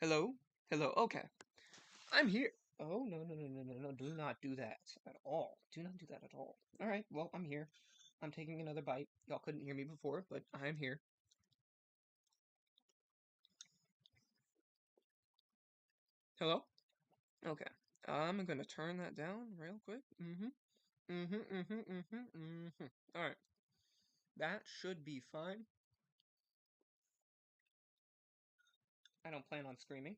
Hello? Hello. Okay. I'm here. Oh, no, no, no, no, no, no. Do not do that at all. Do not do that at all. Alright, well, I'm here. I'm taking another bite. Y'all couldn't hear me before, but I'm here. Hello? Okay. I'm gonna turn that down real quick. Alright. That should be fine. I don't plan on screaming.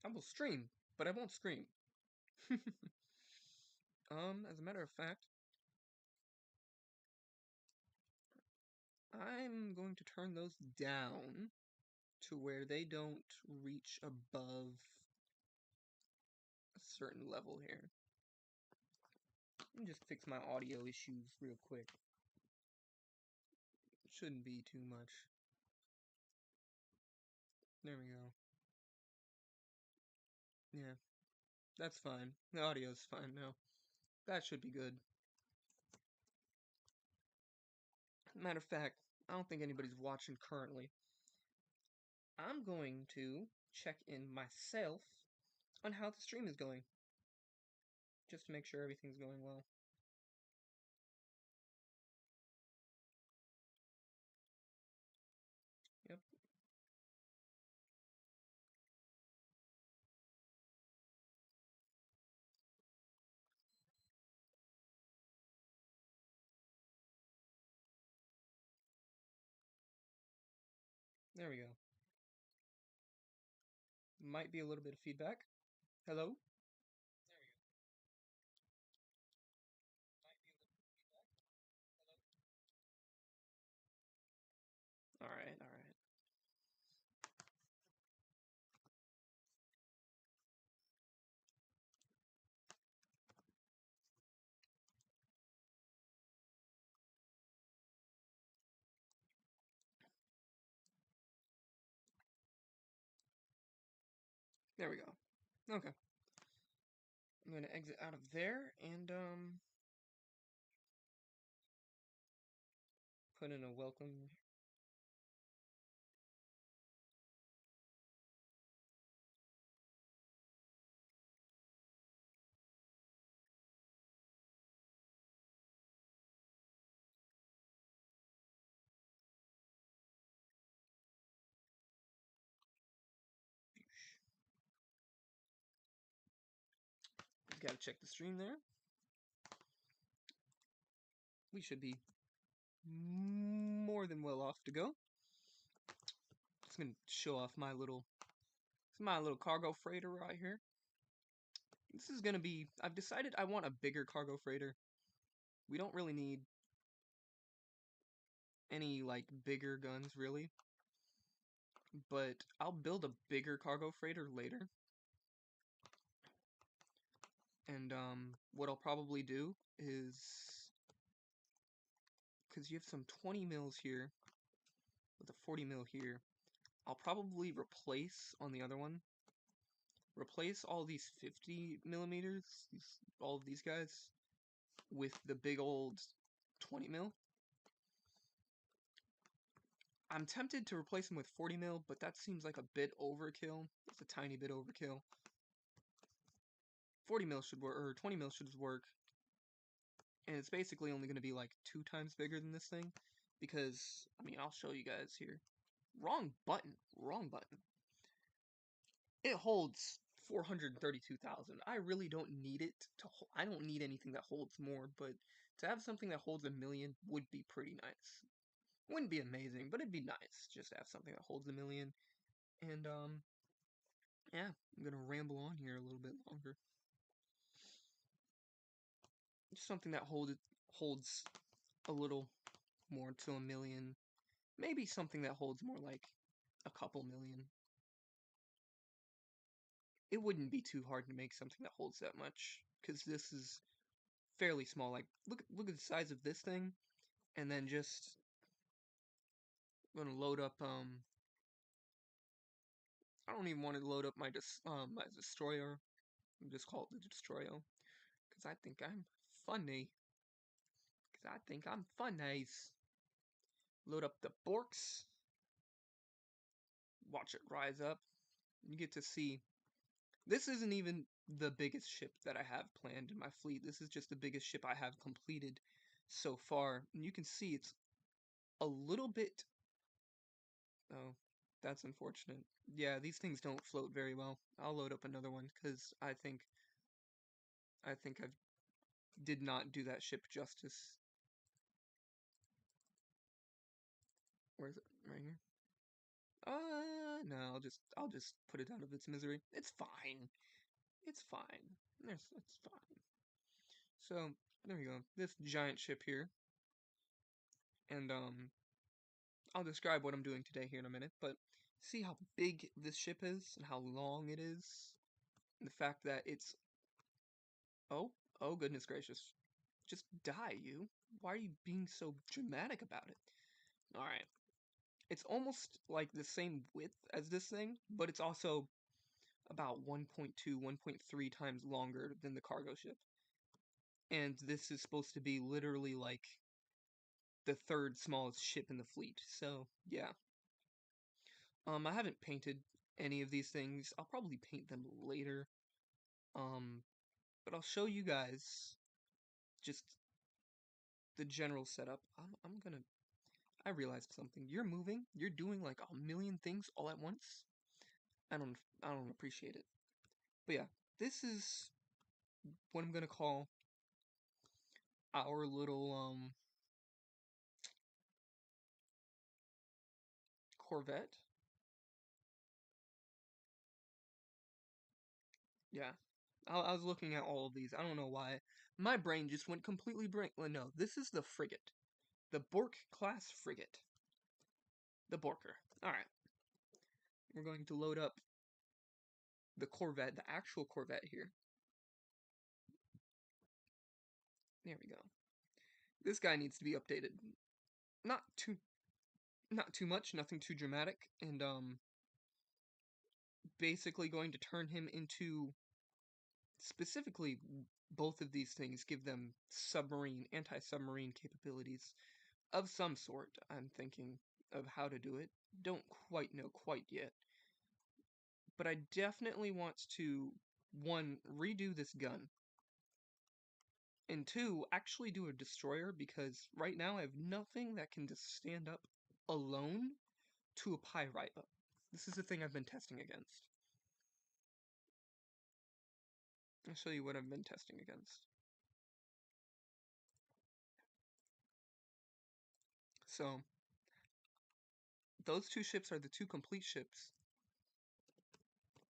I will stream, but I won't scream. As a matter of fact, I'm going to turn those down to where they don't reach above a certain level here. Let me just fix my audio issues real quick. Shouldn't be too much. There we go. Yeah, that's fine. The audio's fine now. That should be good. Matter of fact, I don't think anybody's watching currently. I'm going to check in myself on how the stream is going, just to make sure everything's going well. Yep. There we go. Might be a little bit of feedback. Hello? Alright, alright. There we go. Okay. I'm gonna exit out of there and put in a welcome. Gotta check the stream there. We should be more than well off to go. Just gonna show off my little cargo freighter right here. This is gonna be, I've decided I want a bigger cargo freighter. We don't really need any like bigger guns really, but I'll build a bigger cargo freighter later. And what I'll probably do is, because you have some 20 mils here with a 40 mil here, I'll probably replace on the other one. Replace all these 50 millimeters, all of these guys, with the big old 20 mil. I'm tempted to replace them with 40 mil, but that seems like a bit overkill. It's a tiny bit overkill. 40 mil should work, or 20 mil should work. And it's basically only going to be like 2 times bigger than this thing. Because, I mean, I'll show you guys here. Wrong button. Wrong button. It holds 432,000. I really don't need it to I don't need anything that holds more, but to have something that holds 1,000,000 would be pretty nice. Wouldn't be amazing, but it'd be nice just to have something that holds 1,000,000. And yeah, I'm gonna ramble on here a little bit longer. Just something that holds a little more to 1,000,000. Maybe something that holds more like a couple million. It wouldn't be too hard to make something that holds that much, because this is fairly small. Like, look at the size of this thing, and then just I'm gonna load up. I don't even want to load up my destroyer. I'm just call it the destroyer, because I think I'm funny. Because I think I'm funny. Load up the Borks. Watch it rise up. You get to see. This isn't even the biggest ship that I have planned in my fleet. This is just the biggest ship I have completed so far. And you can see it's a little bit. Oh, that's unfortunate. Yeah, these things don't float very well. I'll load up another one because I think I did not do that ship justice. Where is it? Right here. No, I'll just put it out of its misery. It's fine. It's fine. It's fine. So there we go. This giant ship here, and I'll describe what I'm doing today here in a minute. But see how big this ship is and how long it is, and the fact that it's oh oh goodness gracious, just die you. Why are you being so dramatic about it? All right. It's almost like the same width as this thing, but it's also about 1.2, 1.3 times longer than the cargo ship. And this is supposed to be literally like the third smallest ship in the fleet. So, yeah. I haven't painted any of these things. I'll probably paint them later. Um, but I'll show you guys just the general setup. I'm gonna I realized something. You're moving. You're doing like a million things all at once. I don't I don't appreciate it. But yeah, this is what I'm gonna call our little Corvette. Yeah. I was looking at all of these. I don't know why. My brain just went completely blank. Well, no, this is the frigate. The Bork class frigate. The Borker. Alright. We're going to load up the Corvette, the actual Corvette here. There we go. This guy needs to be updated. Not too much, nothing too dramatic, and basically going to turn him into specifically both of these things give them anti-submarine capabilities of some sort. I'm thinking of how to do it. Don't quite know quite yet. But I definitely want to, one, redo this gun, and two, actually do a destroyer, because right now I have nothing that can just stand up alone to a pyrite. This is the thing I've been testing against. I'll show you what I've been testing against. So, those two ships are the two complete ships.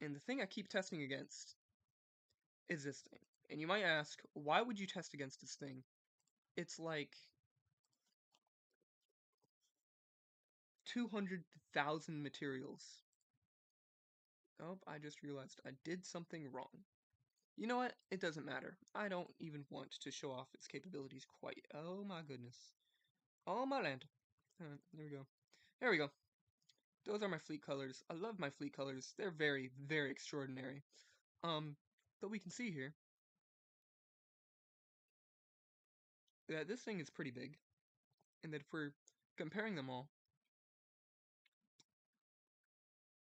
And the thing I keep testing against is this thing. And you might ask, why would you test against this thing? It's like 200,000 materials. Oh, I just realized I did something wrong. You know what? It doesn't matter. I don't even want to show off its capabilities quite. Oh my goodness. Oh my land. Alright, there we go. There we go. Those are my fleet colors. I love my fleet colors. They're very, very extraordinary. But we can see here that this thing is pretty big, and that if we're comparing them all,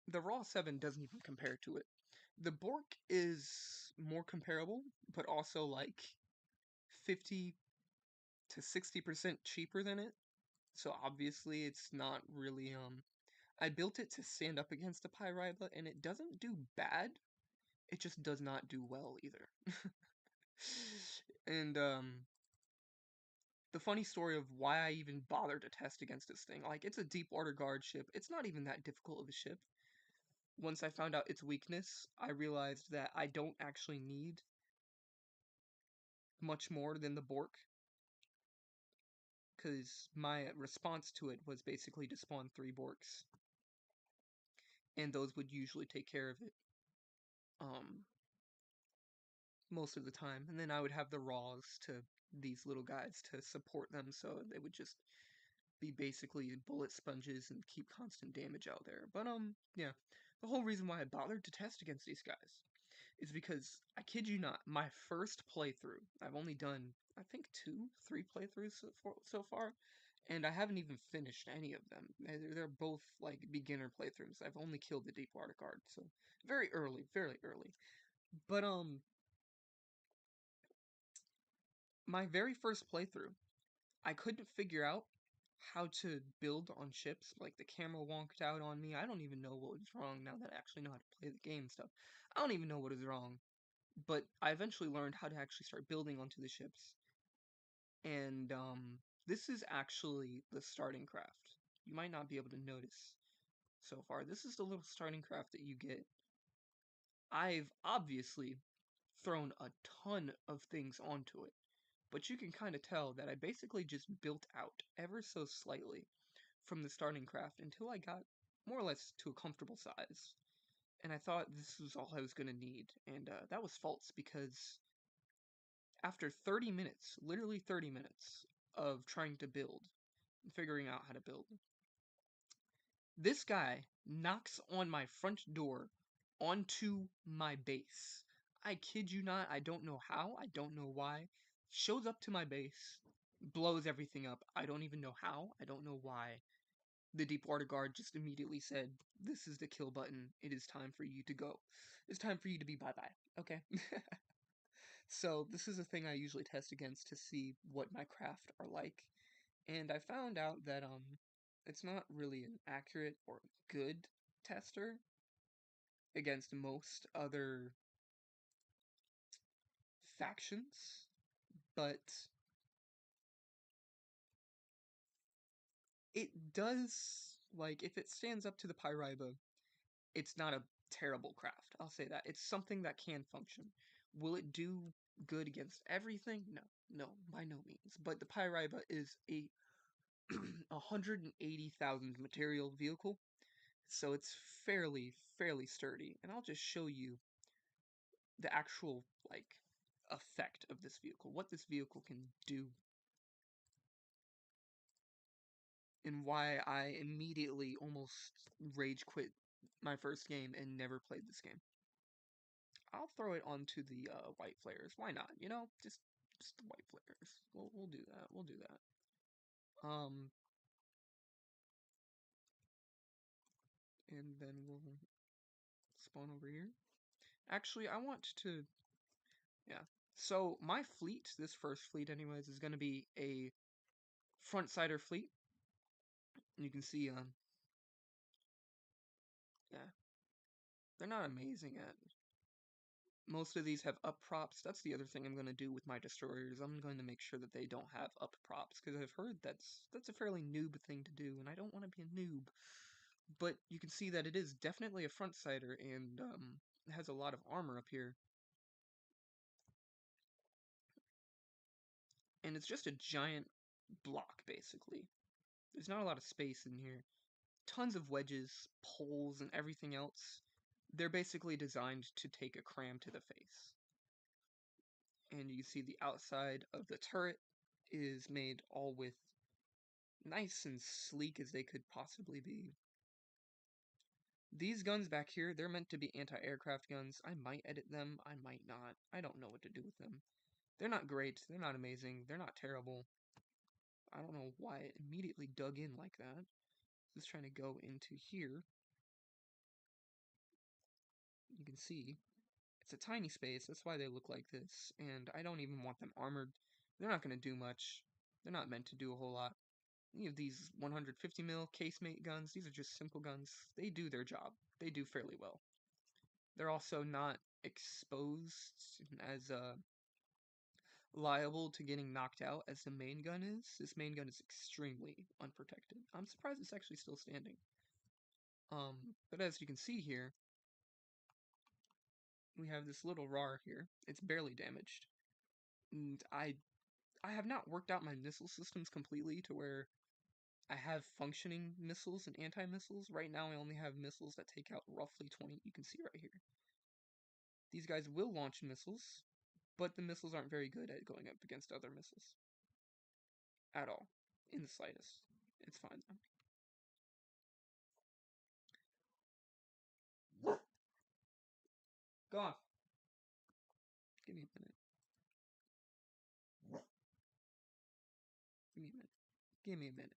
the Raw 7 doesn't even compare to it. The Bork is more comparable, but also like 50 to 60% cheaper than it. So obviously it's not really I built it to stand up against a pyrite, and it doesn't do bad. It just does not do well either. And the funny story of why I even bothered to test against this thing, like it's a deep water guard ship. It's not even that difficult of a ship. Once I found out its weakness, I realized that I don't actually need much more than the Bork, because my response to it was basically to spawn 3 Borks, and those would usually take care of it most of the time, and then I would have the Raws to these little guys to support them, so they would just be basically bullet sponges and keep constant damage out there. But yeah, the whole reason why I bothered to test against these guys is because, I kid you not, my first playthrough, I've only done, I think, 3 playthroughs so far, and I haven't even finished any of them. They're both, like, beginner playthroughs. I've only killed the Deepwater Guard, so very early, very early. But, my very first playthrough, I couldn't figure out how to build on ships. Like, the camera wonked out on me. I don't even know what was wrong now that I actually know how to play the game and stuff. I don't even know what is wrong. But I eventually learned how to actually start building onto the ships. And, this is actually the starting craft. You might not be able to notice so far. This is the little starting craft that you get. I've obviously thrown a ton of things onto it, but you can kind of tell that I basically just built out ever so slightly from the starting craft until I got more or less to a comfortable size. And I thought this was all I was going to need, and that was false, because after 30 minutes, literally 30 minutes, of trying to build, and figuring out how to build, this guy knocks on my front door onto my base. I kid you not, I don't know how, I don't know why. Shows up to my base, blows everything up. I don't even know how, I don't know why. The Deepwater Guard just immediately said, "This is the kill button. It is time for you to go. It's time for you to be bye-bye." Okay? So, this is a thing I usually test against to see what my craft are like. And I found out that, it's not really an accurate or good tester against most other factions, but it does, like, if it stands up to the Pyriba, it's not a terrible craft. I'll say that. It's something that can function. Will it do good against everything? No. No, by no means. But the Pyriba is a 180,000 material vehicle, so it's fairly sturdy. And I'll just show you the actual, like, effect of this vehicle, what this vehicle can do, and why I immediately almost rage quit my first game and never played this game. I'll throw it onto the white flares. Why not? You know, just the white flares. We'll do that. We'll do that. And then we'll spawn over here. Actually, I want to, yeah. So my fleet, this first fleet, anyways, is going to be a front-sider fleet. You can see, yeah, they're not amazing at. Most of these have up props. That's the other thing I'm going to do with my destroyers. I'm going to make sure that they don't have up props, because I've heard that's a fairly noob thing to do, and I don't want to be a noob. But you can see that it is definitely a front-sider, and it has a lot of armor up here. And it's just a giant block, basically. There's not a lot of space in here. Tons of wedges, poles, and everything else. They're basically designed to take a cram to the face. And you can see the outside of the turret is made all with nice and sleek as they could possibly be. These guns back here, they're meant to be anti-aircraft guns. I might edit them, I might not. I don't know what to do with them. They're not great, they're not amazing, they're not terrible. I don't know why it immediately dug in like that. Just trying to go into here. You can see it's a tiny space, that's why they look like this, and I don't even want them armored. They're not going to do much. They're not meant to do a whole lot. You have these 150 mil casemate guns. These are just simple guns. They do their job. They do fairly well. They're also not exposed as liable to getting knocked out as the main gun is. This main gun is extremely unprotected. I'm surprised it's actually still standing. But as you can see here, we have this little RAR here. It's barely damaged. And I have not worked out my missile systems completely to where I have functioning missiles and anti-missiles. Right now I only have missiles that take out roughly 20. You can see right here. These guys will launch missiles, but the missiles aren't very good at going up against other missiles. At all. In the slightest. It's fine though. Go on. Give me a minute. Give me a minute. Give me a minute.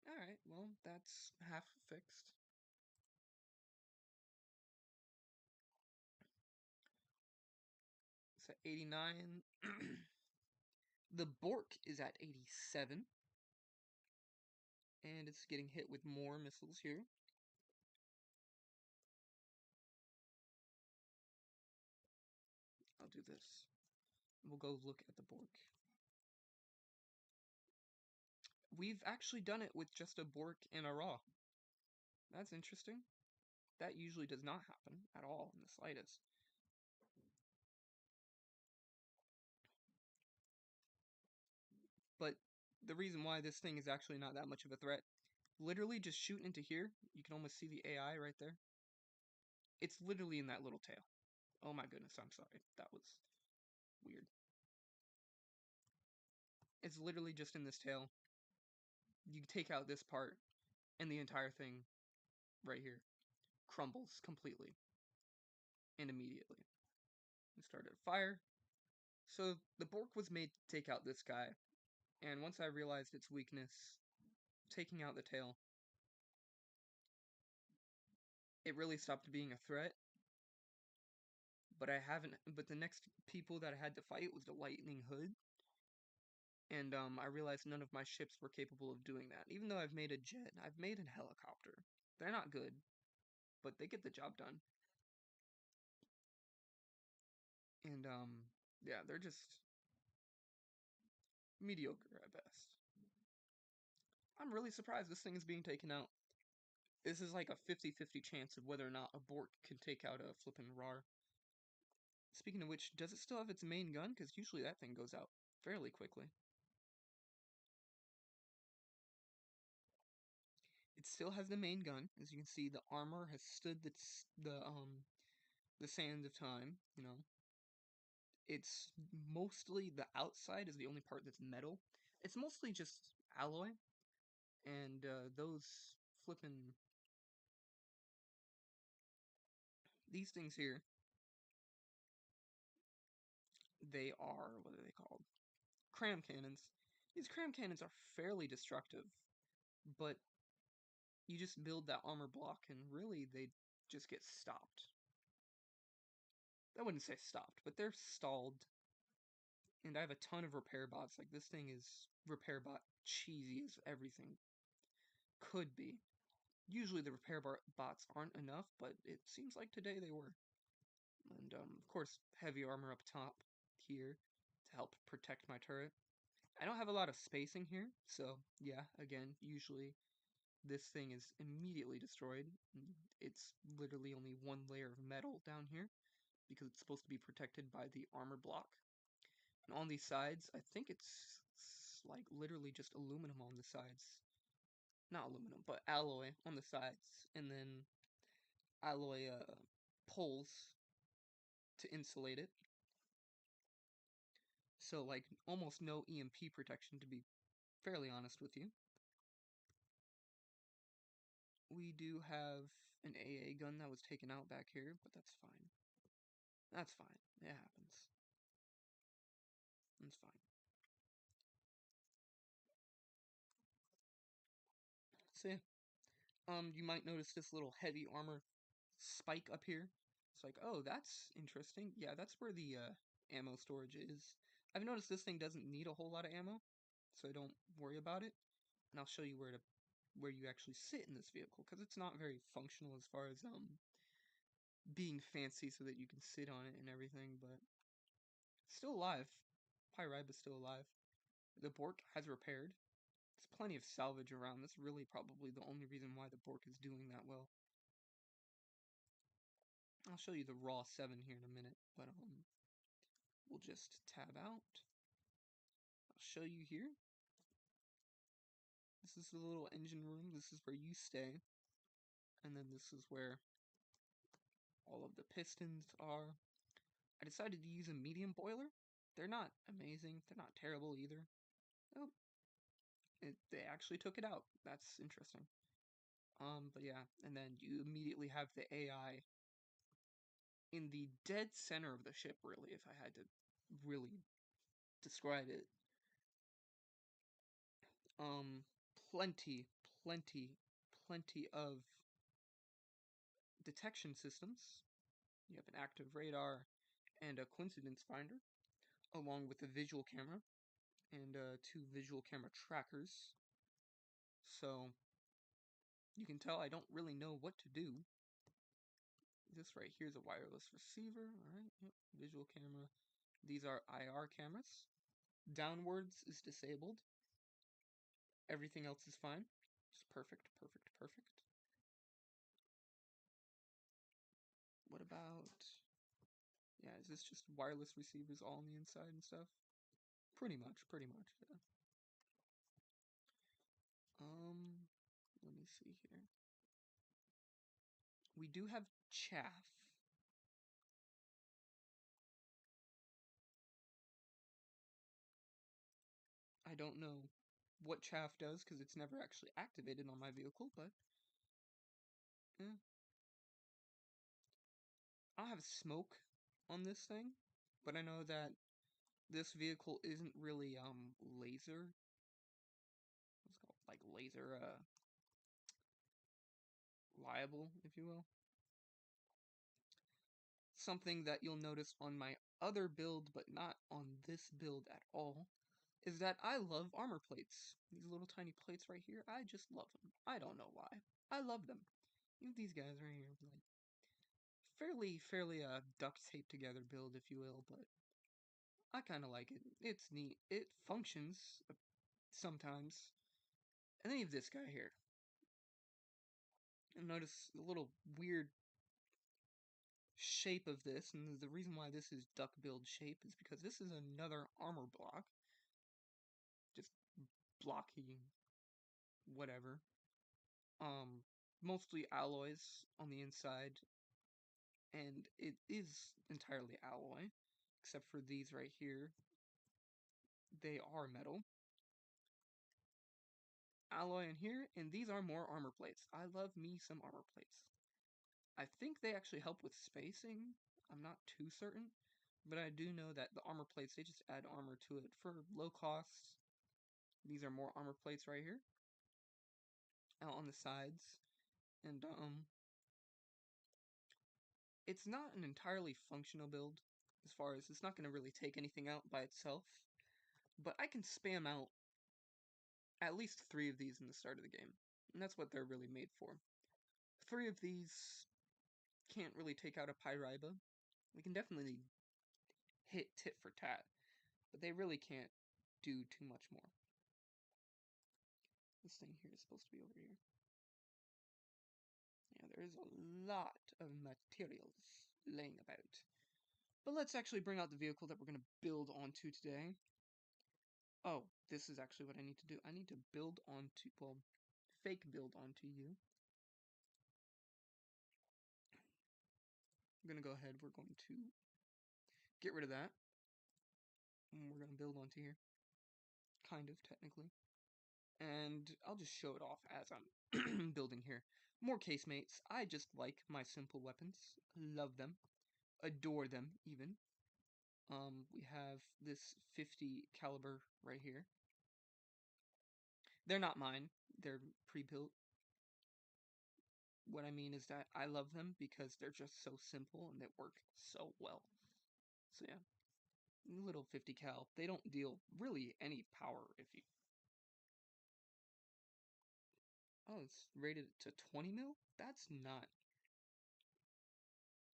Alright, well, that's half fixed. It's at 89. The Bork is at 87. And it's getting hit with more missiles here. I'll do this. We'll go look at the Bork. We've actually done it with just a Bork and a Raw. That's interesting. That usually does not happen at all in the slightest. But the reason why this thing is actually not that much of a threat, literally just shooting into here, you can almost see the AI right there. It's literally in that little tail. Oh my goodness, I'm sorry. That was weird. It's literally just in this tail. You take out this part, and the entire thing right here crumbles completely and immediately. We started a fire. So the Bork was made to take out this guy, and once I realized its weakness, taking out the tail, it really stopped being a threat. But but the next people that I had to fight was the Lightning Hood, and I realized none of my ships were capable of doing that. Even though I've made a jet, I've made a helicopter. They're not good, but they get the job done. And yeah, they're just mediocre at best. I'm really surprised this thing is being taken out. This is like a 50-50 chance of whether or not a Bork can take out a flippin' RAR. Speaking of which, does it still have its main gun? Because usually that thing goes out fairly quickly. It still has the main gun. As you can see, the armor has stood the sands of time, you know. It's mostly, the outside is the only part that's metal. It's mostly just alloy. And those flippin', these things here, they are, what are they called? Cram cannons. These cram cannons are fairly destructive, but you just build that armor block and really they just get stopped. I wouldn't say stopped, but they're stalled. And I have a ton of repair bots. Like, this thing is repair bot cheesy as everything could be. Usually the repair bots aren't enough, but it seems like today they were. And, of course, heavy armor up top here to help protect my turret. I don't have a lot of spacing here, so, yeah, again, usually this thing is immediately destroyed. It's literally only one layer of metal down here, because it's supposed to be protected by the armor block. And on these sides, I think it's like literally just aluminum on the sides. Not aluminum, but alloy on the sides. And then alloy poles to insulate it. So, like, almost no EMP protection, to be fairly honest with you. We do have an AA gun that was taken out back here, but that's fine. That's fine. It happens. It's fine. So, you might notice this little heavy armor spike up here. It's like, oh, that's interesting. Yeah, that's where the ammo storage is. I've noticed this thing doesn't need a whole lot of ammo, so I don't worry about it. And I'll show you where you actually sit in this vehicle, because it's not very functional as far as being fancy so that you can sit on it and everything, but it's still alive. Pyribe is still alive. The Bork has repaired. There's plenty of salvage around. That's really probably the only reason why the Bork is doing that well. I'll show you the raw 7 here in a minute, but we'll just tab out. I'll show you here. This is the little engine room. This is where you stay. And then this is where all of the pistons are. I decided to use a medium boiler They're not amazing. They're not terrible either. Oh, they actually took it out. That's interesting. But yeah, and then you immediately have the AI in the dead center of the ship, really, if I had to really describe it. Um, plenty, plenty, plenty of detection systems. You have an active radar and a coincidence finder, along with a visual camera and two visual camera trackers. So you can tell I don't really know what to do. This right here is a wireless receiver. Alright, yep, visual camera. These are IR cameras. Downwards is disabled. Everything else is fine. Just perfect, perfect, perfect. What about... Yeah, is this just wireless receivers all on the inside and stuff? Pretty much, yeah. Let me see here. We do have chaff. I don't know what chaff does because it's never actually activated on my vehicle, but eh. I don't have smoke on this thing, but I know that this vehicle isn't really laser. What's it called? Like laser liable, if you will. Something that you'll notice on my other build, but not on this build at all, is that I love armor plates. These little tiny plates right here, I just love them. I don't know why. I love them. These guys right here, like fairly duct taped together build, if you will, but I kind of like it. It's neat. It functions sometimes. And then you have this guy here. And notice the little weird shape of this, and the reason why this is duck build shape is because this is another armor block. Just blocky whatever. Mostly alloys on the inside, and it is entirely alloy, except for these right here. They are metal. Alloy in here, and these are more armor plates. I love me some armor plates. I think they actually help with spacing. I'm not too certain, but I do know that the armor plates, they just add armor to it for low costs. These are more armor plates right here, out on the sides, and it's not an entirely functional build, as far as it's not going to really take anything out by itself, but I can spam out at least 3 of these in the start of the game, and that's what they're really made for. 3 of these can't really take out a Pyriba. We can definitely hit tit for tat, but they really can't do too much more. This thing here is supposed to be over here. Yeah, there is a lot of materials laying about. But let's actually bring out the vehicle that we're going to build onto today. Oh, this is actually what I need to do. I need to build onto, well, fake build onto you. I'm going to go ahead. We're going to get rid of that. And we're going to build onto here. Kind of, technically. And I'll just show it off as I'm building here. More casemates. I just like my simple weapons. Love them. Adore them, even. We have this 50 caliber right here. They're not mine. They're pre-built. What I mean is that I love them because they're just so simple and they work so well. So yeah, little 50 cal. They don't deal really any power if you... Oh, it's rated to 20 mil? That's not...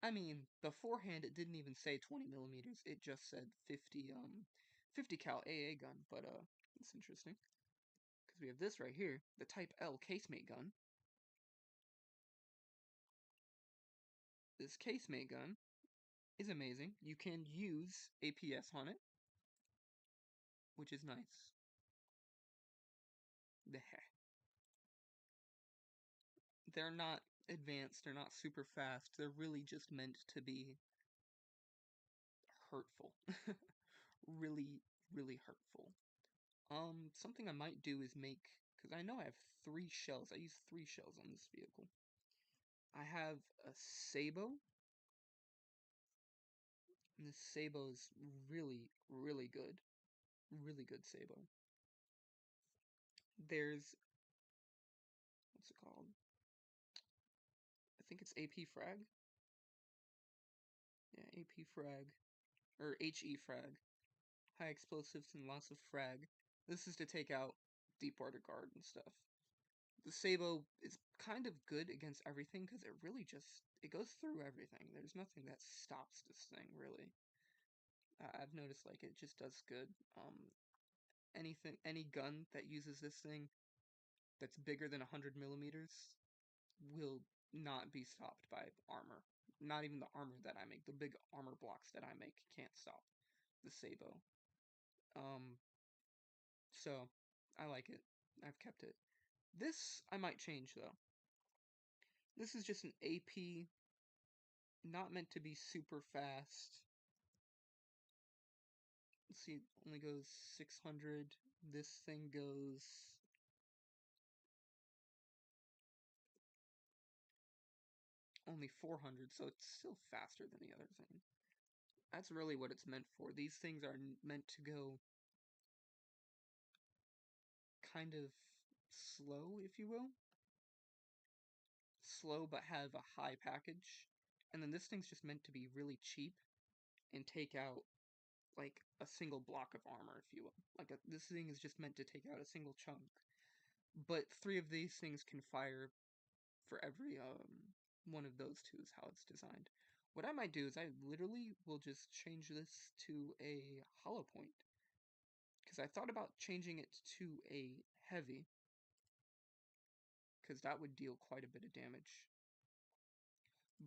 I mean, beforehand it didn't even say 20 millimeters. It just said 50 cal AA gun, but it's interesting. Because we have this right here, the Type L casemate gun. This casemate gun is amazing. You can use APS on it, which is nice. They're not advanced, they're not super fast, they're really just meant to be hurtful. really, really hurtful. Something I might do is make, because I know I have 3 shells. I use 3 shells on this vehicle. I have a Sabo, and this Sabo is really, really good. Really good Sabo. There's, what's it called? I think it's AP Frag. Yeah, AP Frag. Or HE Frag. High explosives and lots of frag. This is to take out Deepwater Guard and stuff. The Sabo is kind of good against everything because it really just, it goes through everything. There's nothing that stops this thing, really. I've noticed, like, it just does good. Any gun that uses this thing that's bigger than 100 millimeters will not be stopped by armor. Not even the armor that I make. The big armor blocks that I make can't stop the Sabo. So, I like it. I've kept it. This, I might change, though. This is just an AP, not meant to be super fast. Let's see, it only goes 600. This thing goes... only 400, so it's still faster than the other thing. That's really what it's meant for. These things are meant to go kind of slow, if you will. Slow, but have a high package. And then this thing's just meant to be really cheap and take out, like, a single block of armor, if you will. Like, this thing is just meant to take out a single chunk. But 3 of these things can fire for every, one of those two is how it's designed. What I might do is I literally will just change this to a hollow point. Because I thought about changing it to a heavy. Because that would deal quite a bit of damage.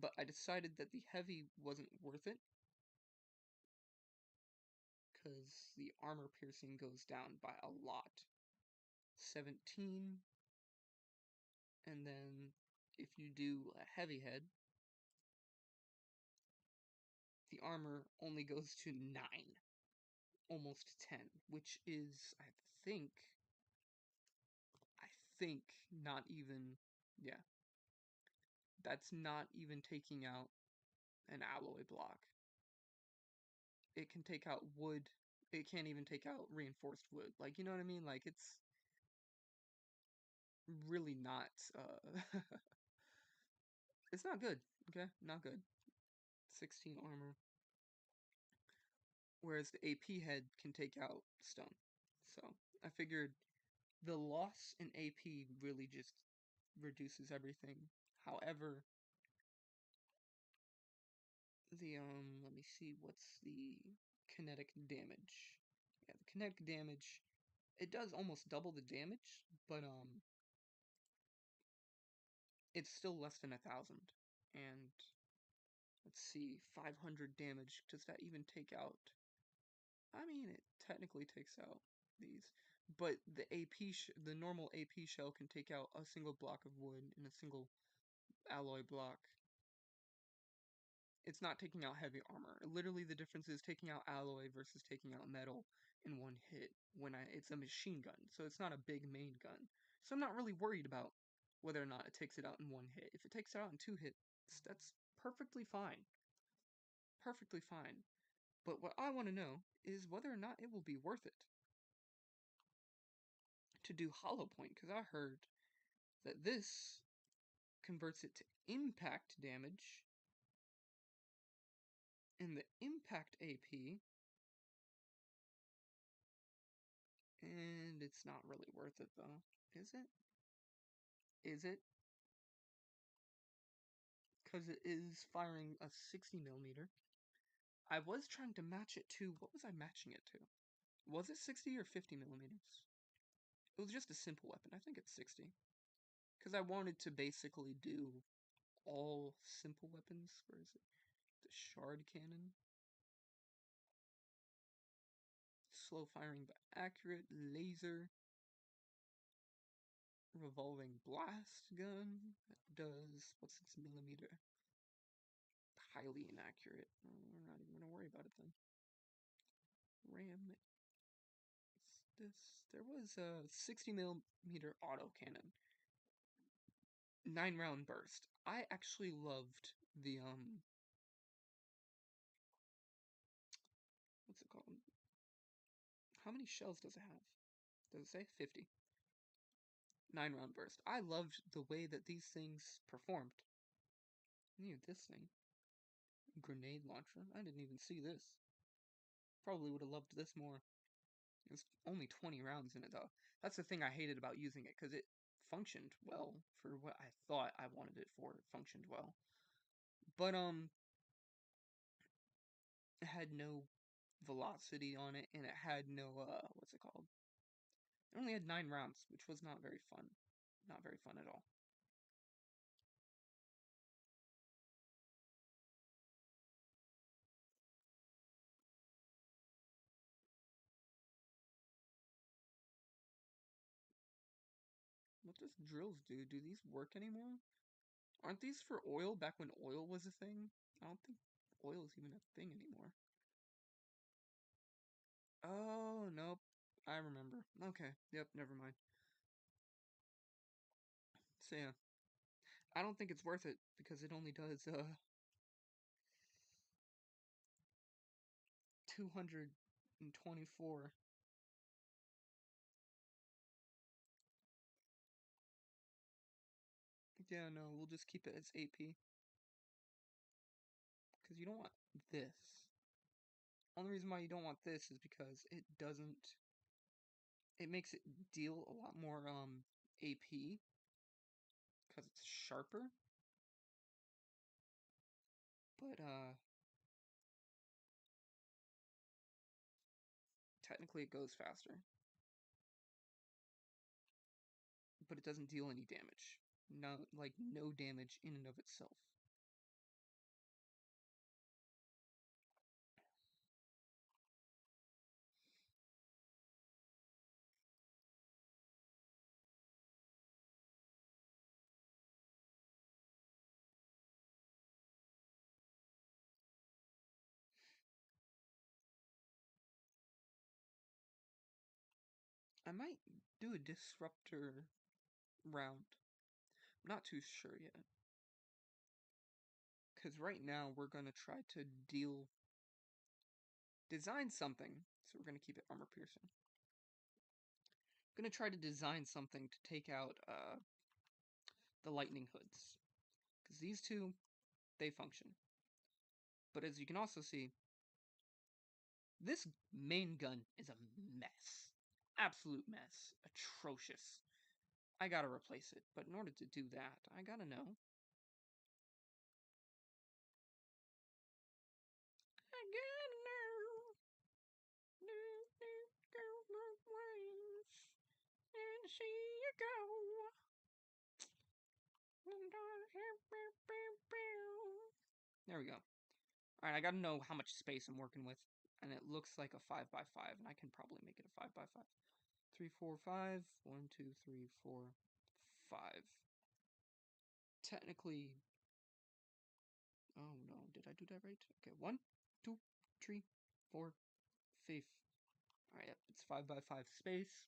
But I decided that the heavy wasn't worth it. Because the armor piercing goes down by a lot. 17. And then if you do a heavy head, the armor only goes to 9. Almost 10, which is, I think not even, yeah, that's not even taking out an alloy block. It can take out wood, it can't even take out reinforced wood, like, you know what I mean? Like, it's really not, it's not good, okay? Not good. 16 armor. Whereas the AP head can take out stone. So, I figured the loss in AP really just reduces everything. However, let me see, what's the kinetic damage? Yeah, the kinetic damage, it does almost double the damage, but, it's still less than 1,000. And, let's see, 500 damage, does that even take out? I mean, it technically takes out these. But the the normal AP shell can take out a single block of wood and a single alloy block. It's not taking out heavy armor. Literally, the difference is taking out alloy versus taking out metal in one hit. It's a machine gun, so it's not a big main gun. So I'm not really worried about whether or not it takes it out in one hit. If it takes it out in 2 hits, that's perfectly fine. Perfectly fine. But what I want to know is whether or not it will be worth it to do hollow point, because I heard that this converts it to impact damage, and the impact AP, and it's not really worth it though, is it? Is it? Because it is firing a 60 millimeter. I was trying to match it to, what was I matching it to? Was it 60 or 50 millimeters? It was just a simple weapon. I think it's 60. Because I wanted to basically do all simple weapons. Where is it? The shard cannon. Slow firing but accurate. Laser. Revolving blast gun. That does, what's its millimeter? Highly inaccurate. We're not even going to worry about it then. ram this? There was a 60mm autocannon, 9-round burst. I actually loved the what's it called? How many shells does it have? Does it say 50? 9-round burst. I loved the way that these things performed. Near this thing. Grenade launcher. I didn't even see this. Probably would have loved this more. It's only 20 rounds in it though. That's the thing I hated about using it, because it functioned well for what I thought I wanted it for. It functioned well. But it had no velocity on it, and it had no what's it called? It only had 9 rounds, which was not very fun. Not very fun at all. What does drills do? Do these work anymore? Aren't these for oil back when oil was a thing? I don't think oil is even a thing anymore. Oh, nope. I remember. Okay. Yep, never mind. So yeah. I don't think it's worth it because it only does 224. Yeah, no, we'll just keep it as AP. Because you don't want this. Only reason why you don't want this is because it doesn't... It makes it deal a lot more AP. Because it's sharper. But technically it goes faster. But it doesn't deal any damage. No, like, no damage in and of itself. I might do a disruptor round. I'm not too sure yet. Because right now we're going to try to design something. So we're going to keep it armor piercing. I'm going to try to design something to take out the lightning hoods. Because these two, they function. But as you can also see, this main gun is a mess. Absolute mess. Atrocious. I gotta replace it, but in order to do that, I gotta know. I gotta know. Go both ways and see you go. There we go. Alright, I gotta know how much space I'm working with. And it looks like a 5x5, and I can probably make it a 5x5. 3, 4, 5. 1, 2, 3, 4, 5. Technically... Oh no, did I do that right? Okay, 1, 2, 3, 4, 5. Alright, yep, it's 5x5 space.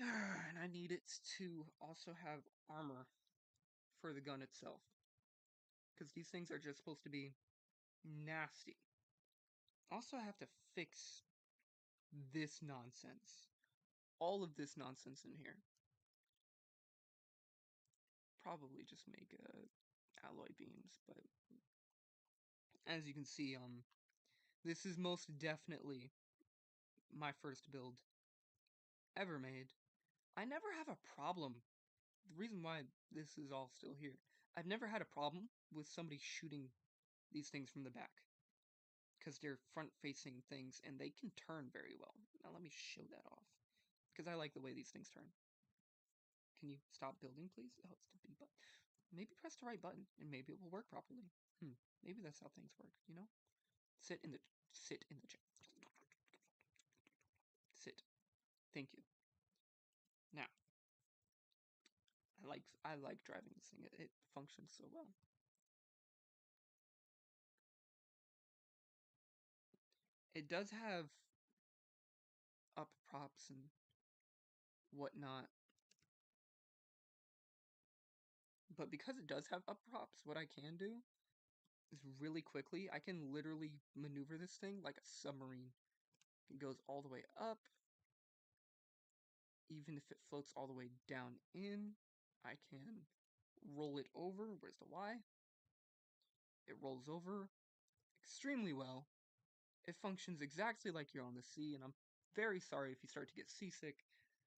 And I need it to also have armor for the gun itself. Because these things are just supposed to be nasty. Also, I have to fix this nonsense. All of this nonsense in here. Probably just make alloy beams, but as you can see, this is most definitely my first build ever made. I never have a problem. The reason why this is all still here, I've never had a problem with somebody shooting these things from the back. Because they're front-facing things, and they can turn very well. Now let me show that off. Because I like the way these things turn. Can you stop building, please? Oh, it's the B button. Maybe press the right button, and maybe it will work properly. Maybe that's how things work, you know? Sit in the chair. Sit. Thank you. Now, I like driving this thing. It functions so well. It does have up props and whatnot, but because it does have up props, what I can do is really quickly, I can literally maneuver this thing like a submarine. It goes all the way up. Even if it floats all the way down in, I can roll it over. Where's the Y? It rolls over extremely well. It functions exactly like you're on the sea, and I'm very sorry if you start to get seasick,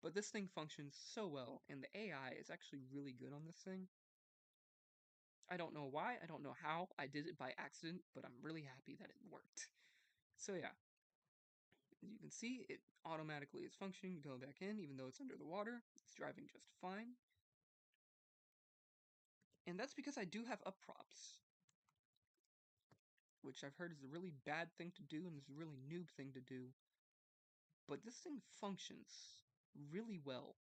but this thing functions so well, and the AI is actually really good on this thing. I don't know why, I don't know how, I did it by accident, but I'm really happy that it worked. So yeah, as you can see, it automatically is functioning to go back in, even though it's under the water. It's driving just fine. And that's because I do have up props, which I've heard is a really bad thing to do and is a really noob thing to do. But this thing functions really well.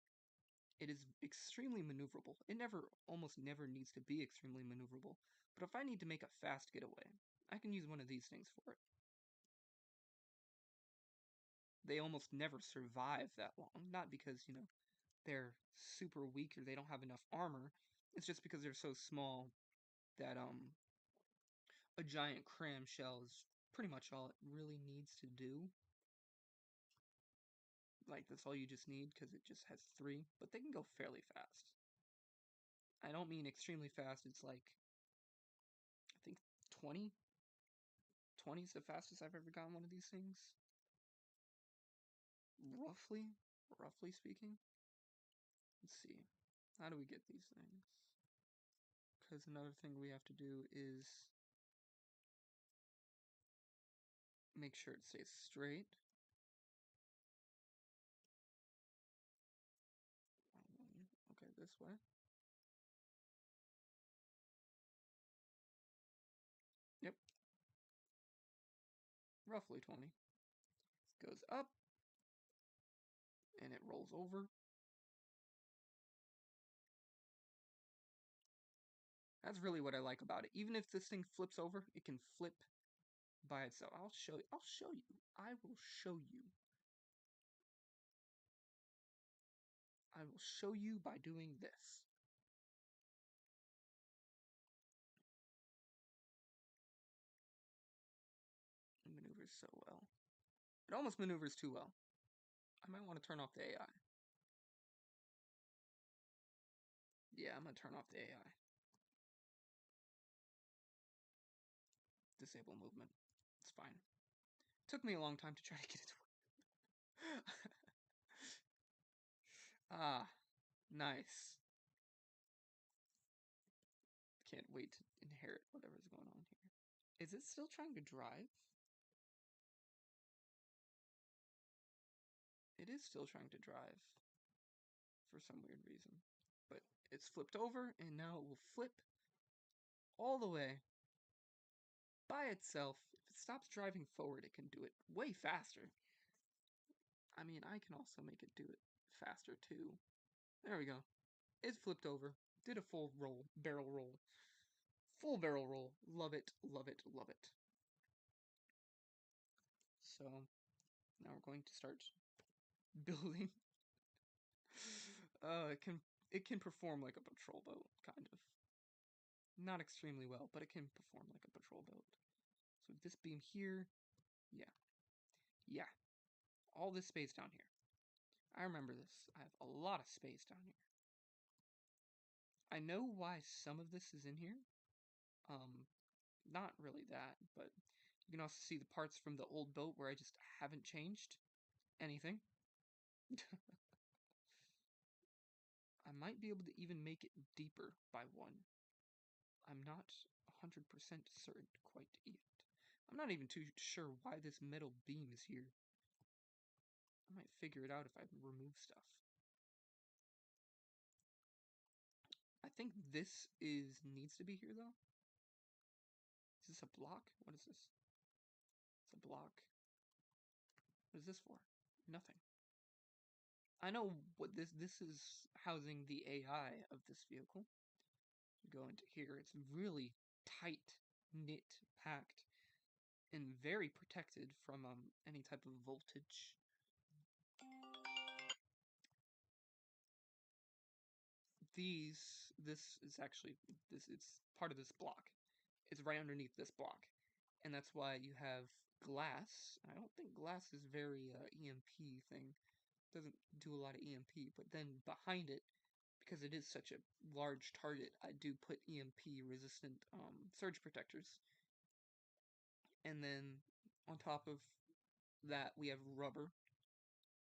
It is extremely maneuverable. It almost never needs to be extremely maneuverable. But if I need to make a fast getaway, I can use one of these things for it. They almost never survive that long. Not because, they're super weak or they don't have enough armor. It's just because they're so small that a giant cram shell is pretty much all it really needs to do. Like, that's all you just need, because it just has 3, but they can go fairly fast. I don't mean extremely fast, it's like, I think 20? 20 is the fastest I've ever gotten one of these things. Roughly speaking. Let's see. How do we get these things? Because another thing we have to do is make sure it stays straight. Okay, this way. Yep. Roughly 20. Goes up. And it rolls over. That's really what I like about it. Even if this thing flips over, it can flip by itself. I'll show you. I will show you. I will show you by doing this. It maneuvers so well. It almost maneuvers too well. I might want to turn off the AI. Yeah, I'm going to turn off the AI. Disable movement. It's fine. Took me a long time to try to get it to work. Ah, nice. Can't wait to inherit whatever's going on here. Is it still trying to drive? It is still trying to drive. For some weird reason. But it's flipped over, and now it will flip all the way by itself. If it stops driving forward, it can do it way faster. I mean, I can also make it do it faster too. There we go. It flipped over. Did a full roll. Barrel roll. Full barrel roll. Love it, love it, love it. So, now we're going to start building. It can perform like a patrol boat, kind of. Not extremely well, but it can perform like a patrol boat. So this beam here, yeah. Yeah. All this space down here. I remember this. I have a lot of space down here. I know why some of this is in here. Not really that, but you can also see the parts from the old boat where I just haven't changed anything. I might be able to even make it deeper by 1. I'm not 100% certain quite yet. I'm not even too sure why this metal beam is here. I might figure it out if I remove stuff. I think this needs to be here though. Is this a block? What is this? It's a block. What is this for? Nothing. I know what this is housing the AI of this vehicle. You go into here, it's really tight, knit, packed. and very protected from any type of voltage. This is actually it's part of this block. It's right underneath this block, and that's why you have glass. I don't think glass is very EMP thing. Doesn't do a lot of EMP, but then behind it, because it is such a large target, I do put EMP resistant surge protectors. And then on top of that, we have rubber,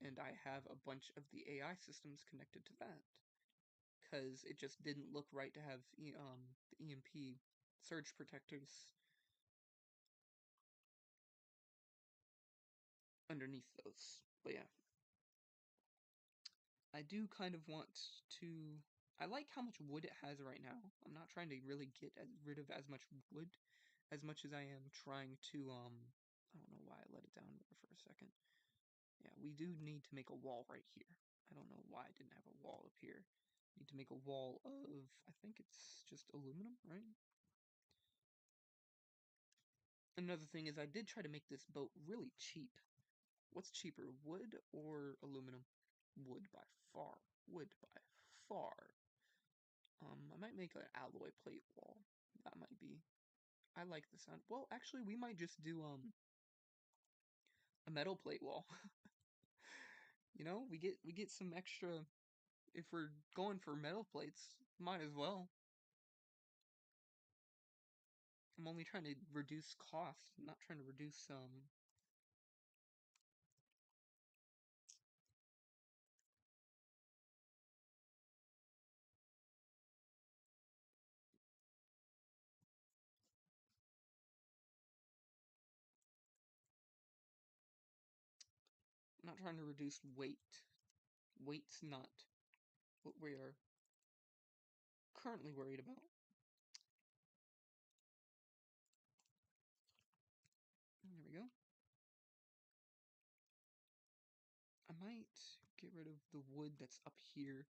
and I have a bunch of the AI systems connected to that. Because it just didn't look right to have the EMP surge protectors underneath those. But yeah, I do kind of want to. I like how much wood it has right now. I'm not trying to really get rid of as much wood as much as I am trying to. I don't know why I let it down there for a second. Yeah, we do need to make a wall right here. I don't know why I didn't have a wall up here. Need to make a wall of, I think it's just aluminum, right? Another thing is I did try to make this boat really cheap. What's cheaper, wood or aluminum? Wood by far. Wood by far. I might make an alloy plate wall. That might be. I like the sound. Well, actually, we might just do a metal plate wall. You know, we get some extra. If we're going for metal plates, might as well. I'm only trying to reduce cost, not trying to reduce not trying to reduce weight. Weight's not what we are currently worried about. There we go. I might get rid of the wood that's up here.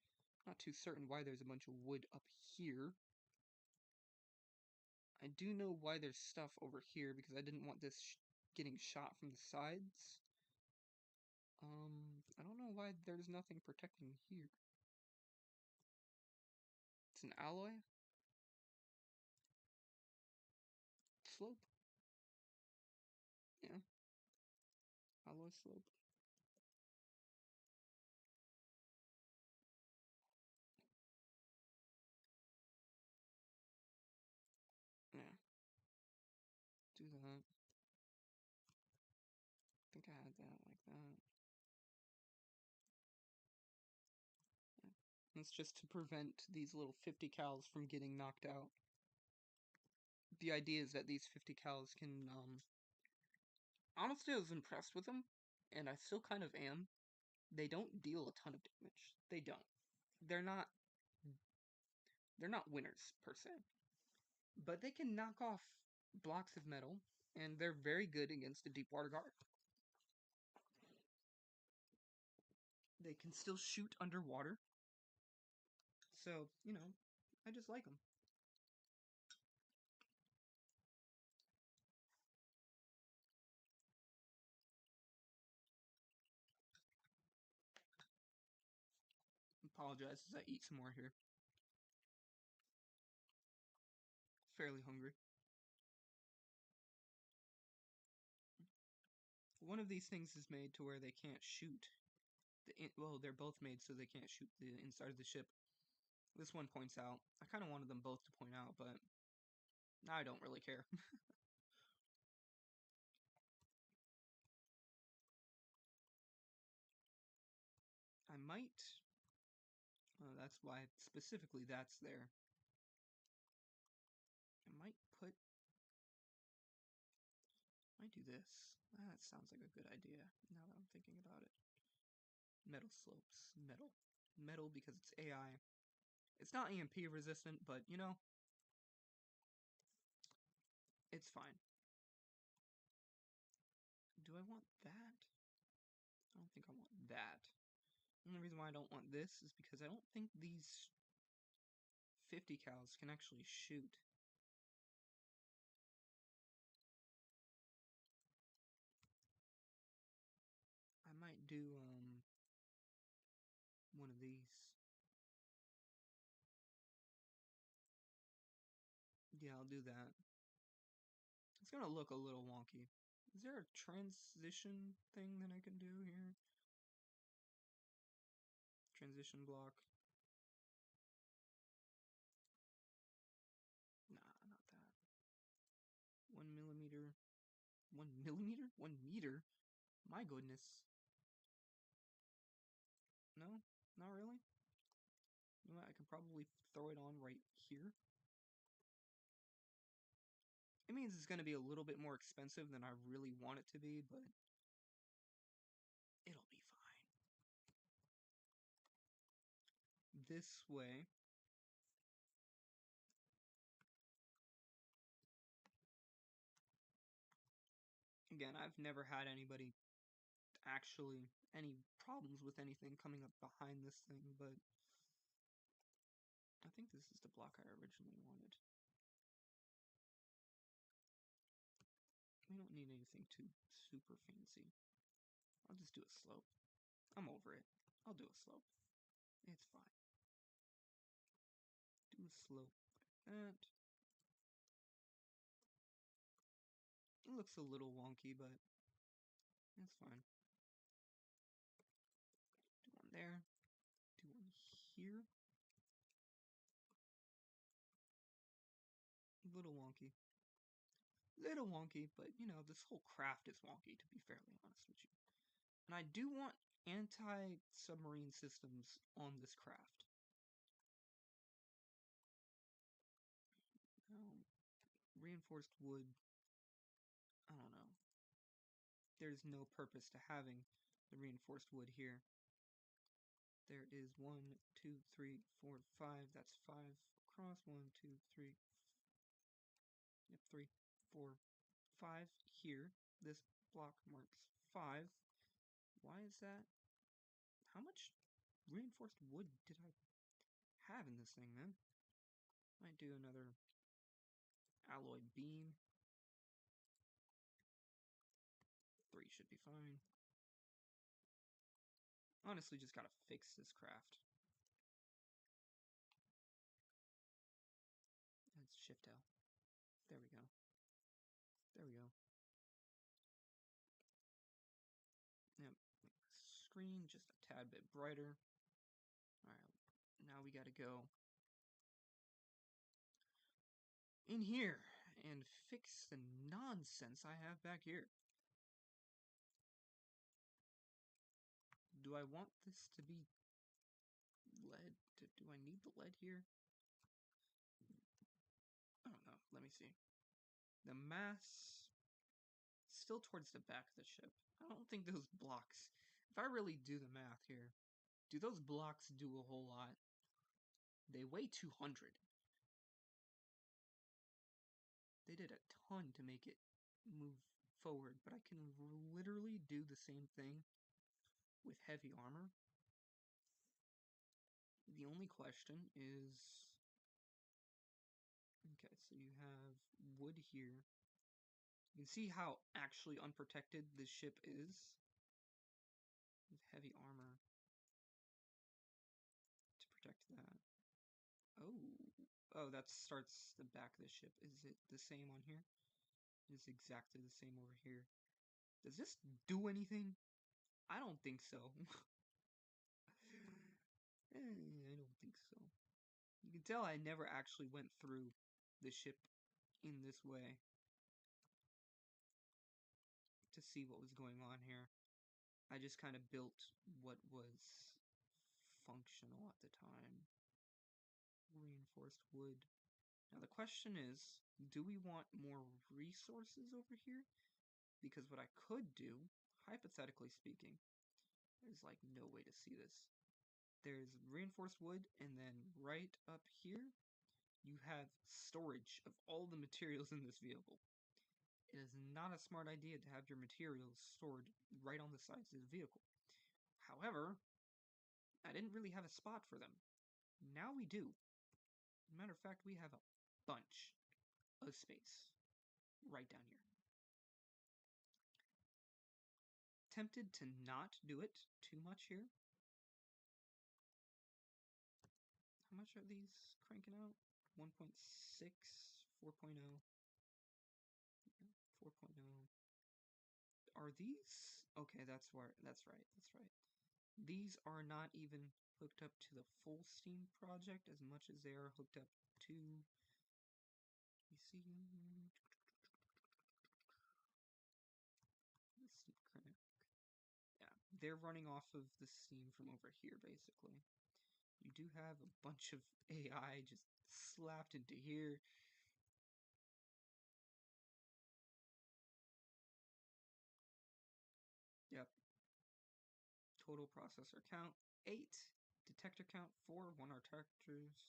Not too certain why there's a bunch of wood up here. I do know why there's stuff over here because I didn't want this getting shot from the sides. I don't know why there's nothing protecting here. It's an alloy slope. Yeah, alloy slope. Yeah, do that. I think I had that like that. Yeah. It's just to prevent these little 50 cals from getting knocked out. The idea is that these 50 cals can, honestly, I was impressed with them, and I still kind of am. They don't deal a ton of damage. They don't. They're not, they're not winners, per se. But they can knock off blocks of metal, and they're very good against a deep water guard. They can still shoot underwater. So, you know, I just like them. Apologize as I eat some more here. Fairly hungry. One of these things is made to where they can't shoot. Well, they're both made so they can't shoot the inside of the ship. This one points out. I kind of wanted them both to point out, but I don't really care. I might. That's why specifically that's there. I might put. Might do this. That sounds like a good idea. Now that I'm thinking about it. Metal slopes. Metal. Metal because it's AI. It's not EMP resistant, but you know, it's fine. Do I want that? I don't think I want that. The only reason why I don't want this is because I don't think these 50 cals can actually shoot. Yeah, I'll do that. It's gonna look a little wonky. Is there a transition thing that I can do here? Transition block. Nah, not that. 1 millimeter. 1 millimeter? 1 meter? My goodness. No? Not really? You know what? I can probably throw it on right here. It means it's going to be a little bit more expensive than I really want it to be, but it'll be fine. This way. Again, I've never had anybody actually any problems with anything coming up behind this thing, but I think this is the block I originally wanted. We don't need anything too super fancy. I'll just do a slope. I'm over it. I'll do a slope. It's fine. Do a slope like that. It looks a little wonky, but it's fine. Do one there. Do one here. A little wonky. Little wonky, but you know, this whole craft is wonky, to be fairly honest with you. And I do want anti-submarine systems on this craft. Reinforced wood, I don't know. There's no purpose to having the reinforced wood here. There is 1, 2, 3, 4, 5. That's 5 across. 1, 2, 3. Yep, 3, 4, 5 here. This block marks 5. Why is that? How much reinforced wood did I have in this thing, man? Might do another alloy beam. 3 should be fine. Honestly, just gotta fix this craft. Let's shift L. There we go. There we go. Yep. Screen just a tad bit brighter. Alright, now we gotta go in here and fix the nonsense I have back here. Do I want this to be lead? Do I need the lead here? I don't know. Let me see. The mass still towards the back of the ship. I don't think those blocks, if I really do the math here, do those blocks do a whole lot? They weigh 200. They did a ton to make it move forward, but I can literally do the same thing with heavy armor. The only question is, okay, so you have wood here. You can see how actually unprotected this ship is with heavy armor to protect that. Oh, that starts the back of the ship. Is it the same on here? It is exactly the same over here. Does this do anything? I don't think so. I don't think so. You can tell I never actually went through the ship in this way to see what was going on here. I just kind of built what was functional at the time. Reinforced wood. Now the question is, do we want more resources over here? Because what I could do, hypothetically speaking, there's like no way to see this. There's reinforced wood, and then right up here, you have storage of all the materials in this vehicle. It is not a smart idea to have your materials stored right on the sides of the vehicle. However, I didn't really have a spot for them. Now we do. Matter of fact, we have a bunch of space right down here. Tempted to not do it too much here. How much are these cranking out? 1.6 4.0. 4.0. Are these? Okay, that's where. That's right. That's right. These are not even hooked up to the full Steam project as much as they are hooked up to. You see, the Steam Connect. Yeah, they're running off of the Steam from over here, basically. You do have a bunch of AI just slapped into here. Yep. Total processor count 8, detector count 4, 1 detectors,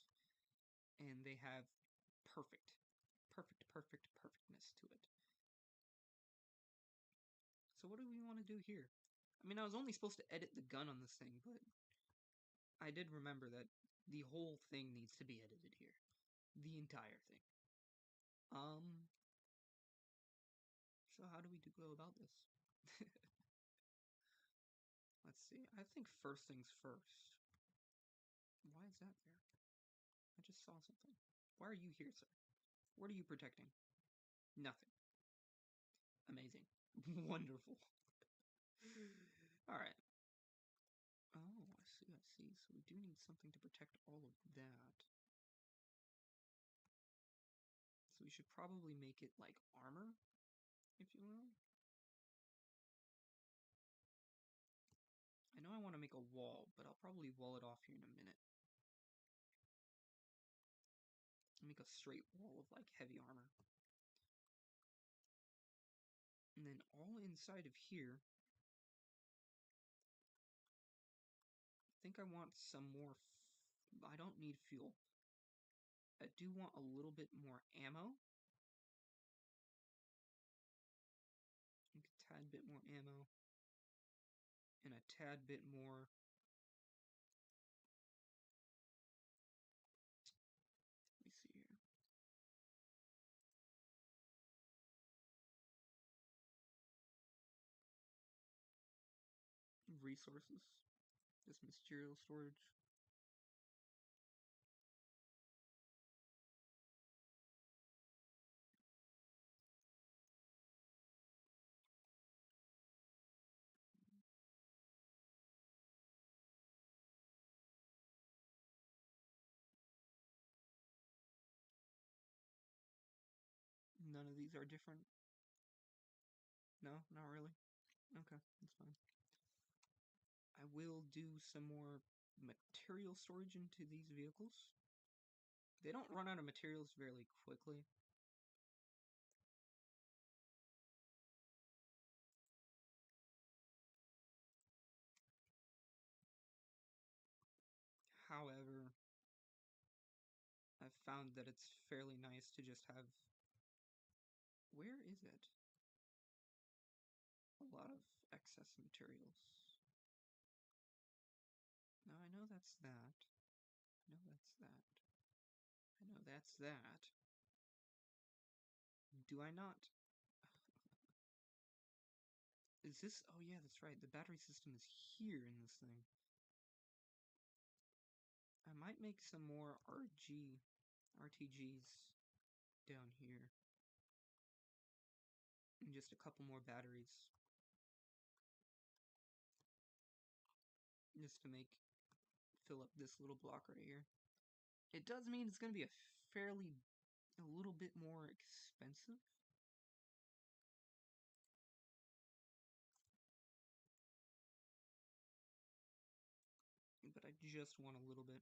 and they have perfectness to it. So what do we want to do here? I mean, I was only supposed to edit the gun on this thing, but I did remember that the whole thing needs to be edited here. The entire thing. So how do we go about this? Let's see. I think first things first. Why is that there? I just saw something. Why are you here, sir? What are you protecting? Nothing. Amazing. Wonderful. Alright. Oh, I see, I see. So we do need something to protect all of that. So we should probably make it like armor, if you will. I know I want to make a wall, but I'll probably wall it off here in a minute. I'll make a straight wall of like heavy armor. And then all inside of here, I think I want some more. I don't need fuel. I do want a little bit more ammo. Like a tad bit more ammo. And a tad bit more. Let me see here. Resources. Just material storage. None of these are different. No, not really. Okay, that's fine. I will do some more material storage into these vehicles. They don't run out of materials very quickly. However, I've found that it's fairly nice to just have... Where is it? A lot of excess materials. Now I know that's that. I know that's that. I know that's that. Do I not? Is this... Oh yeah, that's right. The battery system is here in this thing. I might make some more RTGs down here. And just a couple more batteries. Just to fill up this little block right here. It does mean it's going to be a little bit more expensive. But I just want a little bit.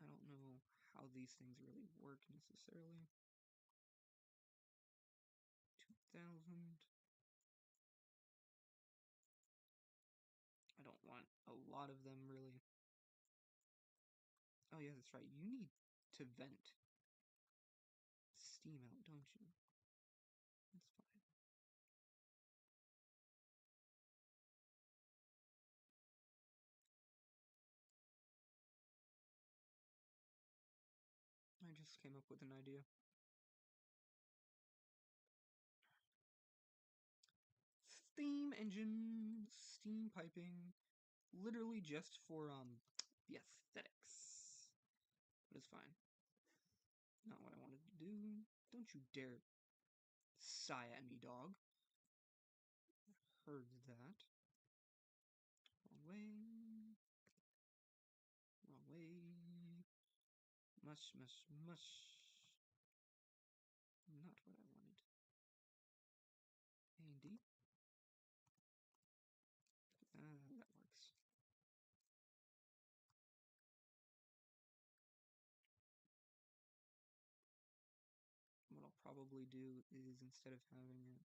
I don't know how these things really work necessarily. 2,000. I don't want a lot of them really. Oh yeah, that's right. You need to vent steam out, don't you? That's fine. I just came up with an idea. Steam engine, steam piping, literally just for the aesthetics. But it's fine. Not what I want. Don't you dare sigh at me, dog. Heard that. Wrong way. Wrong way. Mush, mush, mush. Not what I wanted. A and D. That works. What I'll probably do is, instead of having it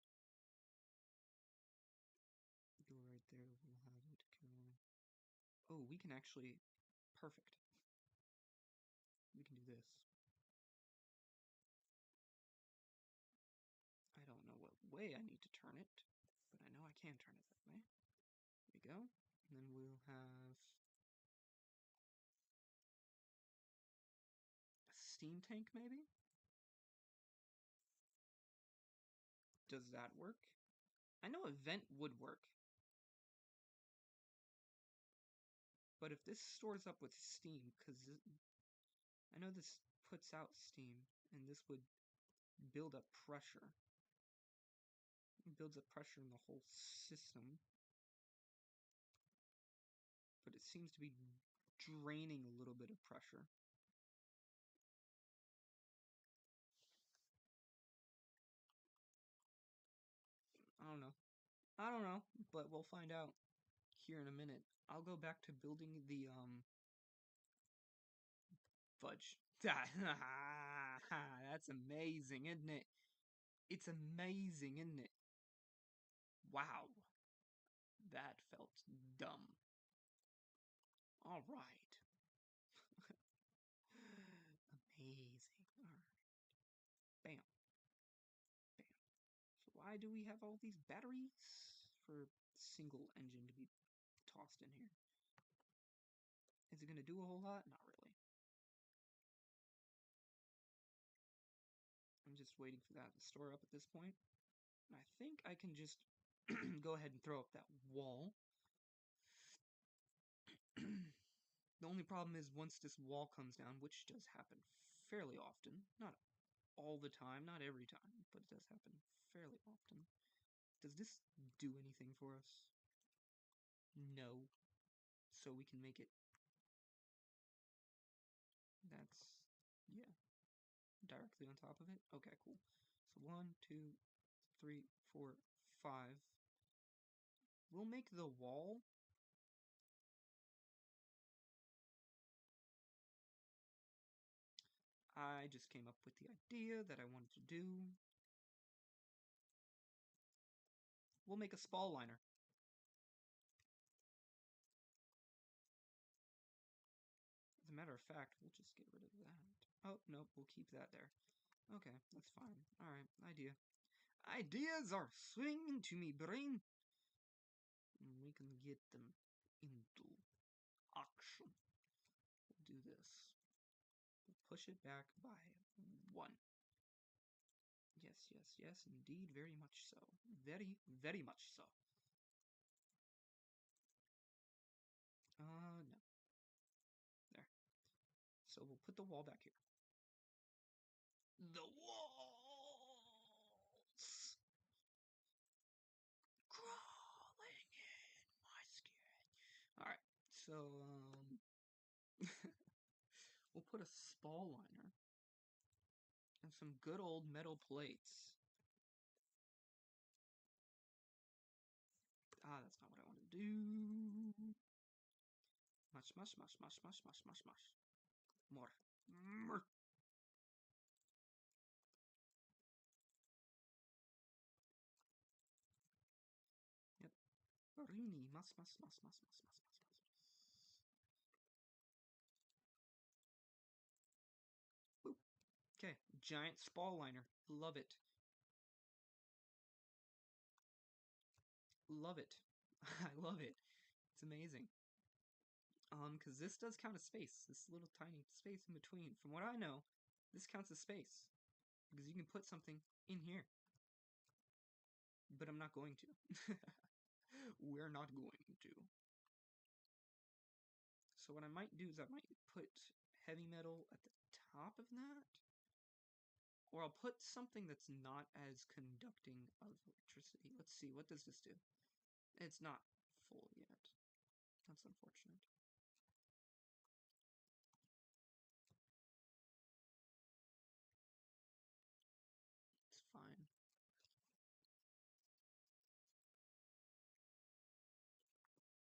go right there, we'll have it go... Oh, we can actually... Perfect. We can do this. I don't know what way I need to turn it, but I know I can turn it that way. There we go. And then we'll have a steam tank, maybe? Does that work? I know a vent would work. But if this stores up with steam, because I know this puts out steam, and this would build up pressure. It builds up pressure in the whole system. But it seems to be draining a little bit of pressure. I don't know. I don't know, but we'll find out here in a minute. I'll go back to building the, fudge. That's amazing, isn't it? It's amazing, isn't it? Wow. That felt dumb. Alright. Amazing. Alright. Bam. Bam. So why do we have all these batteries? For single engine to be tossed in here. Is it going to do a whole lot? Not really. I'm just waiting for that to store up at this point. And I think I can just go ahead and throw up that wall. The only problem is once this wall comes down, which does happen fairly often, not all the time, not every time, but it does happen fairly often. Does this do anything for us? No. So we can make it... That's... yeah. Directly on top of it? Okay, cool. So 1, 2, 3, 4, 5. We'll make the wall... I just came up with the idea that I wanted to do. We'll make a spall liner. As a matter of fact, we'll just get rid of that. Oh, nope, we'll keep that there. Okay, that's fine. Alright, idea. Ideas are swinging to me brain. And we can get them into action. We'll do this. We'll push it back by 1. Yes, yes, yes, indeed, very much so. Very, very much so. No. There. So we'll put the wall back here. The walls! Crawling in my skin. Alright, so, we'll put a spall liner and some good old metal plates. Ah, that's not what I want to do. Mush, mush, mush, mush, mush, mush, mush, mush. More. More. Yep. Rini. Mus, mus, mus, mus, mus, mus, mus, mus. Boop. Okay. Giant spall liner. Love it. Love it. I love it. It's amazing. Because this does count as space. This little tiny space in between. From what I know, this counts as space. Because you can put something in here. But I'm not going to. We're not going to. So what I might do is I might put heavy metal at the top of that. Or I'll put something that's not as conducting of electricity. Let's see, what does this do? It's not full yet. That's unfortunate. It's fine.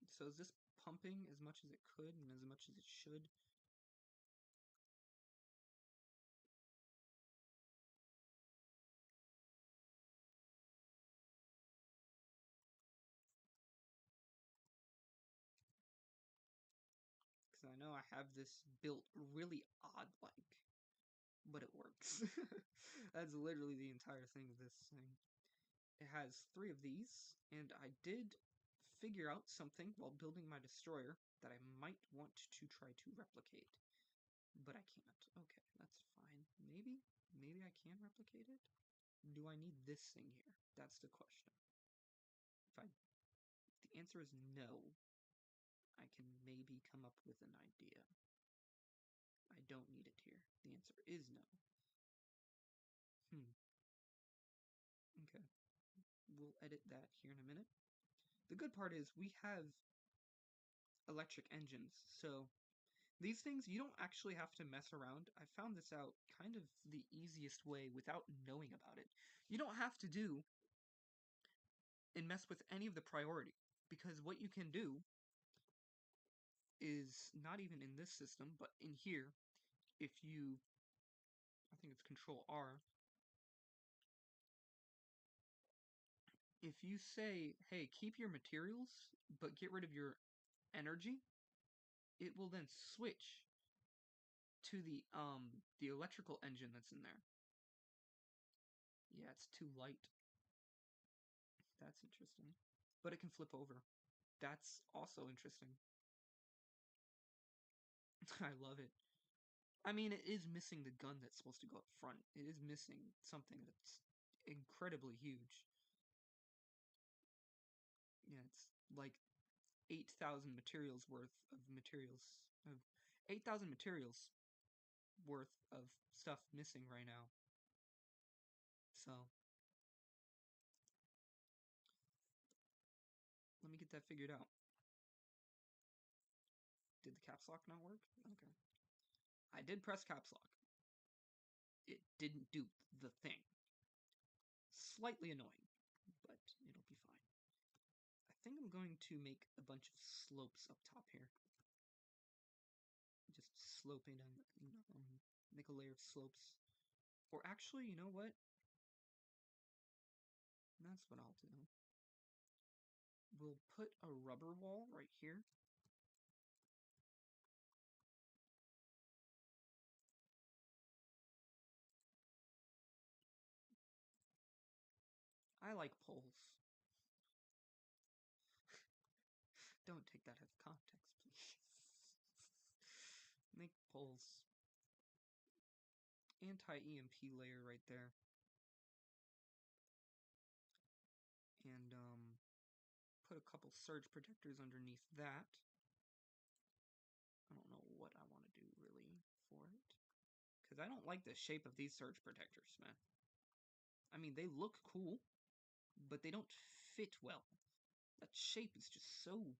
So is this pumping as much as it could and as much as it should? Because I know I have this built really odd-like, but it works. That's literally the entire thing of this thing. It has 3 of these, and I did figure out something while building my destroyer that I might want to try to replicate. But I can't. Okay, that's fine. Maybe I can replicate it? Do I need this thing here? That's the question. If the answer is no, I can maybe come up with an idea. I don't need it here. The answer is no. Okay. We'll edit that here in a minute. The good part is we have electric engines, so these things you don't actually have to mess around. I found this out kind of the easiest way without knowing about it. You don't have to do and mess with any of the priority, because what you can do is not even in this system, but in here, if you, I think it's Control R, if you say, hey, keep your materials, but get rid of your energy, it will then switch to the electrical engine that's in there. Yeah, it's too light. That's interesting. But it can flip over. That's also interesting. I love it. I mean, it is missing the gun that's supposed to go up front. It is missing something that's incredibly huge. Yeah, it's like 8,000 materials worth of materials. Of 8,000 materials worth of stuff missing right now. So, let me get that figured out. Did the caps lock not work? Okay. I did press caps lock. It didn't do the thing. Slightly annoying, but it'll be fine. I think I'm going to make a bunch of slopes up top here. Just sloping and make a layer of slopes. Or actually, you know what? That's what I'll do. We'll put a rubber wall right here. I like poles. Don't take that out of context, please. Make poles. Anti-EMP layer right there. And, put a couple surge protectors underneath that. I don't know what I want to do, really, for it. Because I don't like the shape of these surge protectors, man. I mean, they look cool, but they don't fit well. That shape is just so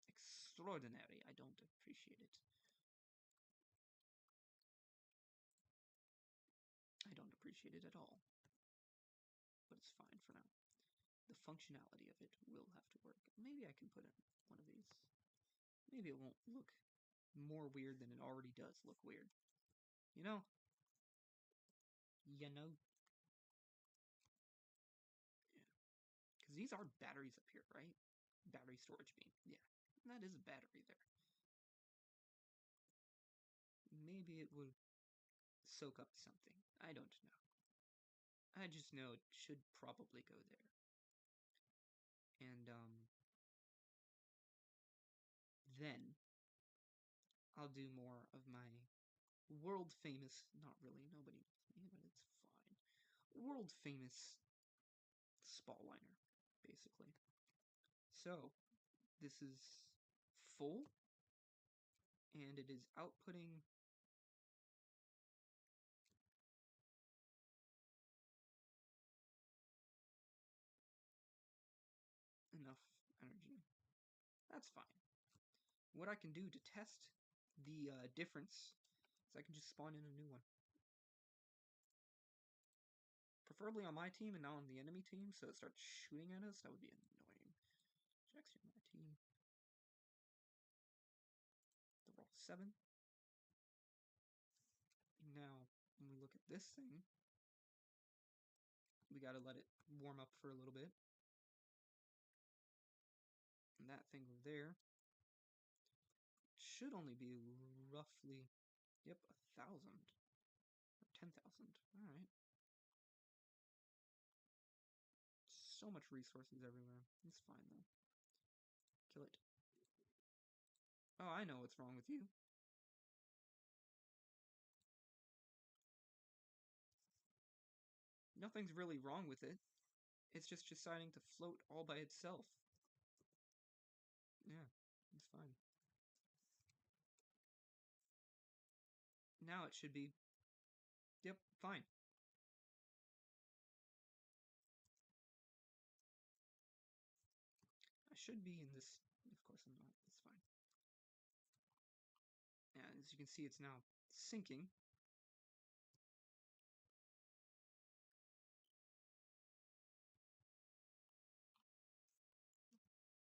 extraordinary. I don't appreciate it. I don't appreciate it at all. But it's fine for now. The functionality of it will have to work. Maybe I can put in one of these. Maybe it won't look more weird than it already does look weird. You know? You know? Yeah. Because these are batteries up here, right? Battery storage beam. Yeah. That is a battery there. Maybe it will soak up something. I don't know. I just know it should probably go there. And, then I'll do more of my world famous, not really, nobody knows me, but it's fine. World famous spall liner, basically. So, this is full, and it is outputting That's fine. What I can do to test the difference is I can just spawn in a new one. Preferably on my team and not on the enemy team, so it starts shooting at us. That would be annoying. Jack's on my team. The roll 7. Now, when we look at this thing, we gotta let it warm up for a little bit. And that thing over there should only be roughly, yep, 1,000 or 10,000. All right. So much resources everywhere. It's fine though. Kill it. Oh, I know what's wrong with you. Nothing's really wrong with it. It's just deciding to float all by itself. Yeah, it's fine. Now it should be, yep, fine. I should be in this, of course I'm not, it's fine. And as you can see, it's now sinking.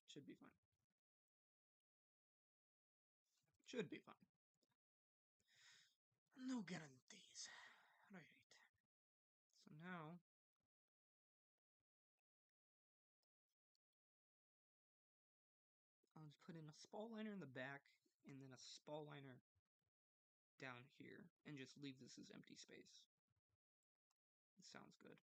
Should be fine. Should be fine. No guarantees. Right. So now, I'll just put in a spall liner in the back, and then a spall liner down here, and just leave this as empty space. It sounds good.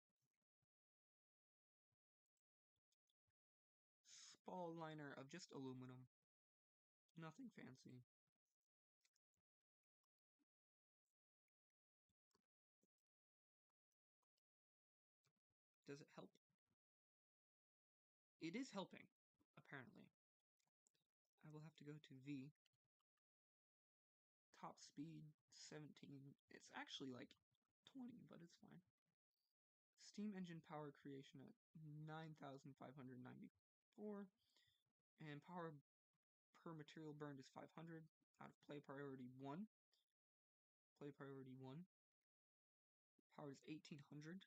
Spall liner of just aluminum. Nothing fancy. Does it help? It is helping, apparently. I will have to go to V. Top speed, 17. It's actually like 20, but it's fine. Steam engine power creation at 9,594. And power per material burned is 500. Out of play priority 1. Play priority 1. Power is 1,800.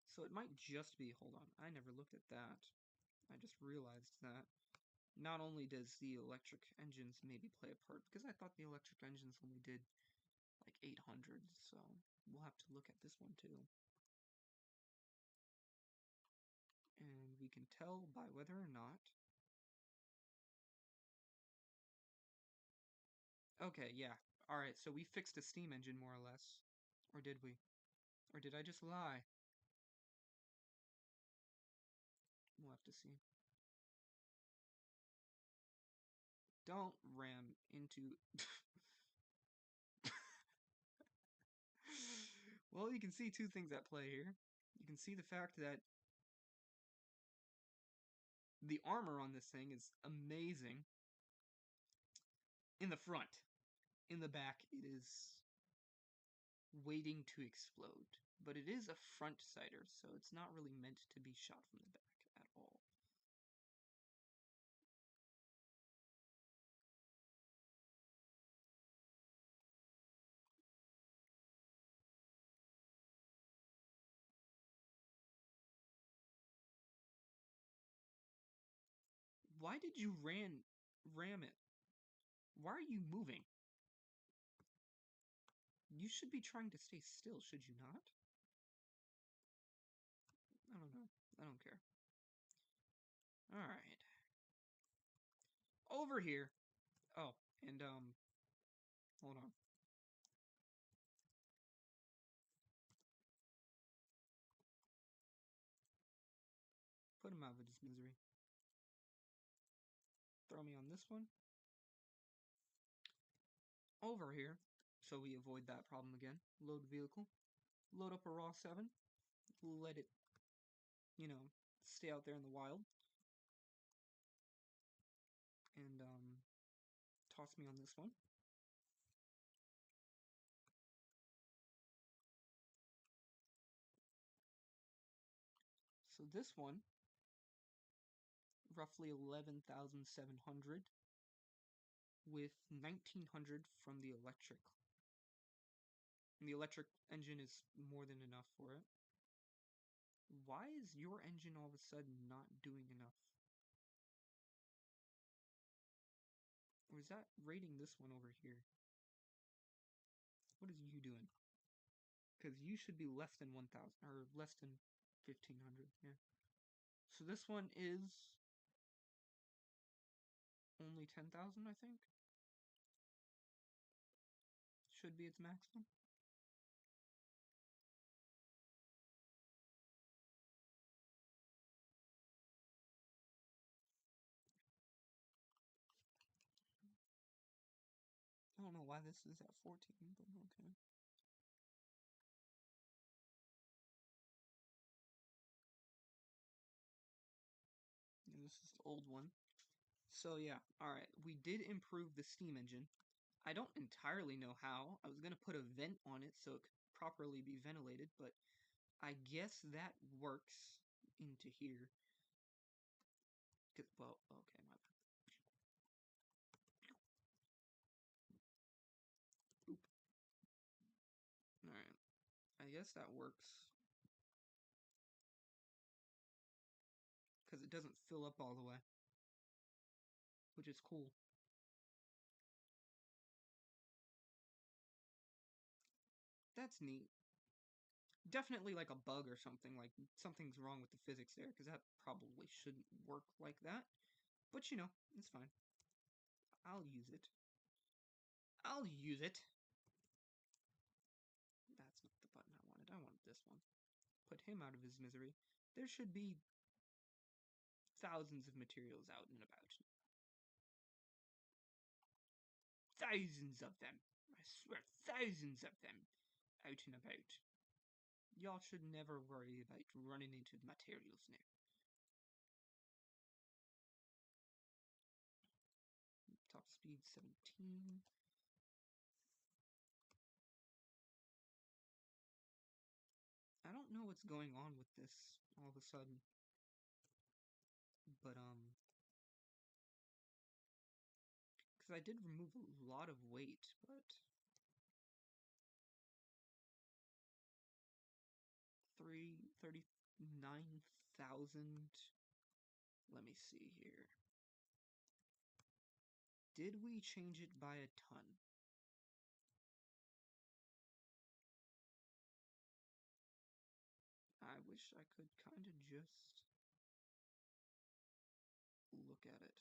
So it might just be, hold on, I never looked at that. I just realized that. Not only does the electric engines maybe play a part, because I thought the electric engines only did like 800, so we'll have to look at this one too. And we can tell by whether or not... Okay, yeah. Alright, so we fixed a steam engine more or less. Or did we? Or did I just lie? We'll have to see. Don't ram into... Well, you can see two things at play here. You can see the fact that the armor on this thing is amazing. In the front. In the back, it is waiting to explode. But it is a front-sider, so it's not really meant to be shot from the back at all. Why did you ram it? Why are you moving? You should be trying to stay still, should you not? I don't know. I don't care. Alright. Over here. Oh, and, hold on. Put him out of his misery. Throw me on this one. Over here, so we avoid that problem again. Load vehicle. Load up a raw 7. Let it, you know, stay out there in the wild. And, toss me on this one. So this one roughly 11,700 with 1,900 from the electric. And the electric engine is more than enough for it. Why is your engine all of a sudden not doing enough? Or is that rating this one over here? What is you doing? Because you should be less than 1,000, or less than 1,500, yeah. So this one is only 10,000, I think? Should be its maximum. I don't know why this is at 14, but okay. Yeah, this is the old one. So yeah, alright, we did improve the steam engine. I don't entirely know how. I was going to put a vent on it so it could properly be ventilated, but I guess that works into here. Well, okay, my boop. Alright, I guess that works. Because it doesn't fill up all the way. Which is cool. That's neat. Definitely like a bug or something, like something's wrong with the physics there, because that probably shouldn't work like that. But you know, it's fine. I'll use it. I'll use it. That's not the button I wanted. I wanted this one. Put him out of his misery. There should be thousands of materials out and about. Thousands of them. I swear, thousands of them out and about. Y'all should never worry about running into materials now. Top speed 17. I don't know what's going on with this all of a sudden. But, because I did remove a lot of weight, but 39,000. Let me see here. Did we change it by a ton? I wish I could kind of just look at it.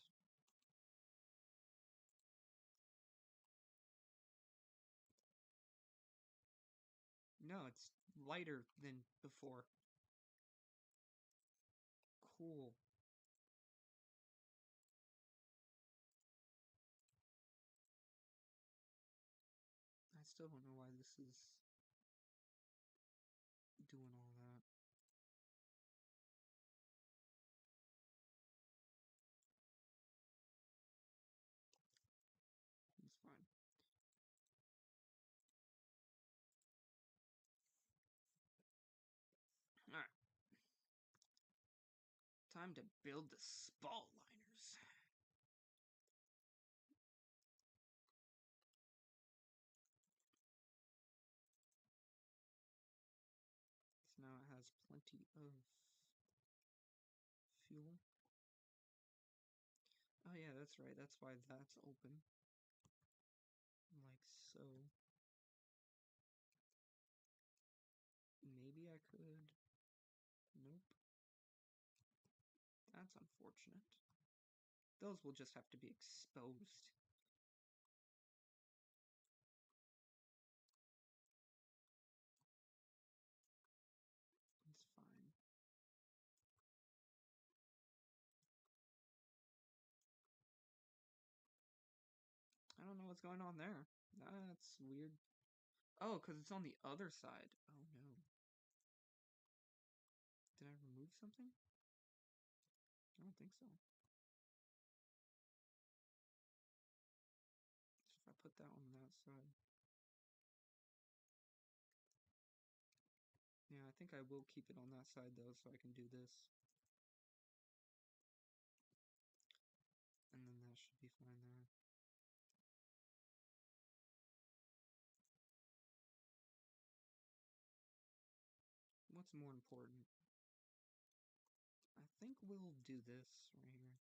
No, it's lighter than before. Cool. I still don't know why this is doing all that. It's fine. Alright. Time to build the spall liners. So now it has plenty of fuel. Oh yeah, that's right. That's why that's open. Like so. Maybe I could... Nope. That's unfortunate. Those will just have to be exposed. It's fine. I don't know what's going on there. That's weird. Oh, because it's on the other side. Oh no. Did I remove something? I don't think so. If I put that on that side. Yeah, I think I will keep it on that side though, so I can do this. What's more important? I think we'll do this right here.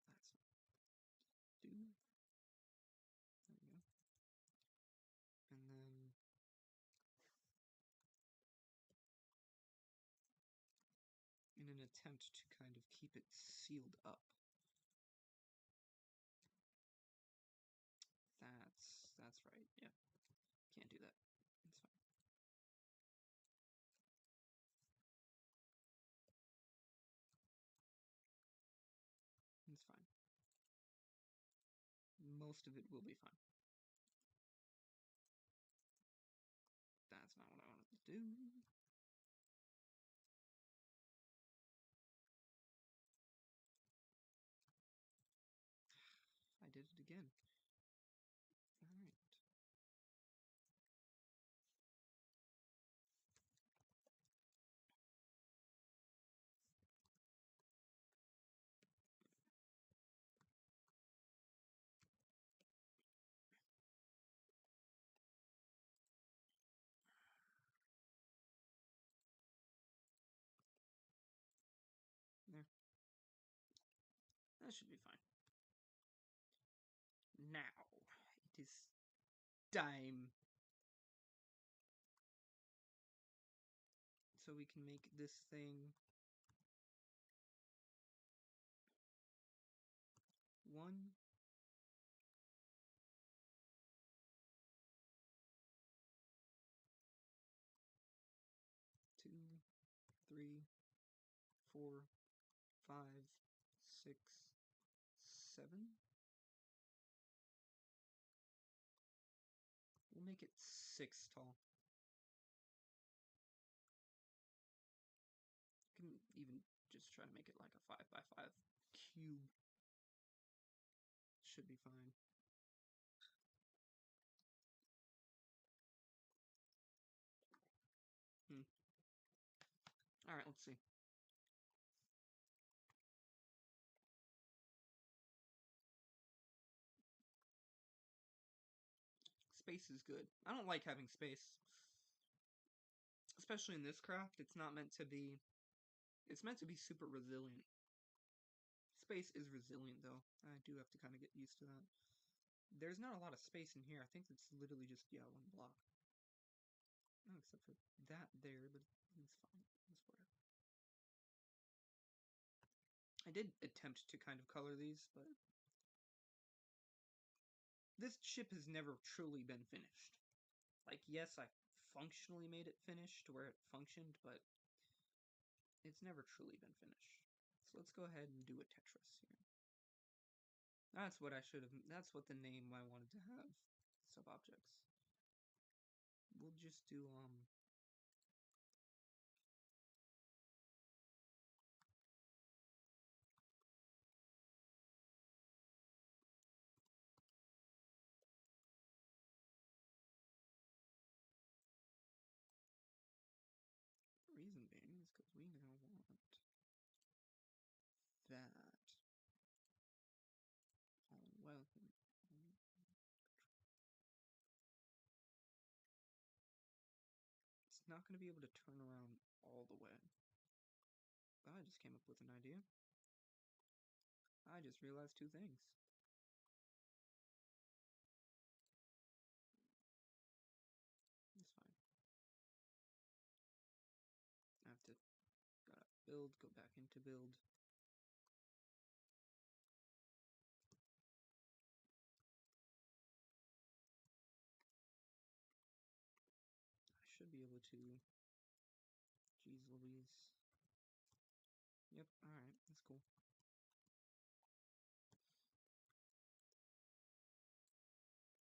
That's do. There we go. And then in an attempt to kind of keep it sealed up. That's right. Yeah. Can't do that. It's fine. It's fine. Most of it will be fine. That's not what I wanted to do. I did it again. Alright. There. That should be fine. Now, it is time. So we can make this thing 1, 2, 3, 4, 5, 6, 7. We'll make it 6 tall. You can even just try to make it like a 5 by 5 cube. Should be fine. Alright, let's see. Space is good. I don't like having space. Especially in this craft, it's not meant to be... It's meant to be super resilient. Space is resilient, though. I do have to kind of get used to that. There's not a lot of space in here. I think it's literally just, yeah, 1 block. Oh, except for that there, but it's fine. It's whatever. I did attempt to kind of color these, but... This ship has never truly been finished. Like, yes, I functionally made it finished to where it functioned, but it's never truly been finished. So let's go ahead and do a Tetris here. That's what I should have... That's what the name I wanted to have. Sub-objects. We'll just do, reason being is because we now want that on welcome. It's not going to be able to turn around all the way. But I just came up with an idea. I just realized 2 things. It's fine. I have to build, go back into build. I should be able to... Jeez Louise. Yep, alright, that's cool.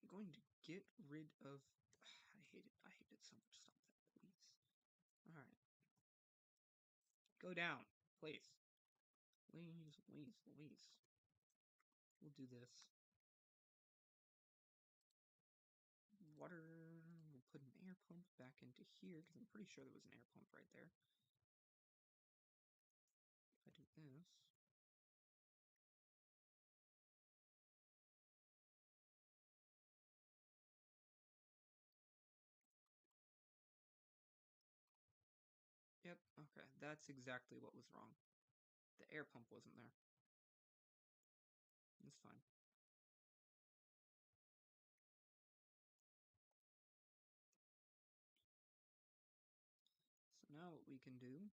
I'm going to get rid of... I hate it. I hate it so much. Stop that, please. Alright. Go down, please. Please, please, please. We'll do this. Water... We'll put an air pump back into here, because I'm pretty sure there was an air pump right there. If I do this... Yep, okay, that's exactly what was wrong. The air pump wasn't there. It's fine. So now what we can do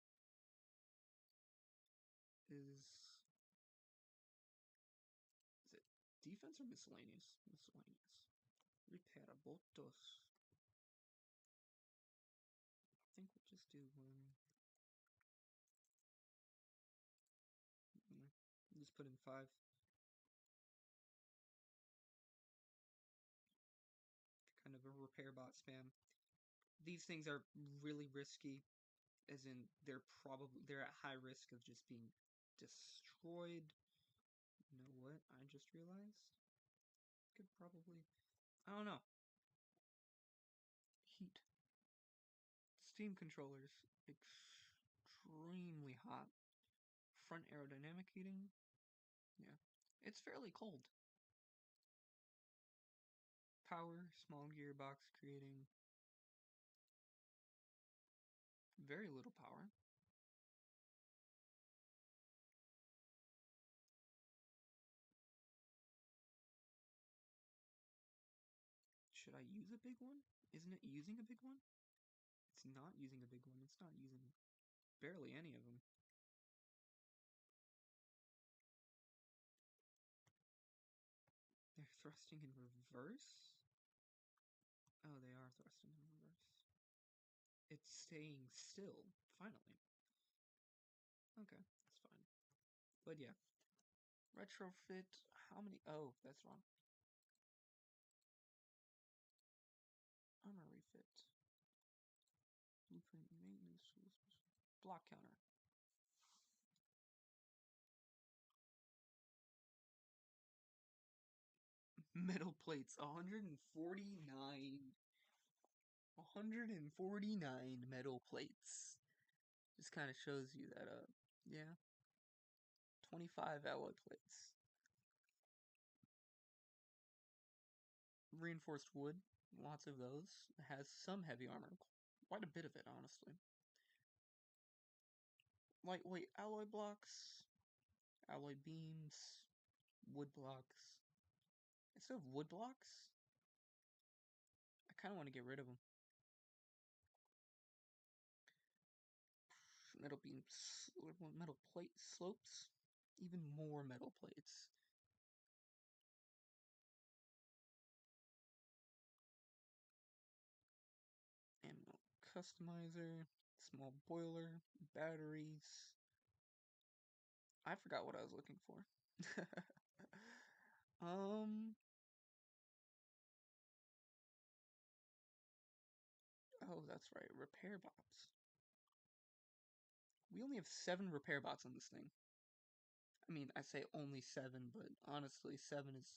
is it defense or miscellaneous? Miscellaneous. Reparabotos. I think we'll just do one. Just put in 5. Kind of a repair bot spam. These things are really risky, as in they're at high risk of just being destroyed. You know what? I just realized could probably, I don't know. Heat. Steam controllers extremely hot. Front aerodynamic heating. Yeah, it's fairly cold. Power, small gearbox creating very little power. Should I use a big one? Isn't it using a big one? It's not using a big one. It's not using barely any of them. They're thrusting in reverse? Oh, they are thrusting in reverse. It's staying still, finally. Okay, that's fine. But yeah. Retrofit, how many? Oh, that's wrong. Armor refit. Blueprint maintenance tools. Block counter. Metal plates, 149. 149 metal plates. Just kind of shows you that, yeah. 25 alloy plates. Reinforced wood, lots of those. It has some heavy armor. Quite a bit of it, honestly. Lightweight alloy blocks, alloy beams, wood blocks. Instead of wood blocks, I kind of want to get rid of them. Metal beams, metal plate slopes, even more metal plates. Ammo customizer, small boiler, batteries. I forgot what I was looking for. um. Oh, that's right. Repair bots. We only have 7 repair bots on this thing. I mean, I say only 7, but honestly, 7 is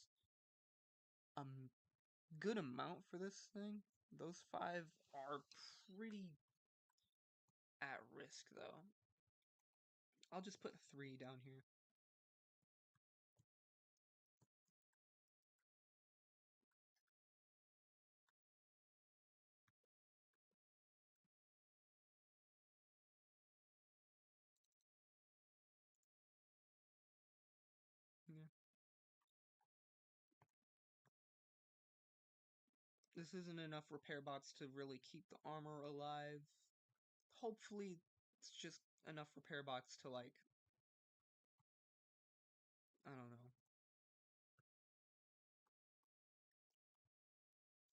a good amount for this thing. Those 5 are pretty at risk, though. I'll just put 3 down here. Yeah. This isn't enough repair bots to really keep the armor alive. Hopefully, it's just enough repair bots to, like, I don't know,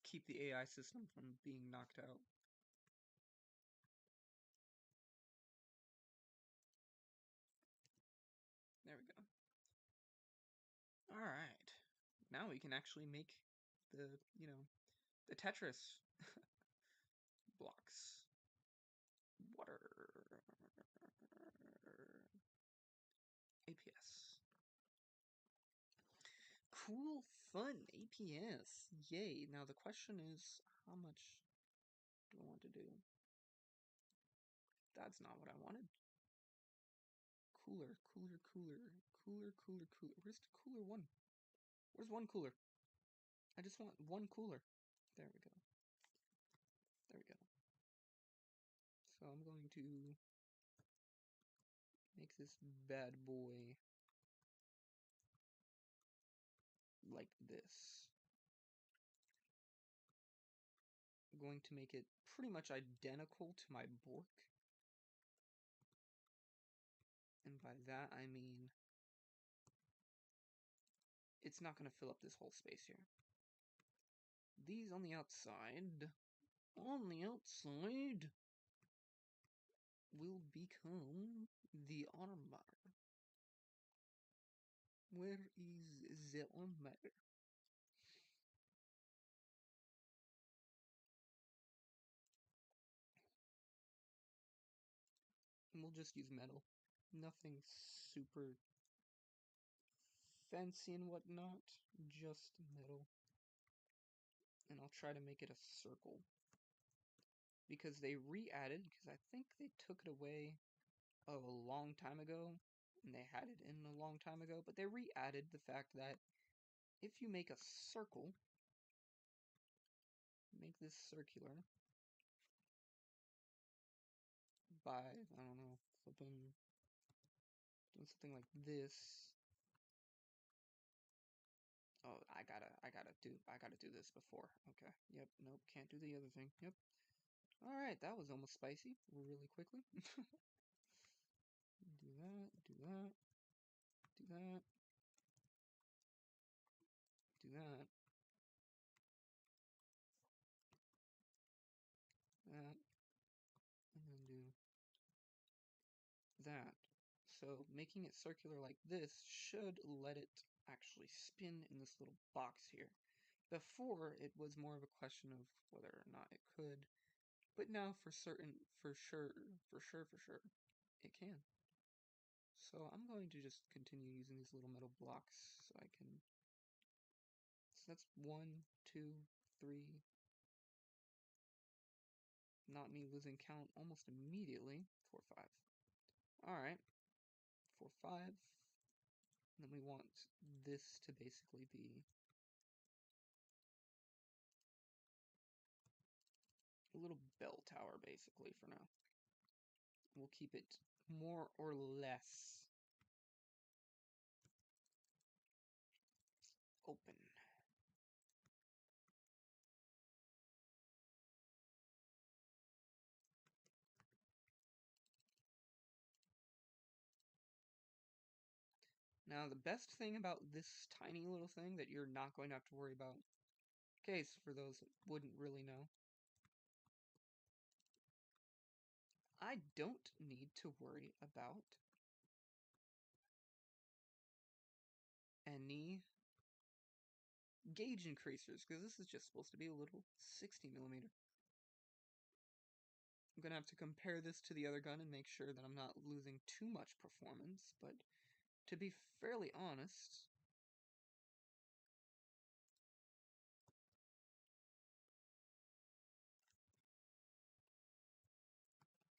keep the AI system from being knocked out. There we go. Alright. Now we can actually make the, the Tetris blocks. Water. APS. Cool, fun APS. Yay. Now the question is, how much do I want to do? That's not what I wanted. Cooler, cooler, cooler, cooler, cooler, cooler. Where's the cooler one? Where's one cooler? I just want one cooler. There we go. There we go. I'm going to make this bad boy like this. I'm going to make it pretty much identical to my Bork. And by that I mean it's not going to fill up this whole space here. These on the outside, will become the armor. Where is the armor? And we'll just use metal. Nothing super fancy and whatnot, just metal. And I'll try to make it a circle. Because they re-added, because I think they took it away a long time ago, and they had it in a long time ago, but they re-added the fact that if you make a circle, make this circular by, I don't know, doing something like this. Oh, I gotta do this before. Okay, yep, nope, can't do the other thing. Yep. Alright, that was almost spicy, really quickly. Do that, do that, do that, do that, that, and then do that. So making it circular like this should let it actually spin in this little box here. Before, it was more of a question of whether or not it could, but now for sure, it can. So I'm going to just continue using these little metal blocks so I can... So that's 1, 2, 3. Not me losing count almost immediately. 4, 5. Alright. 4, 5. And then we want this to basically be a little bell tower, basically, for now. We'll keep it more or less open. Now, the best thing about this tiny little thing that you're not going to have to worry about, in case for those that wouldn't really know, I don't need to worry about any gauge increasers, because this is just supposed to be a little 60mm. I'm going to have to compare this to the other gun and make sure that I'm not losing too much performance, but to be fairly honest,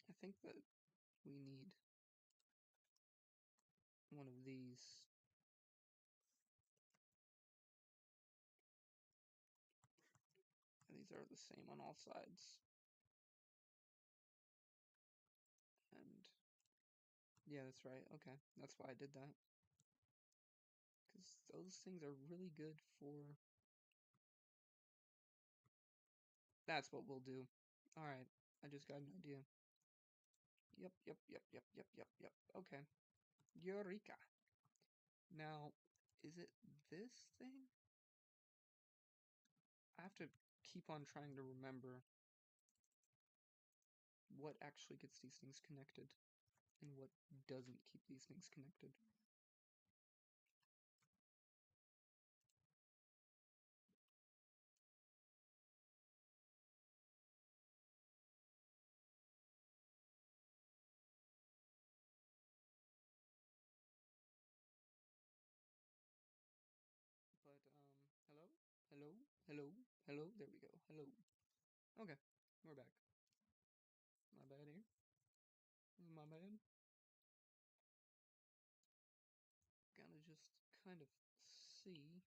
I think that we need one of these. These are the same on all sides. And yeah, that's right. Okay, that's why I did that. Because those things are really good for... That's what we'll do. Alright, I just got an idea. Yep. Okay. Eureka. Now, is it this thing? I have to keep on trying to remember what actually gets these things connected and what doesn't keep these things connected. But, hello? Hello? Hello? Hello? There we go. Hello. Okay, we're back. My bad here. My bad. Gotta just kind of see.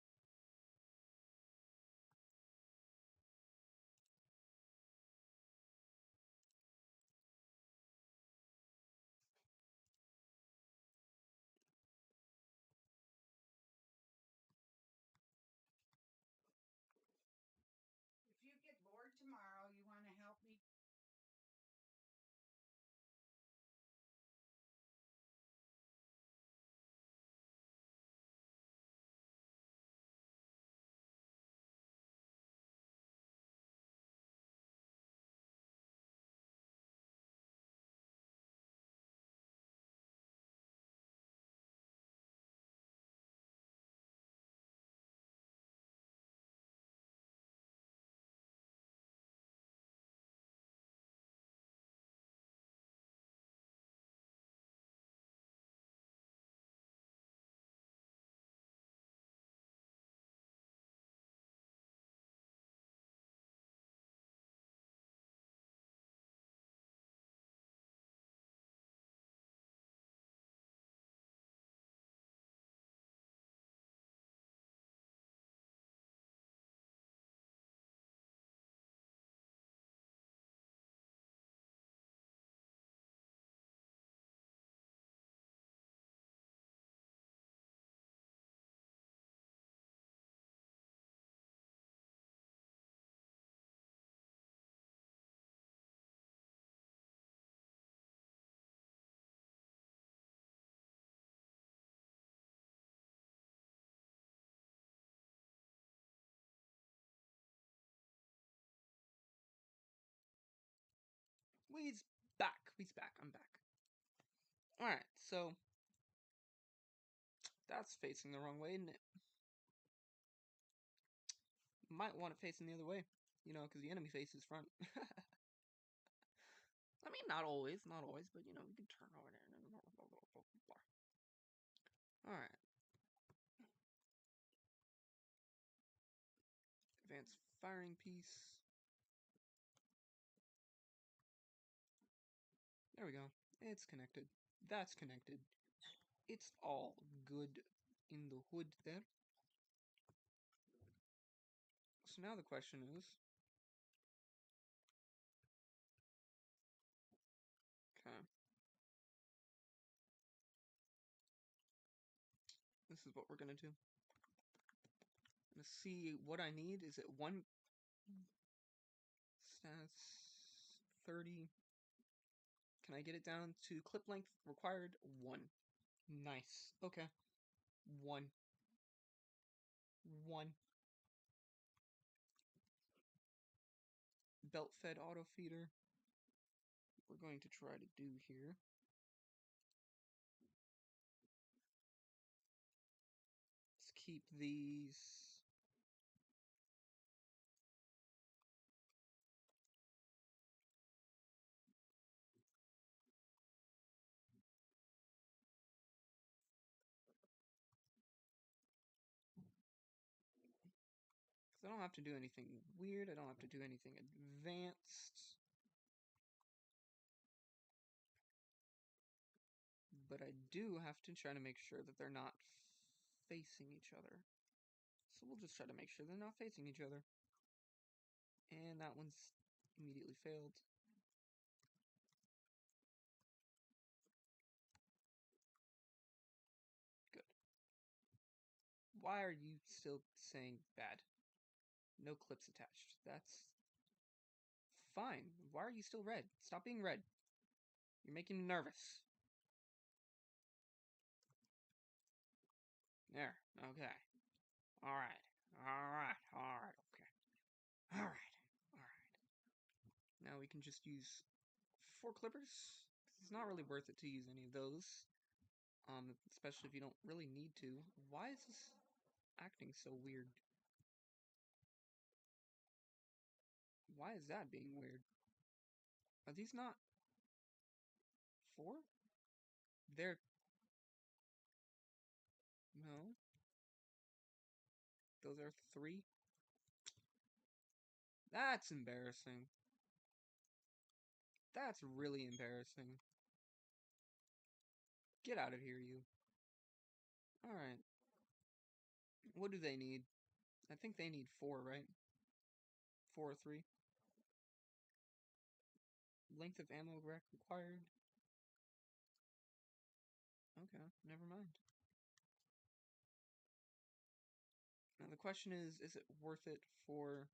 We's back. We's back. I'm back. Alright, so that's facing the wrong way, isn't it? Might want it facing the other way, you know, because the enemy faces front. I mean, not always, but you know, we can turn over there. Alright. Advanced firing piece. There we go. It's connected. That's connected. It's all good in the hood there. So now the question is... Okay. This is what we're gonna do. I'm gonna see what I need. Is it one... Stats... 30... Can I get it down to clip length required? 1. Nice. Okay. 1. 1. Belt fed auto feeder. We're going to try to do here. Let's keep these. Because I don't have to do anything weird. I don't have to do anything advanced. But I do have to try to make sure that they're not facing each other. So we'll just try to make sure they're not facing each other. And that one's immediately failed. Good. Why are you still saying bad? No clips attached. That's fine. Why are you still red? Stop being red. You're making me nervous. There. Okay. Alright. Alright. Alright. Okay. Alright. Alright. Now we can just use 4 clippers. It's not really worth it to use any of those. Especially if you don't really need to. Why is this acting so weird? Why is that being weird? Are these not 4? They're... No. Those are 3. That's embarrassing. That's really embarrassing. Get out of here, you. Alright. What do they need? I think they need 4, right? 4 or 3. Length of ammo rack required. Okay, never mind. Now the question is it worth it for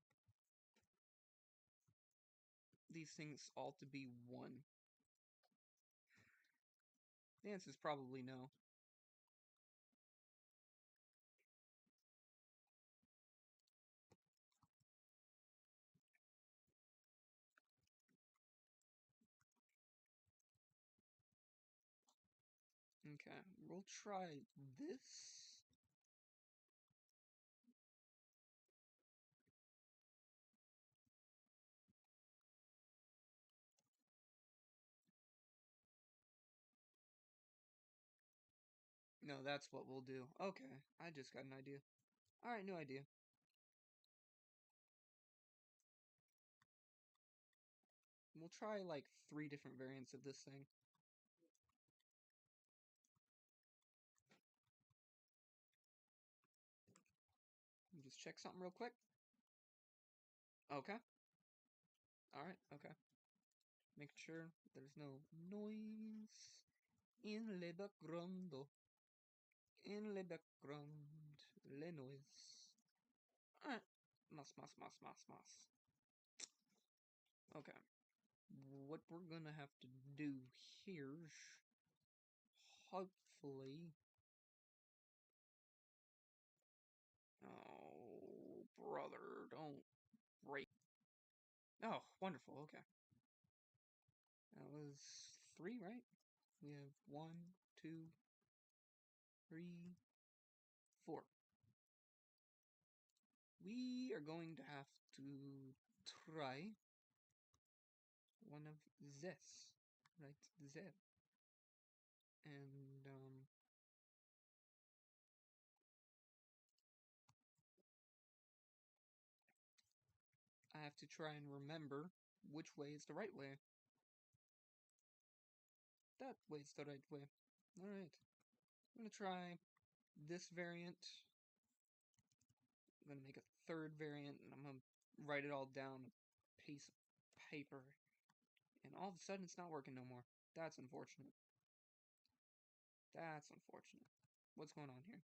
these things all to be 1? The answer is probably no. Okay, we'll try this. No, that's what we'll do. Okay, I just got an idea. Alright, new idea. We'll try like 3 different variants of this thing. Just check something real quick. Okay. Alright, okay. Make sure there's no noise in le background. In le background. Le noise. Alright. Mas. Okay. What we're gonna have to do here, hopefully... Oh, brother, don't break. Oh, wonderful, okay. That was 3, right? We have 1, 2, 3, 4. We are going to have to try one of this, right there. And, I have to try and remember which way is the right way. That way's the right way. Alright. I'm gonna try this variant. I'm gonna make a third variant, and I'm gonna write it all down on a piece of paper. And all of a sudden, it's not working no more. That's unfortunate. That's unfortunate. What's going on here?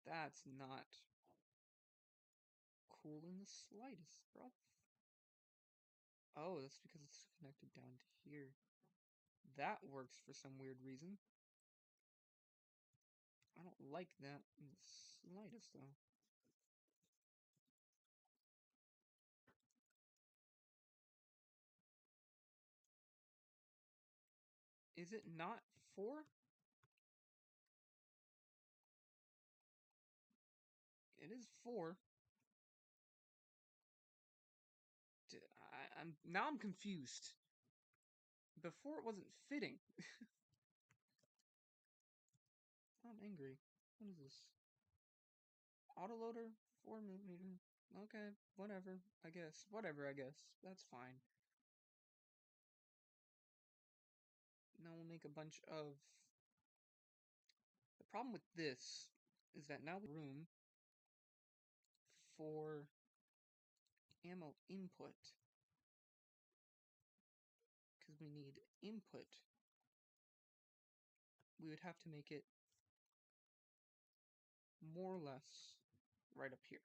That's not cool in the slightest, bro. Oh, that's because it's connected down to here. That works for some weird reason. I don't like that in the slightest, though. Is it not 4? It is 4. I'm confused. Before it wasn't fitting. I'm angry. What is this? Autoloader? 4mm. Okay, whatever, I guess. Whatever, I guess. That's fine. Now we'll make a bunch of... The problem with this is that now the room for ammo input, because we need input, we would have to make it more or less right up here.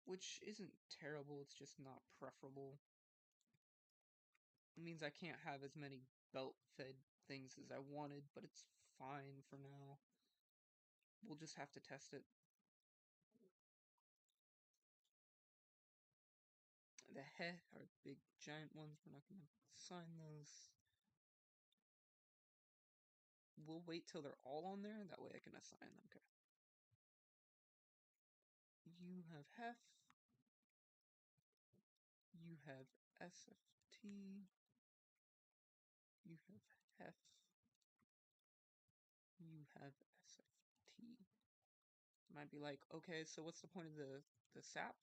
Which isn't terrible, it's just not preferable. It means I can't have as many belt-fed things as I wanted, but it's fine for now. We'll just have to test it. The heh are big giant ones, we're not going to assign those. We'll wait till they're all on there, that way I can assign them. Okay. You have hef. You have SFT. You have hef. You have SFT. Might be like, okay, so what's the point of the sap?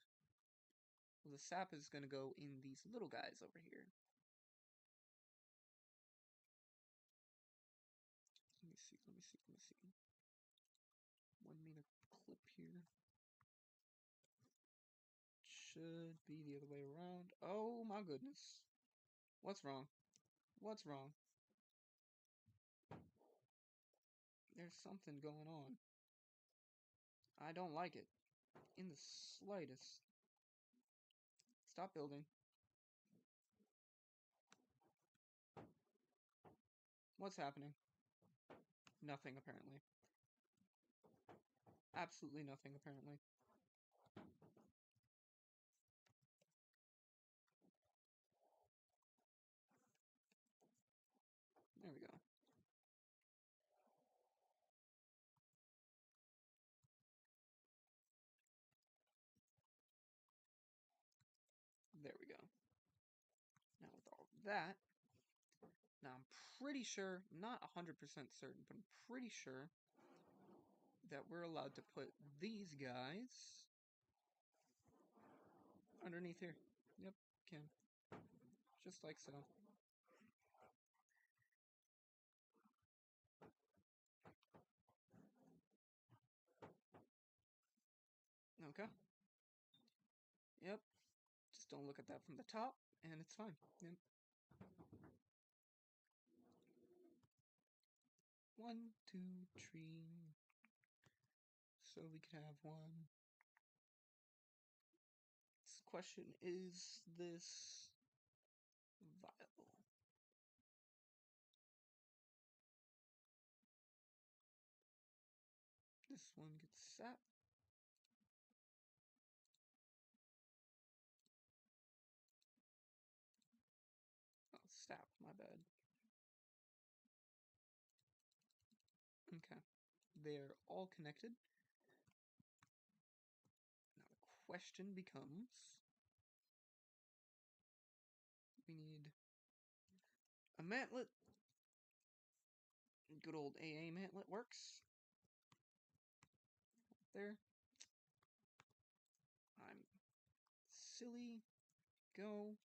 Well, the sap is going to go in these little guys over here. Let me see, let me see, let me see. 1 meter clip here. Should be the other way around. Oh my goodness. What's wrong? What's wrong? There's something going on. I don't like it. In the slightest. Stop building. What's happening? Nothing, apparently. Absolutely nothing, apparently. There we go. There we go. Now with all that, now I'm pretty sure, not 100% certain, but I'm pretty sure that we're allowed to put these guys underneath here. Yep, can. Just like so. Okay. Yep. Just don't look at that from the top, and it's fine. Yep. 1, 2, 3. So we could have one. This question, is this viable? This one gets sap. they are all connected. Now the question becomes, we need a mantlet. Good old AA mantlet works. There. I'm silly. Go.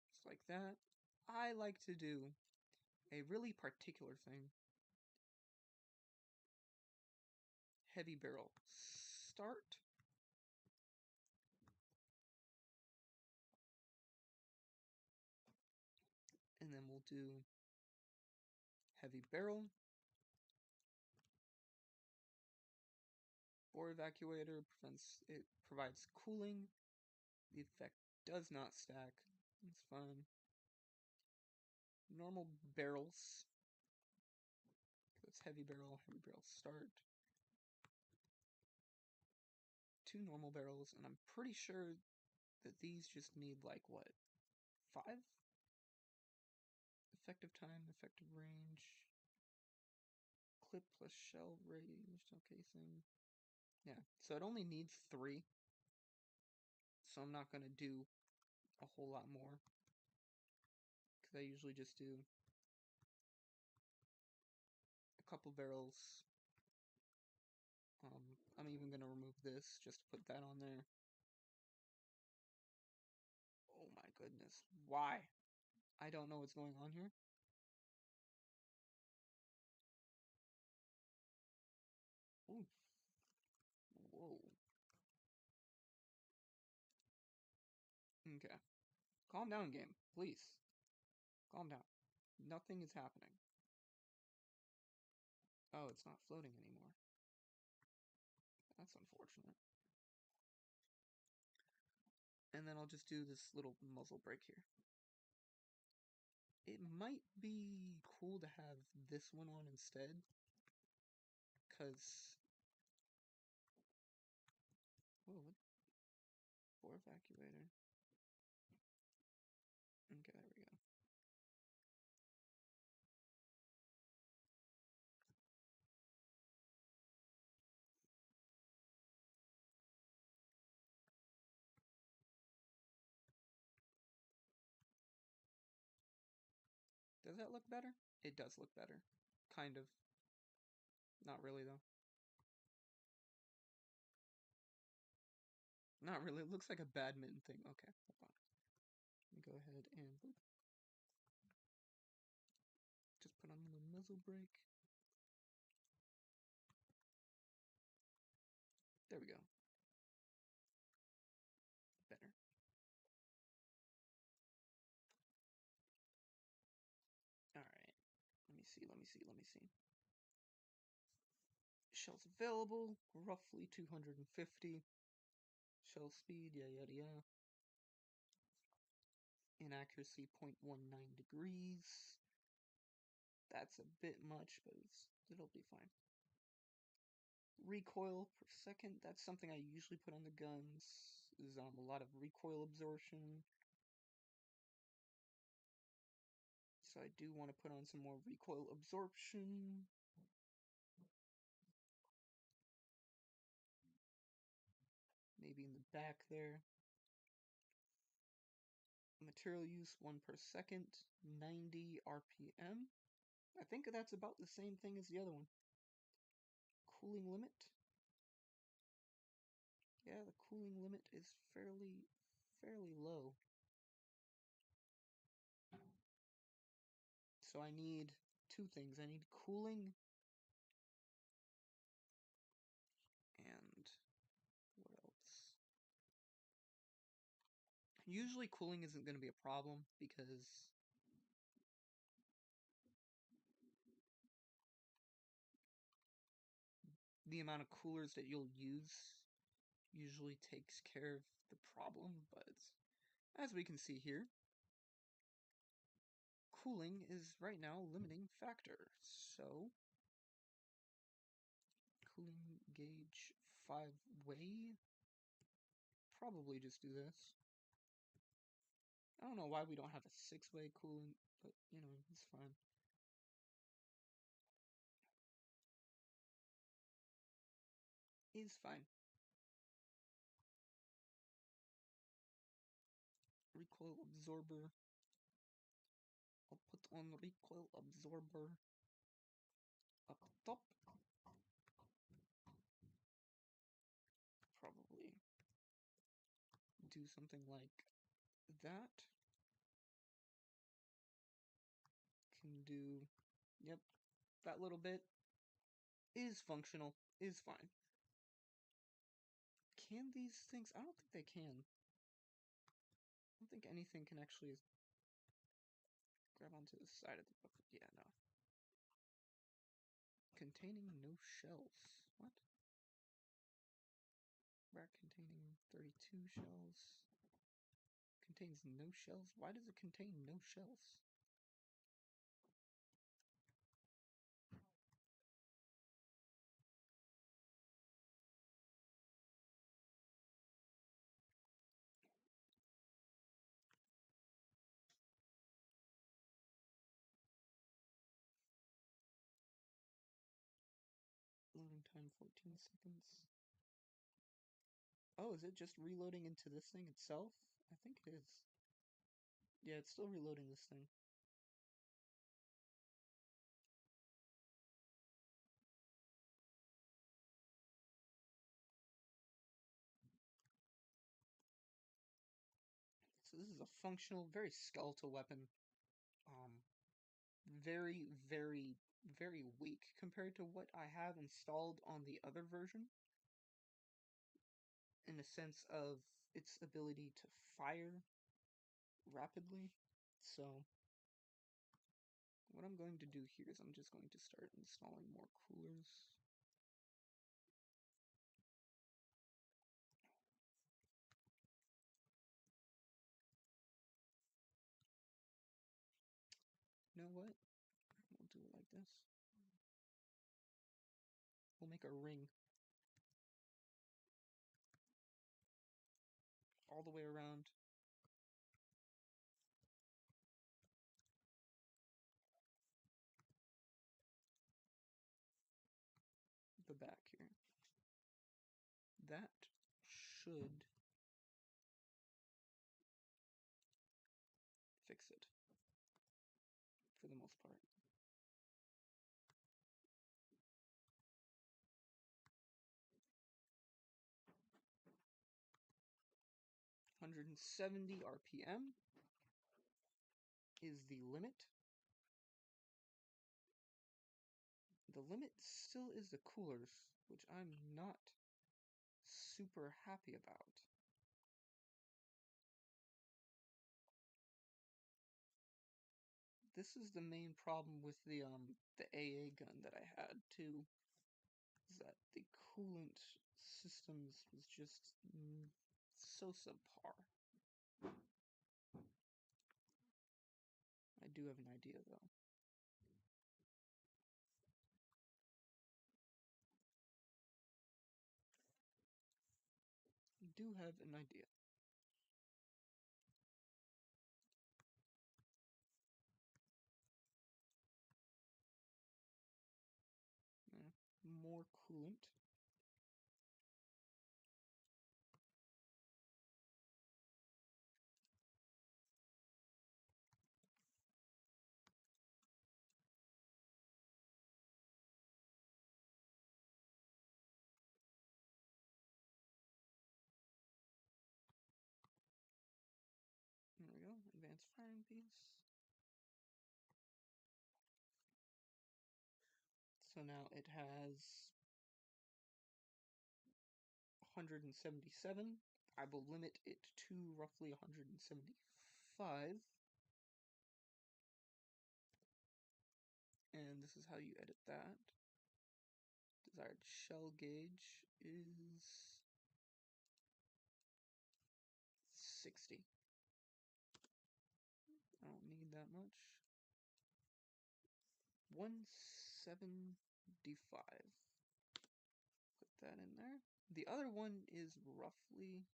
Just like that. I like to do a really particular thing. Heavy barrel start. And then we'll do heavy barrel. Bore evacuator provides cooling. The effect does not stack. It's fine. Normal barrels. That's heavy barrel start. 2 normal barrels, and I'm pretty sure that these just need like what? 5? Effective time, effective range. Clip plus shell raised, okay thing. Yeah, so it only needs 3. So I'm not gonna do a whole lot more. Because I usually just do a couple barrels. I'm even gonna remove this just to put that on there. Oh my goodness, why? I don't know what's going on here. Ooh. Whoa. Okay. Calm down, game. Please. Calm down. Nothing is happening. Oh, it's not floating anymore. That's unfortunate. And then I'll just do this little muzzle brake here. It might be cool to have this one on instead. Because... Whoa, what? Bore evacuator. Okay, there we go. Does that look better? It does look better. Kind of. Not really, though. Not really. It looks like a badminton thing. Okay, hold on. Let me go ahead and boop. Just put on the muzzle brake. There we go. Better. Alright. Let me see. Shells available, roughly 250. Shell speed, yada yada. Inaccuracy 0.19 degrees. That's a bit much, but it'll be fine. Recoil per second, that's something I usually put on the guns. Is a lot of recoil absorption. So I do want to put on some more recoil absorption. Maybe in the back there. Material use 1 per second, 90 RPM. I think that's about the same thing as the other one. Cooling limit. Yeah, the cooling limit is fairly low. So I need 2 things. I need cooling and what else? Usually cooling isn't going to be a problem because the amount of coolers that you'll use usually takes care of the problem, but as we can see here, cooling is right now a limiting factor. So cooling gauge 5-way. Probably just do this. I don't know why we don't have a 6-way coolant, but you know, it's fine. is fine. Recoil absorber. I'll put on recoil absorber up top. Probably do something like that. Can do, yep, that little bit is functional, is fine. Can these things? I don't think they can. I don't think anything can actually grab onto the side of the book. Yeah, no. Containing no shells. What? Rack containing 32 shells. Contains no shells? Why does it contain no shells? Loading time 14 seconds. Oh, is it just reloading into this thing itself? I think it is. Yeah, it's still reloading this thing. So this is a functional, very skeletal weapon. Very, very, very weak compared to what I have installed on the other version. In a sense of its ability to fire rapidly. So what I'm going to do here is I'm just going to start installing more coolers. You know what? We'll do it like this. We'll make a ring all the way around. The back here. That should fix it for the most part. (170 RPM) is the limit. The limit still is the coolers, which I'm not super happy about. This is the main problem with the AA gun that I had too, is that the coolant systems was just so subpar. I do have an idea though. I do have an idea. More coolant. There we go, advanced firing piece. So now it has 177. I will limit it to roughly 175. And this is how you edit that. Desired shell gauge is 60. I don't need that much. 175. Put that in there. The other one is roughly...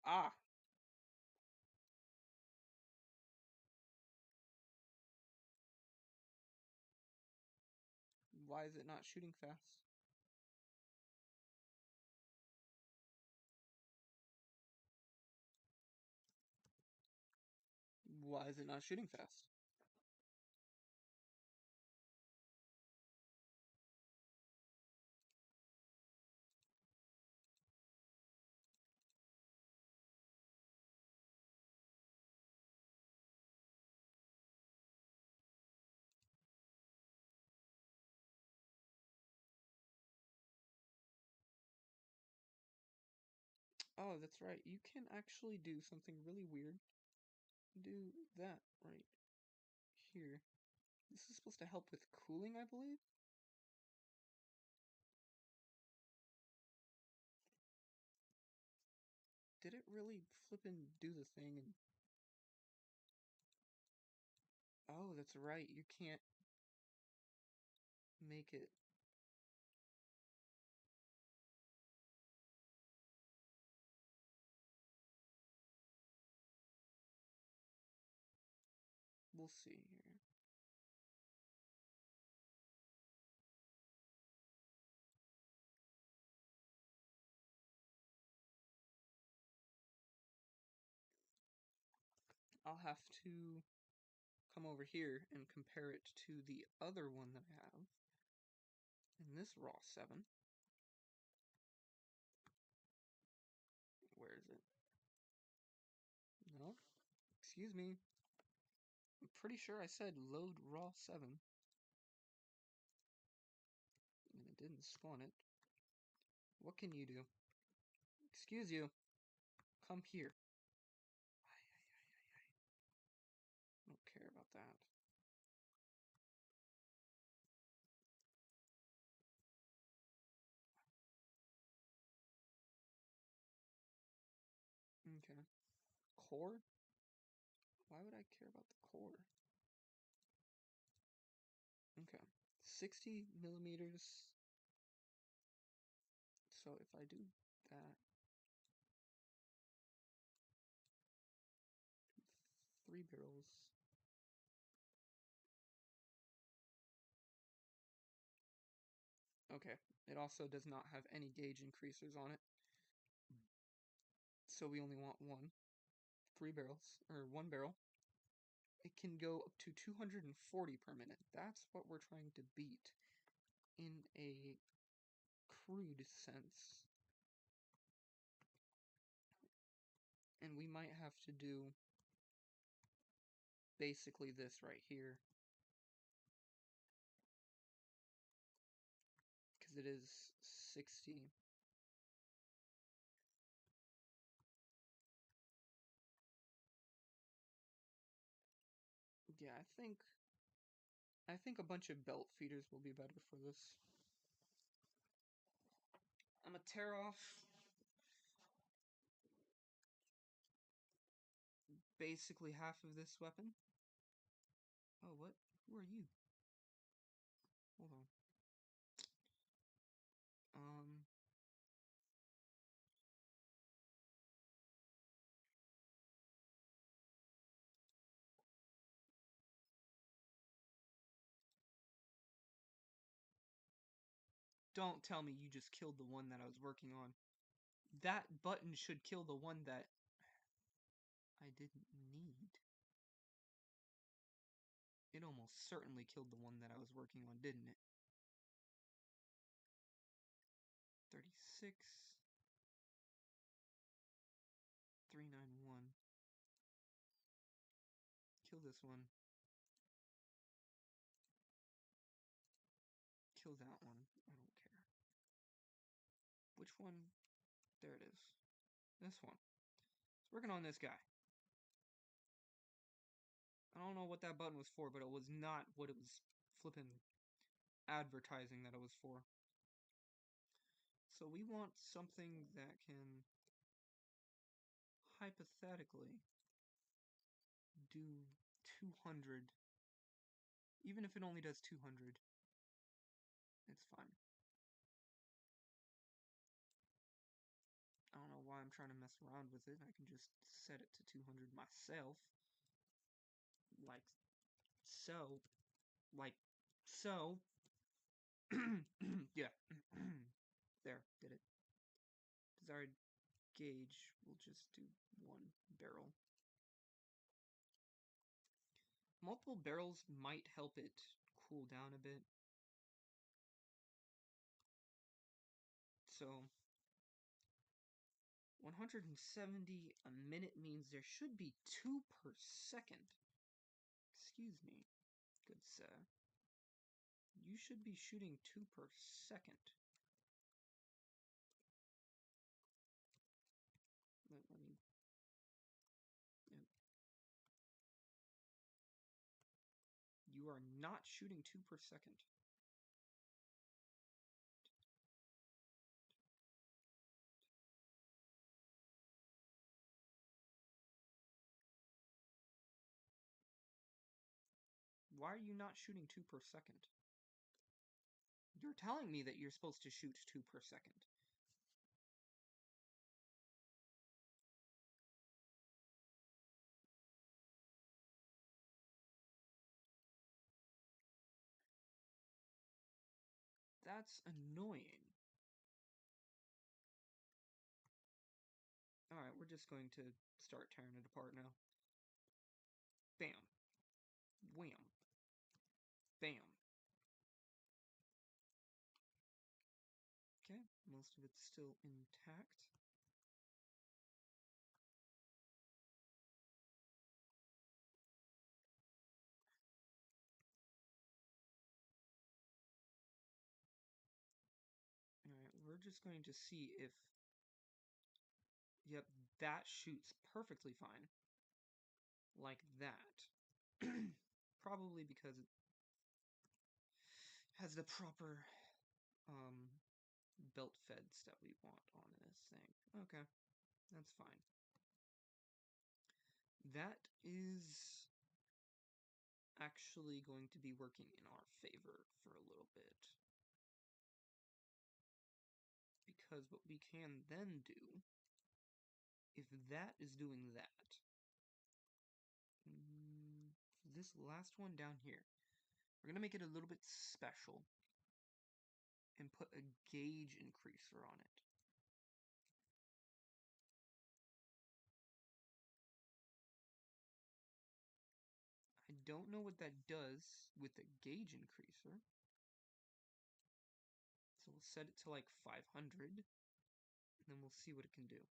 Ah! Why is it not shooting fast? Why is it not shooting fast? Oh, that's right. You can actually do something really weird. Do that right here. This is supposed to help with cooling, I believe? Did it really flippin' do the thing? And oh, that's right. You can't make it. We'll see here. I'll have to come over here and compare it to the other one that I have in this raw 7. Where is it? No, excuse me. I'm pretty sure I said load raw 7. And it didn't spawn it. What can you do? Excuse you. Come here. I don't care about that. Okay. Core? Why would I care about the core? Okay. 60 millimeters. So if I do that, 3 barrels. Okay. It also does not have any gauge increasers on it. So we only want one. 3 barrels, or 1 barrel. It can go up to 240 per minute. That's what we're trying to beat in a crude sense. And we might have to do basically this right here. Because it is 60. Yeah, I think a bunch of belt feeders will be better for this. I'm gonna tear off basically half of this weapon. Oh, what? Who are you? Hold on. Don't tell me you just killed the one that I was working on. That button should kill the one that I didn't need. It almost certainly killed the one that I was working on, didn't it? 36. 391. Kill this one. Kill that one. I don't care. Which one? There it is. This one. It's working on this guy. I don't know what that button was for, but it was not what it was flipping advertising that it was for. So we want something that can hypothetically do 200. Even if it only does 200, it's fine. I don't know why I'm trying to mess around with it. I can just set it to 200 myself. Like so. Like so. Yeah. There, did it. Desired gauge, we'll just do one barrel. Multiple barrels might help it cool down a bit. So 170 a minute means there should be 2 per second. Excuse me, good sir. You should be shooting 2 per second. Let me... Yep. You are not shooting 2 per second. Why are you not shooting 2 per second? You're telling me that you're supposed to shoot 2 per second. That's annoying. Alright, we're just going to start tearing it apart now. Bam. Wham. Bam. Okay, most of it's still intact. Alright, we're just going to see if... Yep, that shoots perfectly fine. Like that. Probably because it has the proper belt feds that we want on this thing. Okay, that's fine. That is actually going to be working in our favor for a little bit. Because what we can then do, if that is doing that, this last one down here, we're going to make it a little bit special and put a gauge increaser on it. I don't know what that does with the gauge increaser. So we'll set it to like 500, and then we'll see what it can do.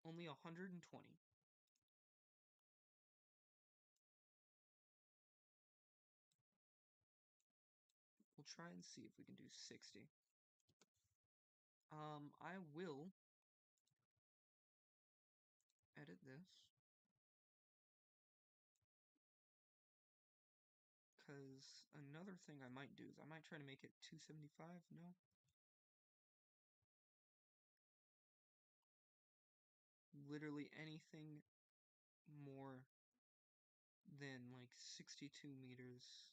Only 120. We'll try and see if we can do 60. I will edit this. Because another thing I might do is I might try to make it 275, no? Literally anything more than like 62 meters.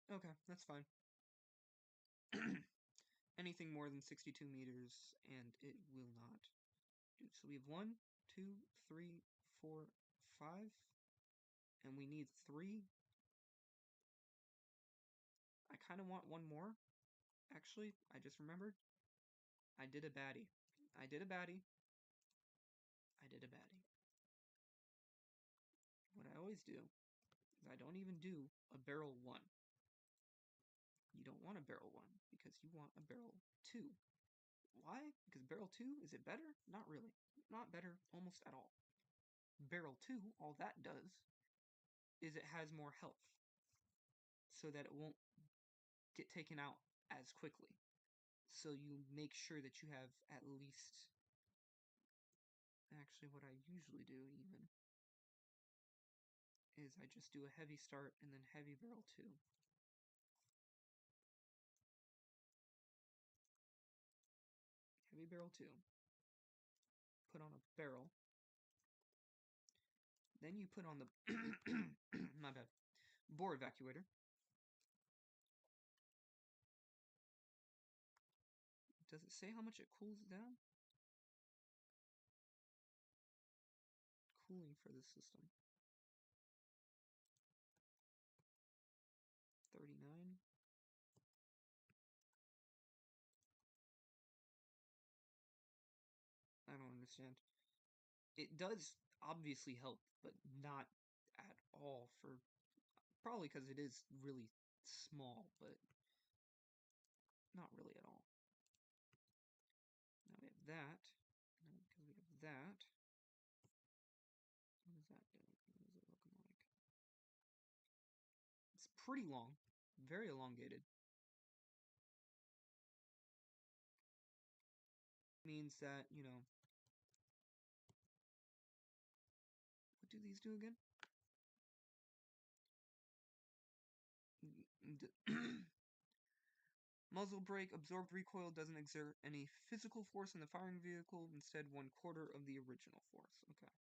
Okay, that's fine. Anything more than 62 meters and it will not do. So we have 1, 2, 3, 4, 5. And we need 3. I kind of want one more. Actually, I just remembered. I did a baddie. I did a baddie. I did a baddie. What I always do is I don't even do a barrel 1. You don't want a barrel 1 because you want a barrel 2. Why? Because barrel 2, is it better? Not really. Not better almost at all. Barrel 2, all that does is it has more health so that it won't get taken out as quickly. So you make sure that you have at least... Actually, what I usually do even is I just do a heavy start and then heavy barrel 2. Heavy barrel 2. Put on a barrel. Then you put on the... my bad. Bore evacuator. Does it say how much it cools down? Cooling for this system. understand. It does obviously help, but not at all for probably because it is really small, but not really at all. Now we have that. Now because we have that, what is that doing? What is it looking like? It's pretty long, very elongated. Means that, you know, what do these do again? Muzzle brake, absorbed recoil doesn't exert any physical force on the firing vehicle, instead 1/4 of the original force. Okay.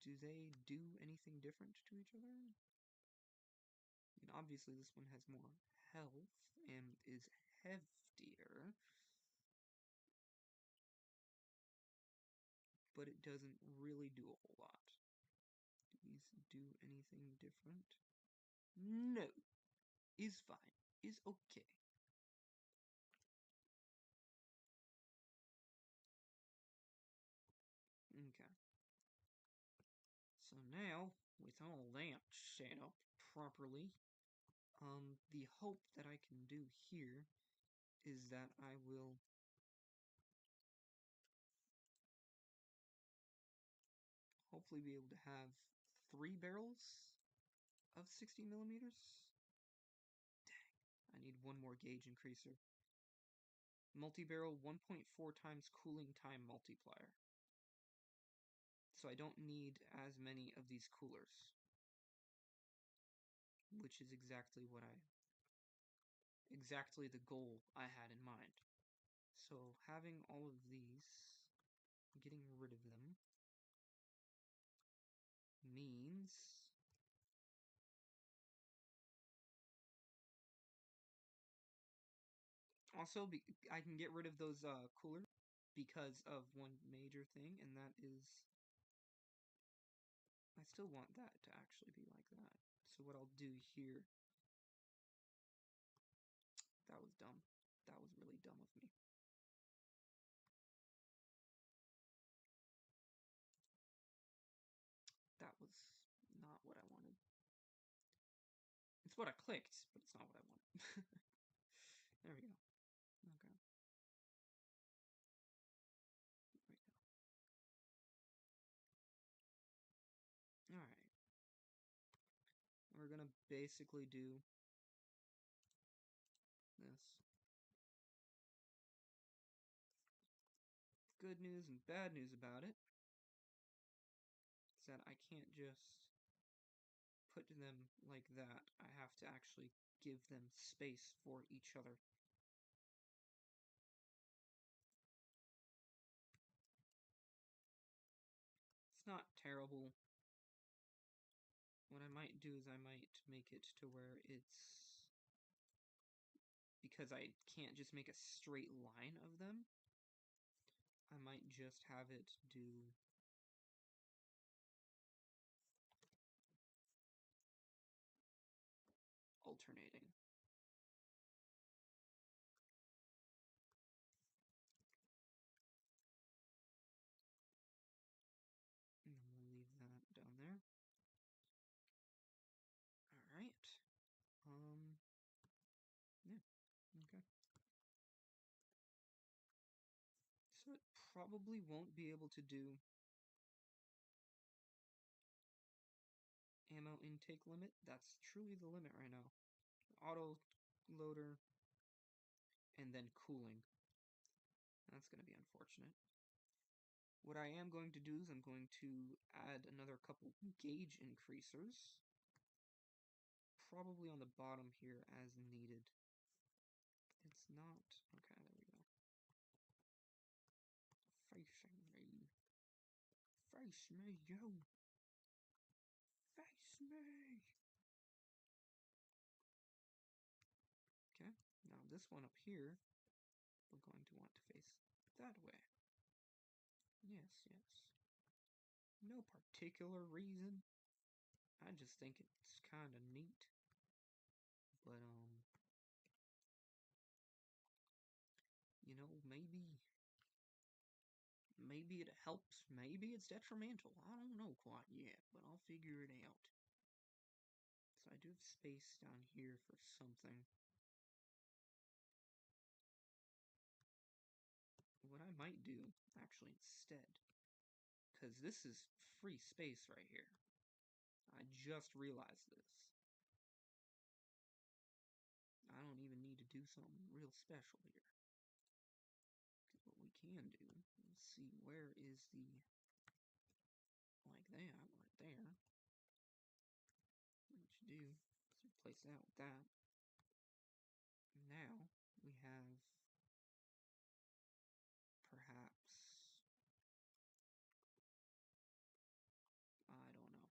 Do they do anything different to each other? I mean, obviously this one has more health and is heftier, but it doesn't really do a whole lot. Do these do anything different? No. Is fine. Is okay. Okay. So now, with all that set up properly, the hope that I can do here is that I will hopefully be able to have 3 barrels of 60 millimeters. Dang, I need one more gauge increaser. Multi-barrel 1.4 times cooling time multiplier. So I don't need as many of these coolers. Which is exactly the goal I had in mind. So having all of these, getting rid of them, means also I can get rid of those coolers because of one major thing, and that is I still want that to actually be like that. So what I'll do here, that was dumb. That was really dumb of me. That was not what I wanted. It's what I clicked, but it's not what I wanted. There we go. Okay. There we go. Alright. We're gonna basically do this. Good news and bad news about it is that I can't just put them like that. I have to actually give them space for each other. It's not terrible. What I might do is I might make it to where it's... because I can't just make a straight line of them, I might just have it do... alternating. And I'm gonna leave that down there. Alright. Yeah, okay. So it probably won't be able to do ammo intake limit. That's truly the limit right now. Auto loader, and then cooling. That's going to be unfortunate. What I am going to do is I'm going to add another couple gauge increasers. Probably on the bottom here as needed. It's not... okay, there we go. Facing me. Face me, you. Face me. Okay, now this one up here, we're going to want to face that way. Yes, yes. No particular reason. I just think it's kind of neat. But, maybe it helps, maybe it's detrimental. I don't know quite yet, but I'll figure it out. So I do have space down here for something. What I might do, actually, instead, because this is free space right here. I just realized this. I don't even need to do something real special here. Because what we can do, let's see, where is the, like that, right there. What you do is replace that with that. Now, we have, perhaps, I don't know.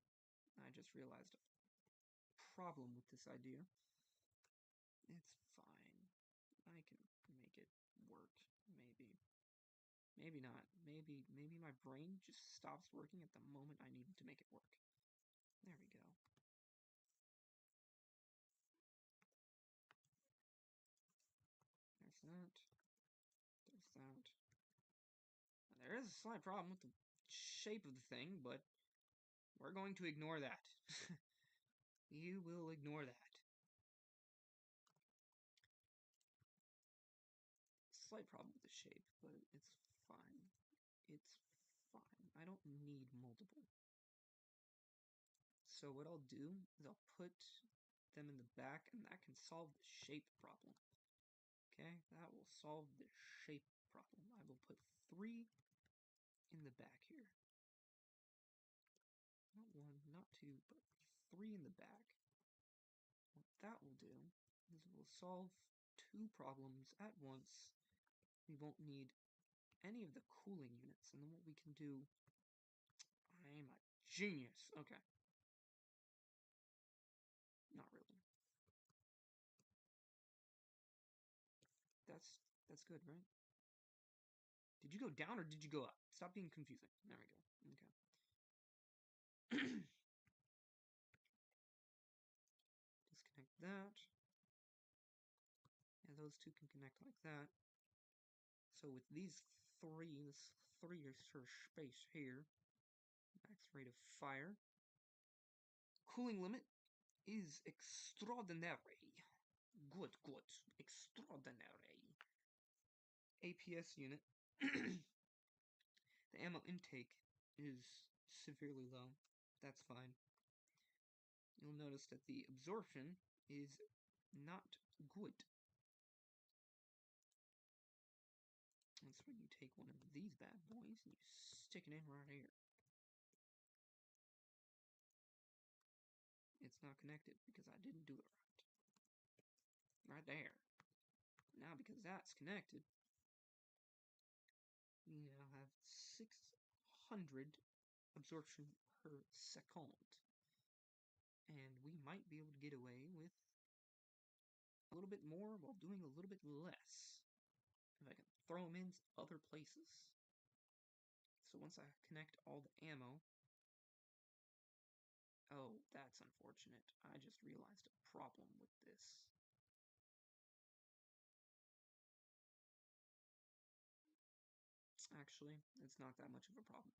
I just realized a problem with this idea. It's fine. I can make it work, maybe. Maybe not. Maybe my brain just stops working at the moment I need to make it work. There we go. There's that. There's that. Now, there is a slight problem with the shape of the thing, but we're going to ignore that. You will ignore that. Slight problem with the shape, but it's fine. It's fine. I don't need multiple. So what I'll do is I'll put them in the back, and that can solve the shape problem. Okay, that will solve the shape problem. I will put 3 in the back here. Not 1, not 2, but 3 in the back. What that will do is it will solve 2 problems at once. We won't need any of the cooling units, and then what we can do... I'm a genius! Okay. Not really. That's good, right? Did you go down or did you go up? Stop being confusing. There we go. Okay. Disconnect that. And those two can connect like that. So with these 3, this 3 is for space here. Max rate of fire. Cooling limit is extraordinary. Good. Extraordinary. APS unit. The ammo intake is severely low. That's fine. You'll notice that the absorption is not good. That's when you take one of these bad boys and you stick it in right here. It's not connected because I didn't do it right. Right there. Now because that's connected, we now have 600 absorption per second. And we might be able to get away with a little bit more while doing a little bit less. If I can throw them in other places. So once I connect all the ammo... Oh, that's unfortunate. I just realized a problem with this. Actually, it's not that much of a problem.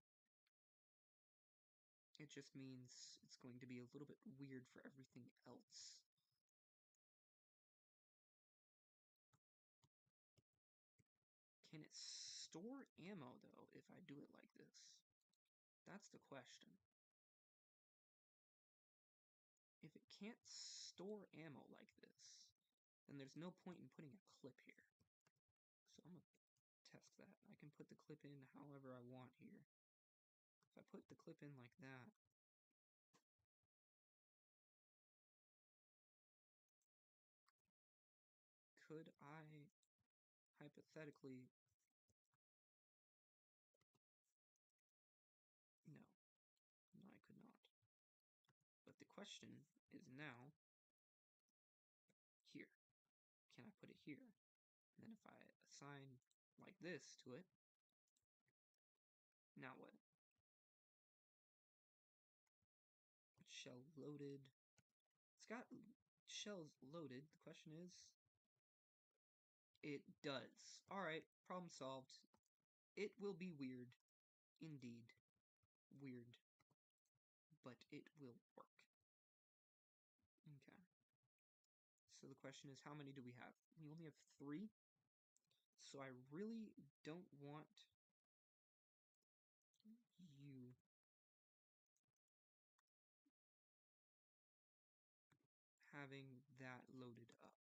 It just means it's going to be a little bit weird for everything else. Can it store ammo, though, if I do it like this? That's the question. If it can't store ammo like this, then there's no point in putting a clip here. So I'm going to test that. I can put the clip in however I want here. If I put the clip in like that, could I hypothetically... No. No, I could not. But the question is now, here. Can I put it here? And then if I assign like this to it, now what? Shell loaded. It's got shells loaded. The question is, It does. Alright, problem solved. It will be weird. Indeed. Weird. But it will work. Okay. So the question is, how many do we have? We only have 3. So I really don't want you having that loaded up.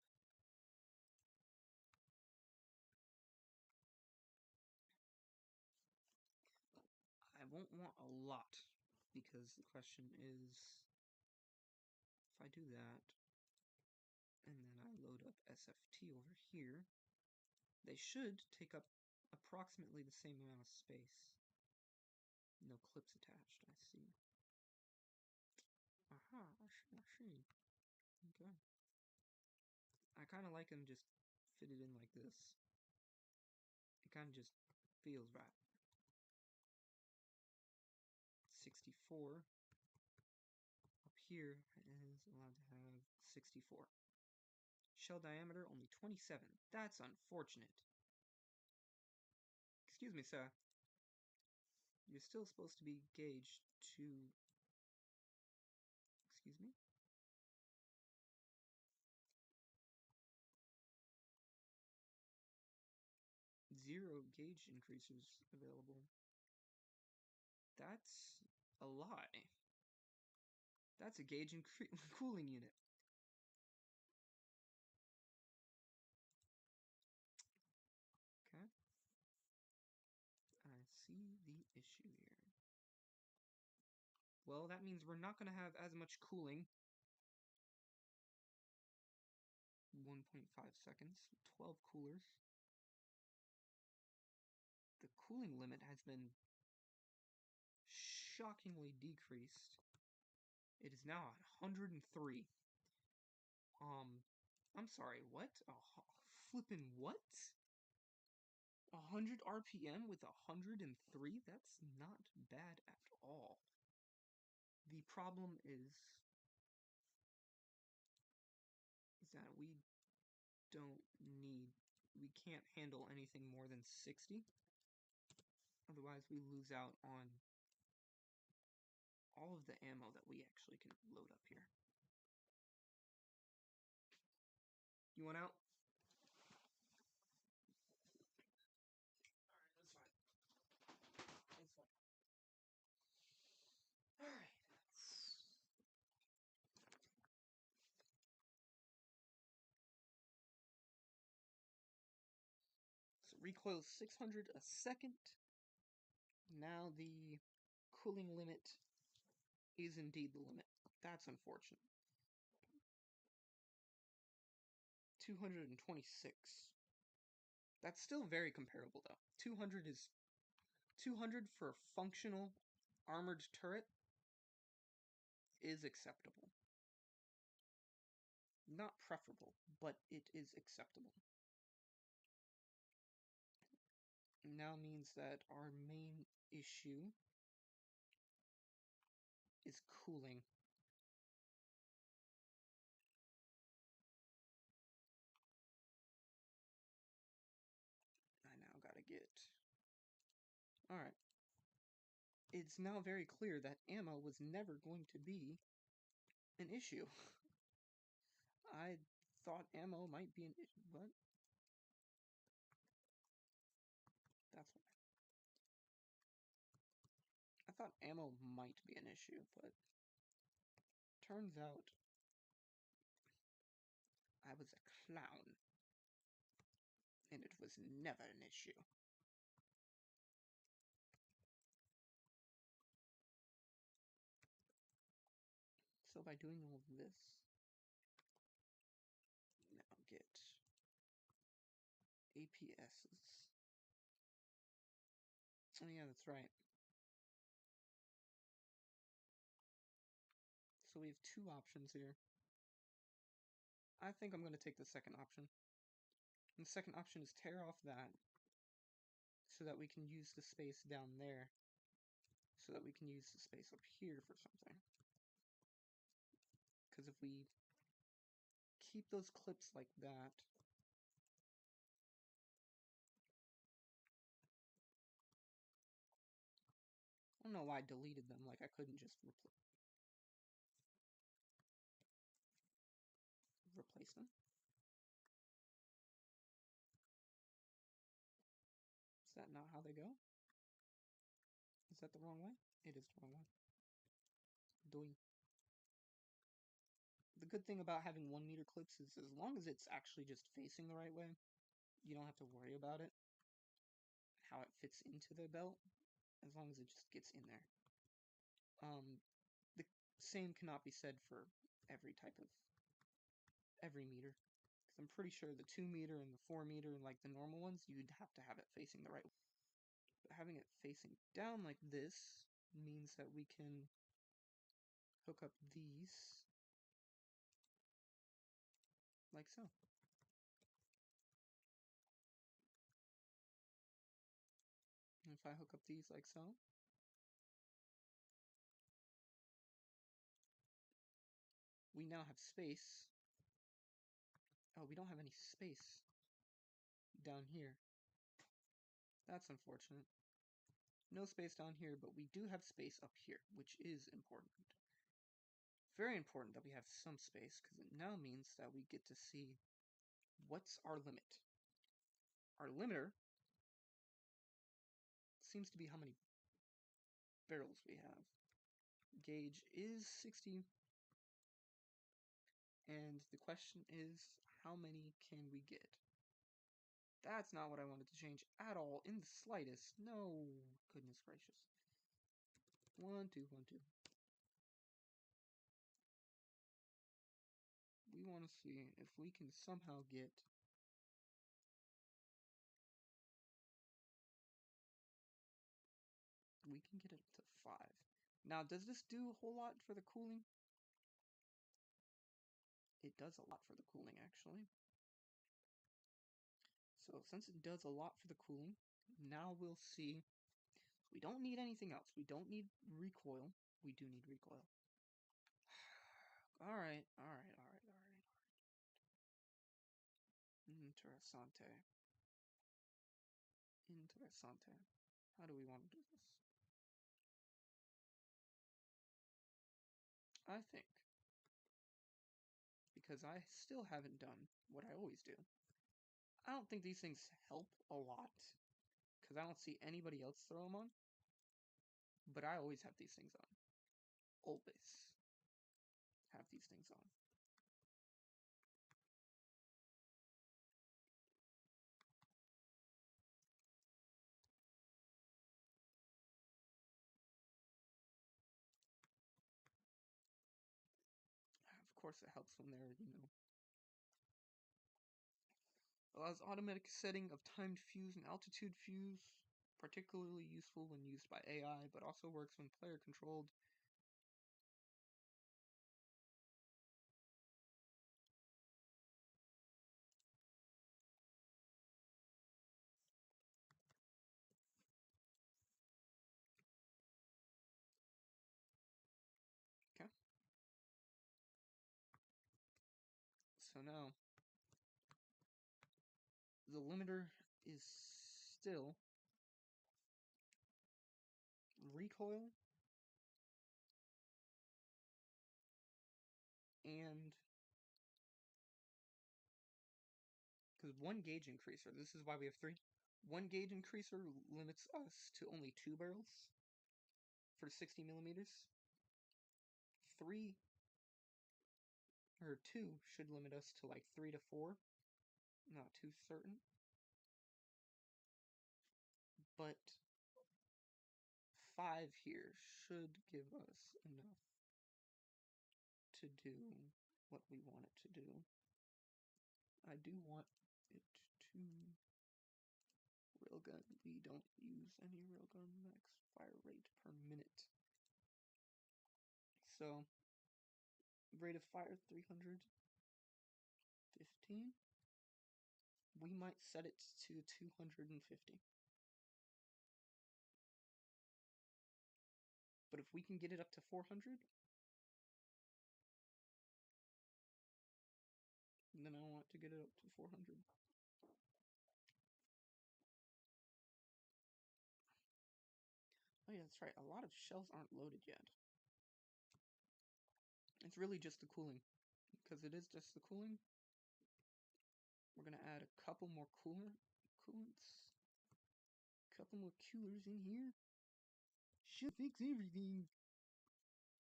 I won't want a lot, because the question is, if I do that, and then I load up SFT over here, they should take up approximately the same amount of space. No clips attached, I see. Aha, I see. Okay. I kind of like them just fitted in like this. It kind of just feels right. 64 up here is allowed to have 64. Shell diameter only 27. That's unfortunate. Excuse me, sir. You're still supposed to be gauged to... Excuse me? Zero gauge increasers available. That's a lie. That's a gauge cooling unit. Okay. I see the issue here. Well, that means we're not going to have as much cooling. 1.5 seconds, 12 coolers. The cooling limit has been shockingly decreased. It is now at 103. I'm sorry, what? Flippin' what? 100 RPM with 103? That's not bad at all. The problem is that we can't handle anything more than 60. Otherwise we lose out on all of the ammo that we actually can load up here. You want out? Alright, that's fine. That's fine. Alright. So recoil 600 a second. Now the cooling limit is indeed the limit. That's unfortunate. 226. That's still very comparable though. 200 for a functional armored turret is acceptable. Not preferable, but it is acceptable. Now means that our main issue is cooling. I now gotta get... Alright. It's now very clear that ammo was never going to be an issue. I thought ammo might be an issue, but... That's why. I thought ammo might be an issue, but... Turns out... I was a clown. And it was never an issue. So by doing all of this, now get APSs. Oh yeah, that's right. So we have 2 options here. I think I'm going to take the second option. And the second option is tear off that, so that we can use the space down there, so that we can use the space up here for something. Because if we keep those clips like that, don't know why I deleted them, like I couldn't just replace them. Is that not how they go? Is that the wrong way? It is the wrong way. Doing. The good thing about having 1 meter clips is as long as it's actually just facing the right way, you don't have to worry about it, how it fits into the belt, as long as it just gets in there. The same cannot be said for every type of, every meter. Because I'm pretty sure the 2 meter and the 4 meter and like the normal ones, you'd have to have it facing the right way. But having it facing down like this means that we can hook up these like so. And if I hook up these like so, we now have space. Oh, we don't have any space down here. That's unfortunate. No space down here, but we do have space up here, which is important. Very important that we have some space, because it now means that we get to see what's our limit. Our limiter seems to be how many barrels we have. Gauge is 60, and the question is, how many can we get? That's not what I wanted to change at all, in the slightest. No, goodness gracious. 1, 2, 1, 2. We want to see if we can somehow get we can get it to 5. Now, does this do a whole lot for the cooling? It does a lot for the cooling, actually. So, since it does a lot for the cooling, now we'll see. We don't need anything else. We don't need recoil. We do need recoil. Alright, alright, alright, alright. Interessante. Interessante. How do we want to do this? I think, because I still haven't done what I always do, I don't think these things help a lot, because I don't see anybody else throw them on, but I always have these things on. Always have these things on. Of course it helps when they're, allows automatic setting of timed fuse and altitude fuse, particularly useful when used by AI, but also works when player controlled. Okay. So now, the limiter is still recoil and because 1 gauge increaser, this is why we have 3. 1 gauge increaser limits us to only 2 barrels for 60 millimeters. 3 or 2 should limit us to like 3 to 4. Not too certain. But 5 here should give us enough to do what we want it to do. I do want it to railgun. We don't use any railgun max fire rate per minute. So rate of fire 315. We might set it to 250. But if we can get it up to 400, then I want to get it up to 400. Oh yeah, that's right. A lot of shells aren't loaded yet. It's really just the cooling. Because it is just the cooling. We're gonna add a couple more coolants. Couple more coolers in here. Should fix everything.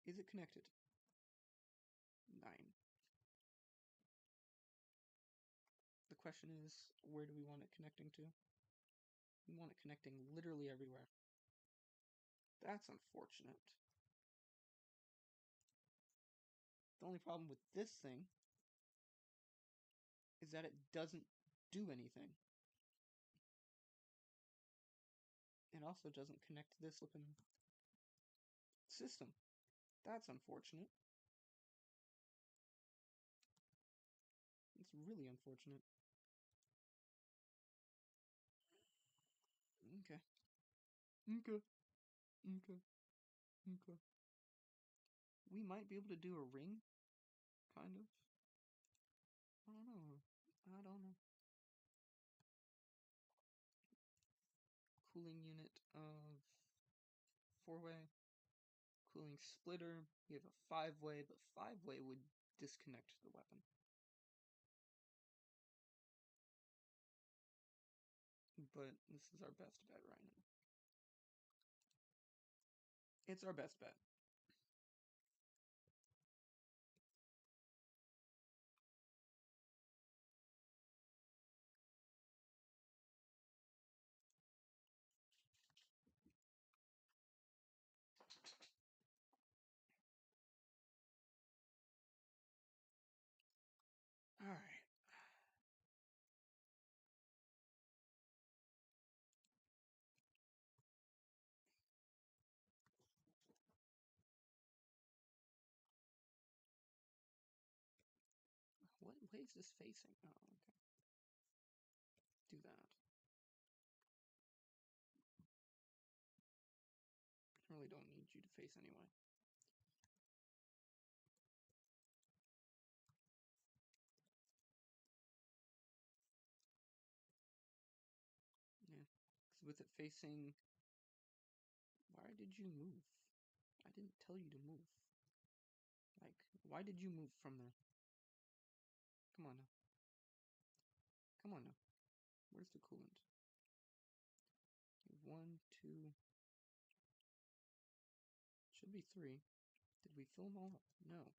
Is it connected? 9. The question is, where do we want it connecting to? We want it connecting literally everywhere. That's unfortunate. The only problem with this thing is that it doesn't do anything. It also doesn't connect to this looking system. That's unfortunate. It's really unfortunate. Okay. Okay. Okay. Okay. We might be able to do a ring, kind of. I don't know. I don't know. Cooling unit of 4-way. Cooling splitter. We have a 5-way, but 5-way would disconnect the weapon. But this is our best bet right now. It's our best bet. Alright. What way is this facing? Oh, okay. Do that. I really don't need you to face anyway. Yeah. Because with it facing... Why did you move? I didn't tell you to move. Like, why did you move from there? Come on now. Come on now. Where's the coolant? 1, 2... Should be 3. Did we fill them all up? No.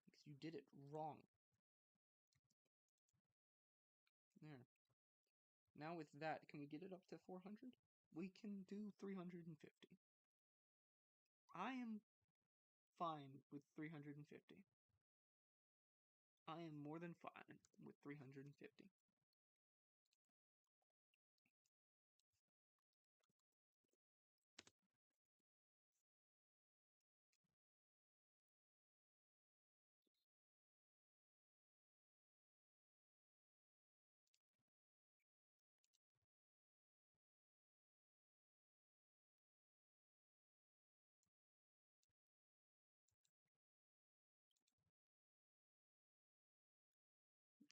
Because you did it wrong. There. Now with that, can we get it up to 400? We can do 350. I am fine with 350. I am more than fine with 350.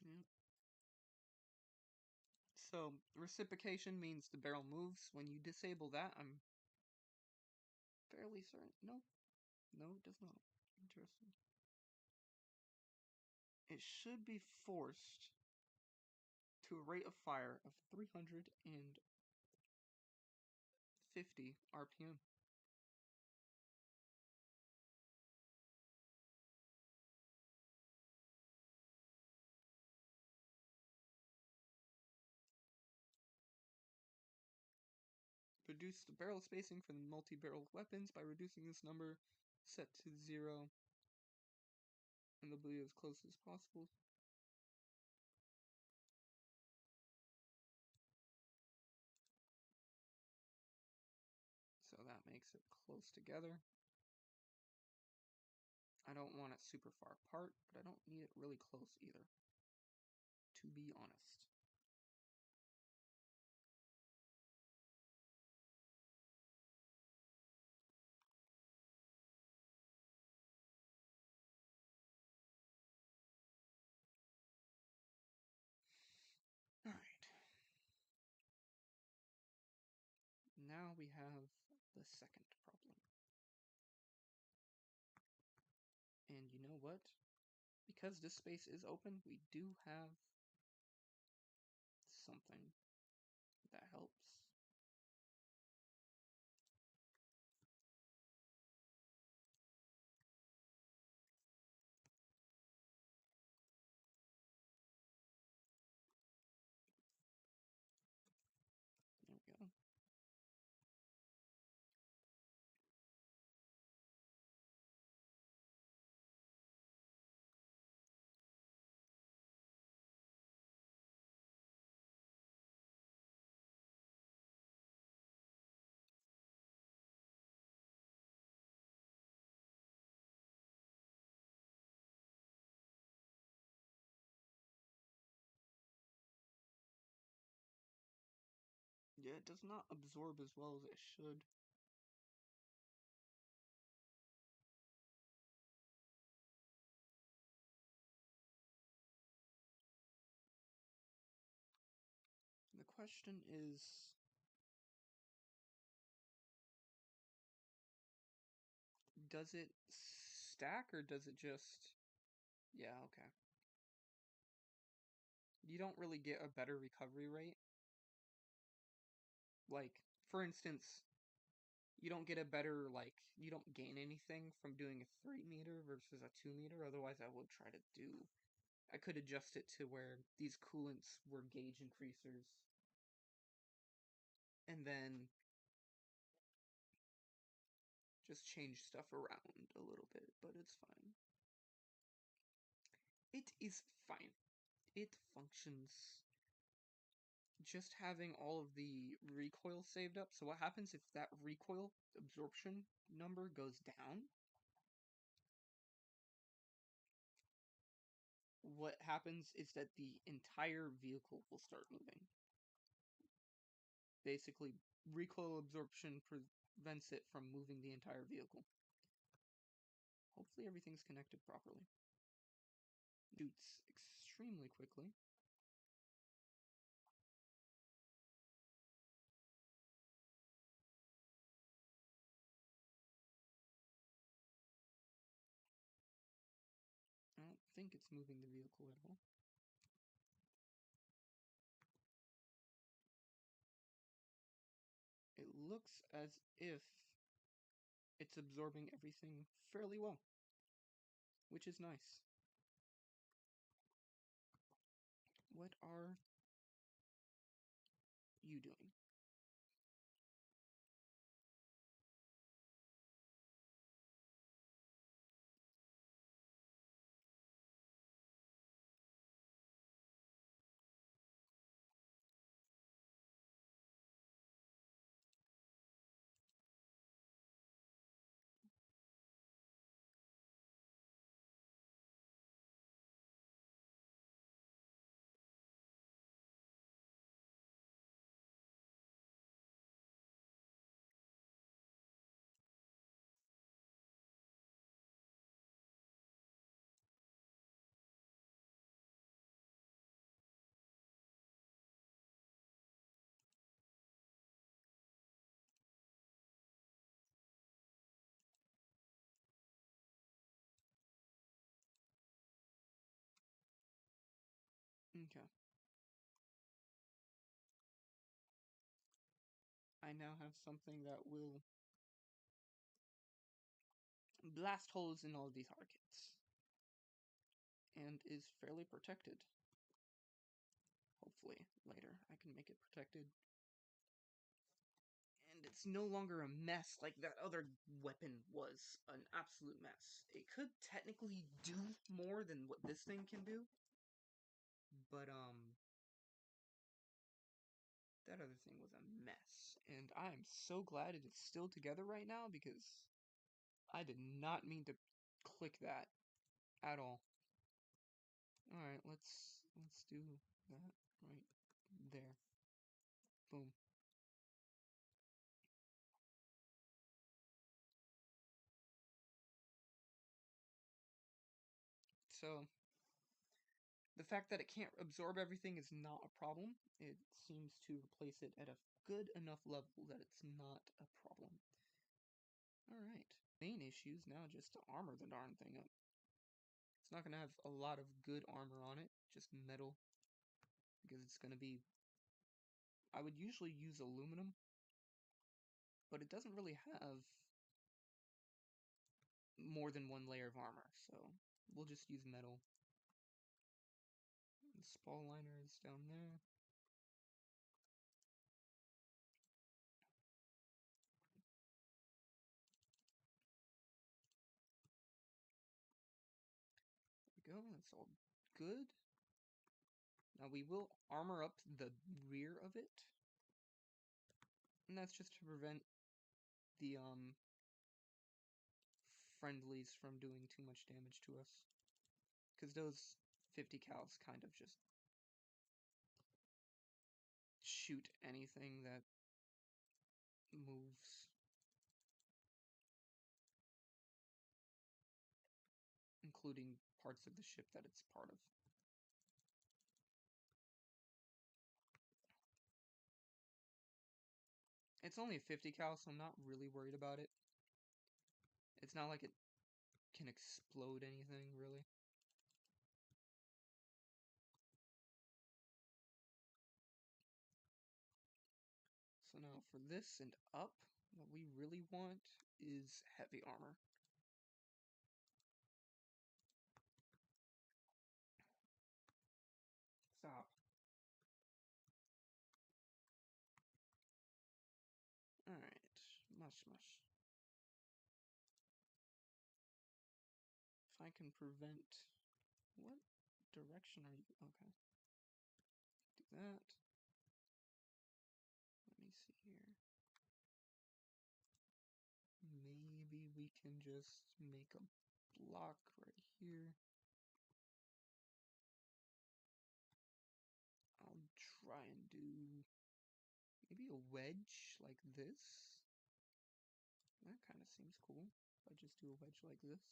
Yeah. So, reciprocation means the barrel moves. When you disable that, I'm fairly certain. No. No, it does not. Interesting. It should be forced to a rate of fire of 350 RPM. Reduce the barrel spacing for the multi-barrel weapons by reducing this number set to 0 and they'll be as close as possible. So that makes it close together. I don't want it super far apart, but I don't need it really close either, to be honest. Alright. Now we have the second problem. And you know what? Because this space is open, we do have something that helps. There we go. Yeah, it does not absorb as well as it should. The question is, does it stack or does it just... Yeah, okay. You don't really get a better recovery rate. Like, for instance, you don't get a better, like, you don't gain anything from doing a 3 meter versus a 2 meter. Otherwise, I would try to do... I could adjust it to where these coolants were gauge increasers. And then just change stuff around a little bit, but it's fine. It is fine. It functions. Just having all of the recoil saved up. So what happens if that recoil absorption number goes down? What happens is that the entire vehicle will start moving. Basically, recoil absorption prevents it from moving the entire vehicle. Hopefully everything's connected properly. Shoots extremely quickly. I don't think it's moving the vehicle at all. It looks as if it's absorbing everything fairly well, which is nice. What are you doing? Okay. I now have something that will blast holes in all these targets. And is fairly protected. Hopefully, later I can make it protected. And it's no longer a mess like that other weapon was an absolute mess. It could technically do more than what this thing can do. But, that other thing was a mess. And I am so glad it is still together right now because I did not mean to click that at all. Alright, let's do that right there. Boom. So, the fact that it can't absorb everything is not a problem. It seems to replace it at a good enough level that it's not a problem. Alright. Main issues now just to armor the darn thing up. It's not gonna have a lot of good armor on it, just metal. Because it's gonna be... I would usually use aluminum, but it doesn't really have more than one layer of armor, so we'll just use metal. The spall liner is down there. There we go, that's all good. Now we will armor up the rear of it. And that's just to prevent the friendlies from doing too much damage to us. Because those 50 cals kind of just shoot anything that moves. Including parts of the ship that it's part of. It's only a 50 cal, so I'm not really worried about it. It's not like it can explode anything, really. So now for this and up, what we really want is heavy armor. Stop. Alright, mush mush. If I can prevent... What direction are you... Okay. Do that. Let me see here. Maybe we can just make a block right here. I'll try and do maybe a wedge like this. That kind of seems cool. If I just do a wedge like this.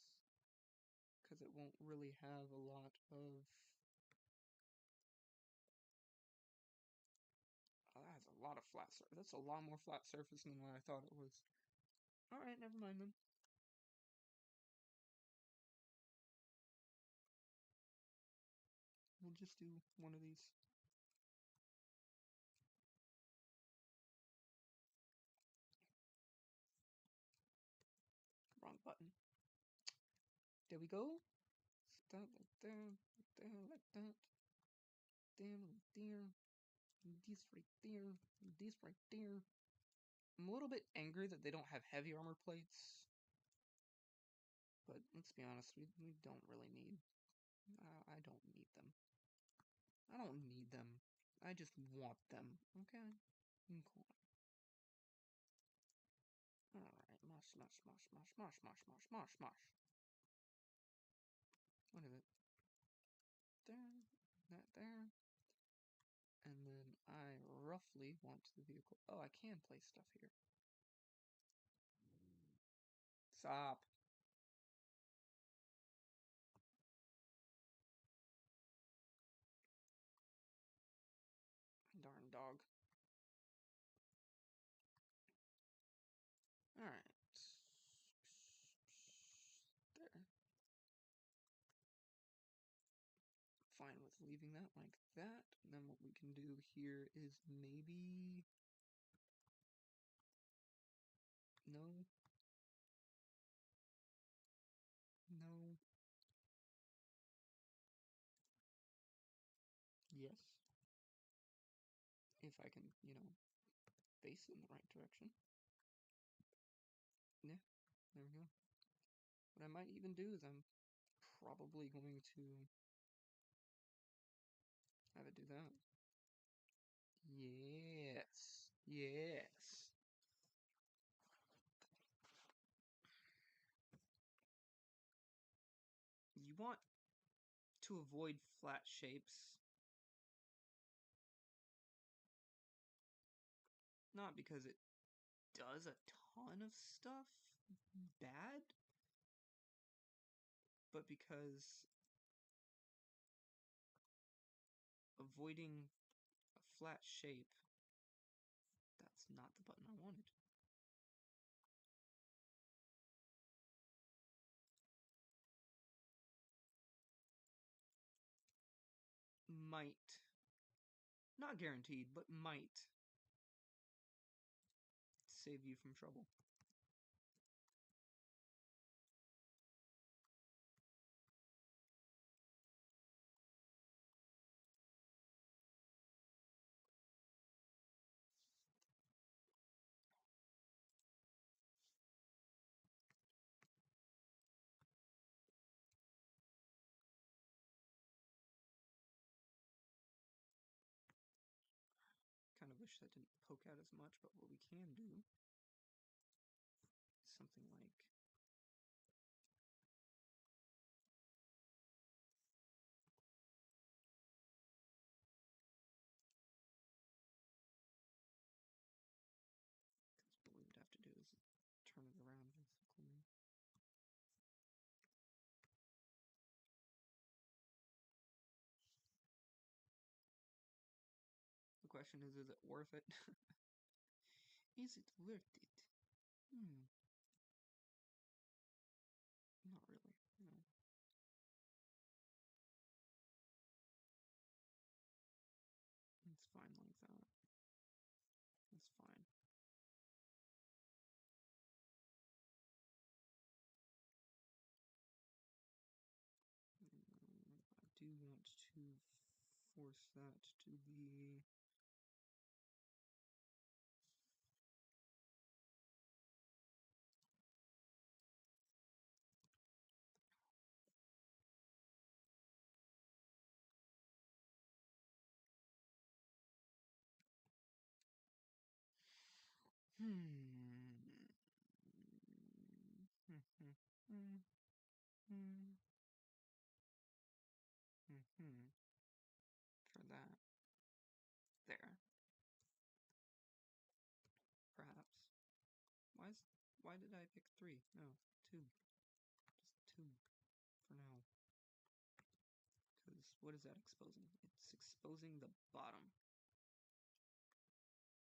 Because it won't really have a lot of... Oh, that has a lot of flat surface. That's a lot more flat surface than what I thought it was. Alright, never mind then. We'll just do one of these. Wrong button. There we go. That, like that, like that. Damn, right there. This right there. This right there. I'm a little bit angry that they don't have heavy armor plates. But let's be honest, we don't really need... I don't need them. I don't need them. I just want them. Okay? Cool. Alright, mush, mush, mush, mush, mush, mush, mush, mush, mush. What is it? There, that there. And then I roughly want the vehicle... Oh, I can place stuff here. Stop. Darn dog. Alright. There. Fine with leaving that like that. And then what we can do here is maybe... No. No. Yes. If I can, face it in the right direction. Yeah, there we go. What I might even do is I'm probably going to have it do that. Yes. Yes. You want to avoid flat shapes. Not because it does a ton of stuff bad, but because avoiding a flat shape, that's not the button I wanted. might, not guaranteed, but might save you from trouble. Kind of wish that didn't poke out as much, but what we can do is something like what we would have to do is turn it around, basically. The question is it worth it? Is it worth it? Not really, no. It's fine like that. It's fine. I do want to force that to be... For that. There. Perhaps. Why did I pick 3? No, 2. Just 2. For now. Because what is that exposing? It's exposing the bottom.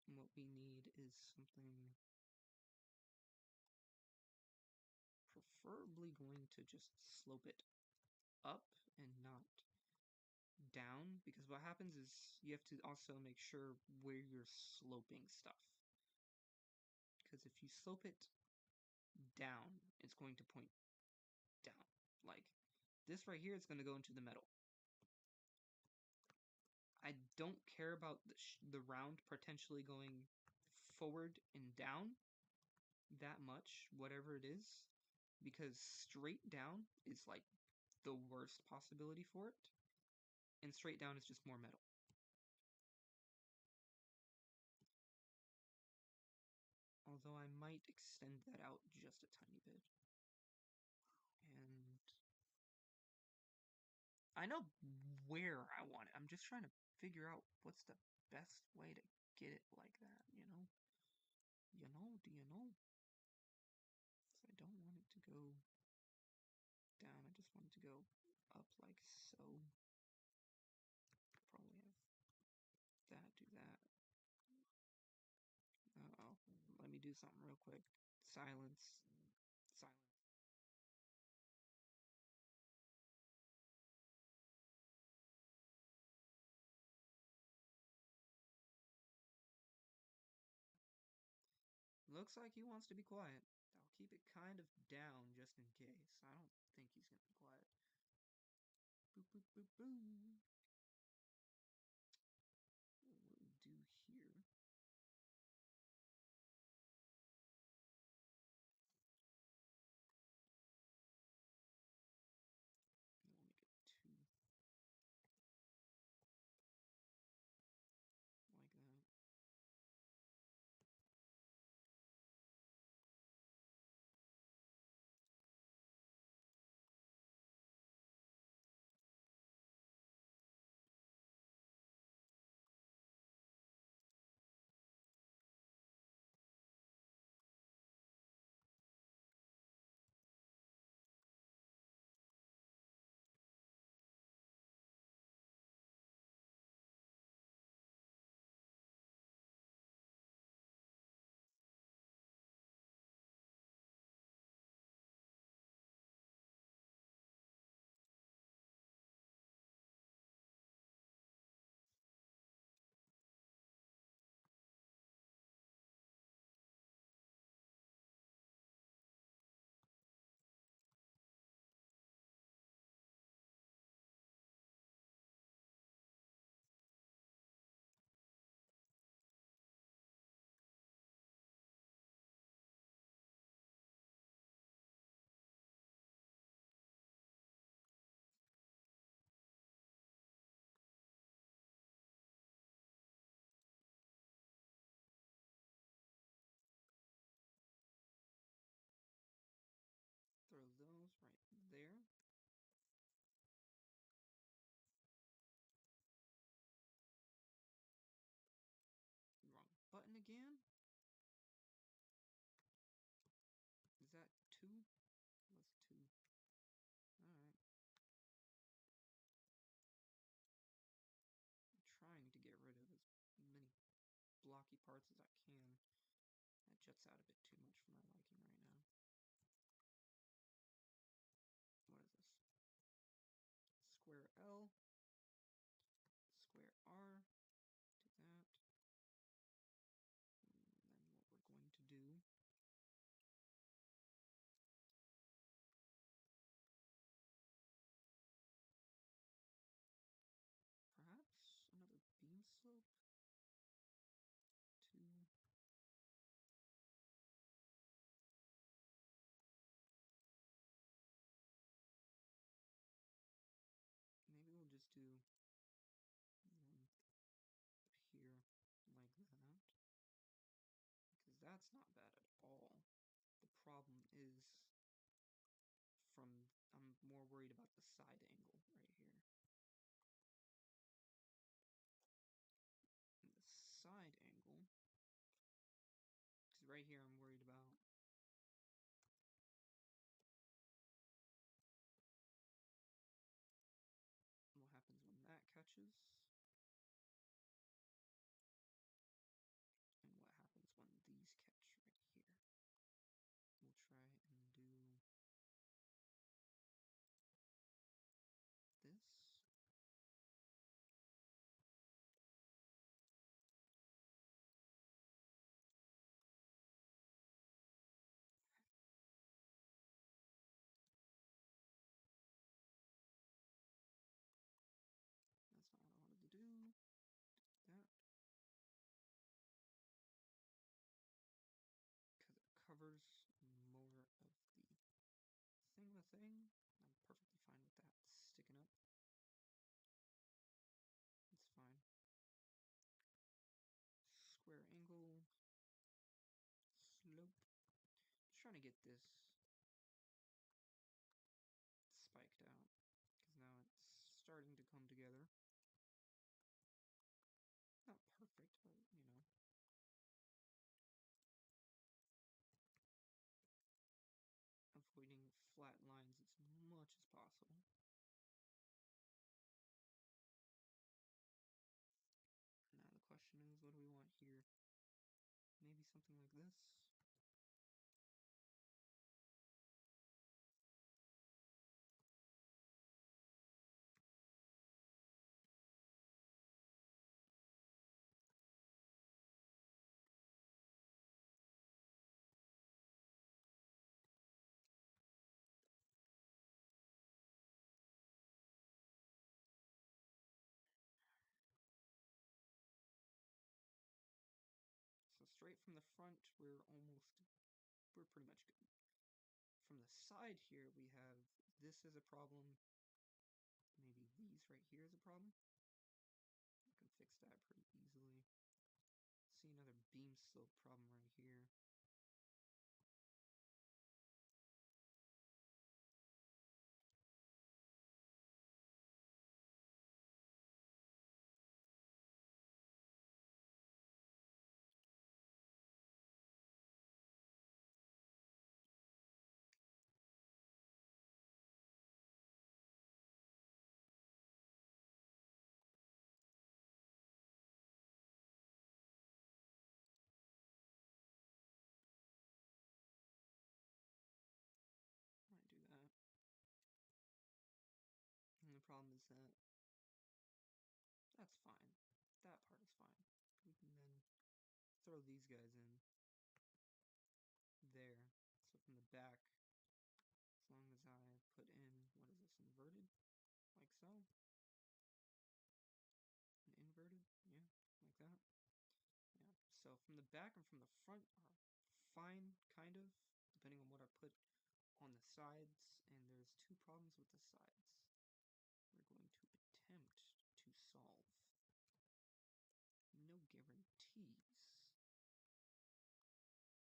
And what we need is something preferably going to just slope it up and not down, because what happens is you have to also make sure where you're sloping stuff. Because if you slope it down, it's going to point down. Like, this right here is going to go into the metal. I don't care about the round potentially going forward and down that much, whatever it is, because straight down is like the worst possibility for it, and straight down is just more metal. Although I might extend that out just a tiny bit. And I know where I want it. I'm just trying to figure out what's the best way to get it like that, you know? You know, do you know? So I don't want it to go down, I just want it to go up like so. Probably have that, do that. Uh-oh, let me do something real quick. Silence. Silence. Looks like he wants to be quiet. I'll keep it kind of down just in case. I don't think he's gonna be quiet. Boop, boop, boop, boop. What we do here... Let me get 2. Like that. again? Is that 2? That's 2. Alright. I'm trying to get rid of as many blocky parts as I can. That juts out a bit too much for my liking right now. What is this? Square L. Square R. Do that. And then what we're going to do perhaps another beam slope to maybe we'll just do one up here like that, because that's not bad at all. The problem is I'm more worried about the side angle right here. And the side angle, because right here I'm worried about what happens when that catches, and what happens when these catch right here. We'll try and do this. That's not what I wanted to do. That. Because it covers more of the thing. I'm perfectly fine with that sticking up. It's fine. Square angle. Slope. Just trying to get this spiked out, because now it's starting to come together. Not perfect, but you know. Avoiding flat lines as much as possible. Now the question is, what do we want here? Maybe something like this? So straight from the front, we're pretty much good. From the side here, we have this as a problem. Maybe these right here is a problem. I can fix that pretty easily. See another beam slope problem right here. Might do that. And the problem is that that's fine. That part is fine. We can then throw these guys in there. So from the back, as long as I put in, what is this, inverted? Like so. And inverted, yeah, like that. Yeah, so from the back and from the front are fine, kind of, depending on what I put on the sides, and there's two problems with the sides we're going to attempt to solve. No guarantees. No guarantees, though.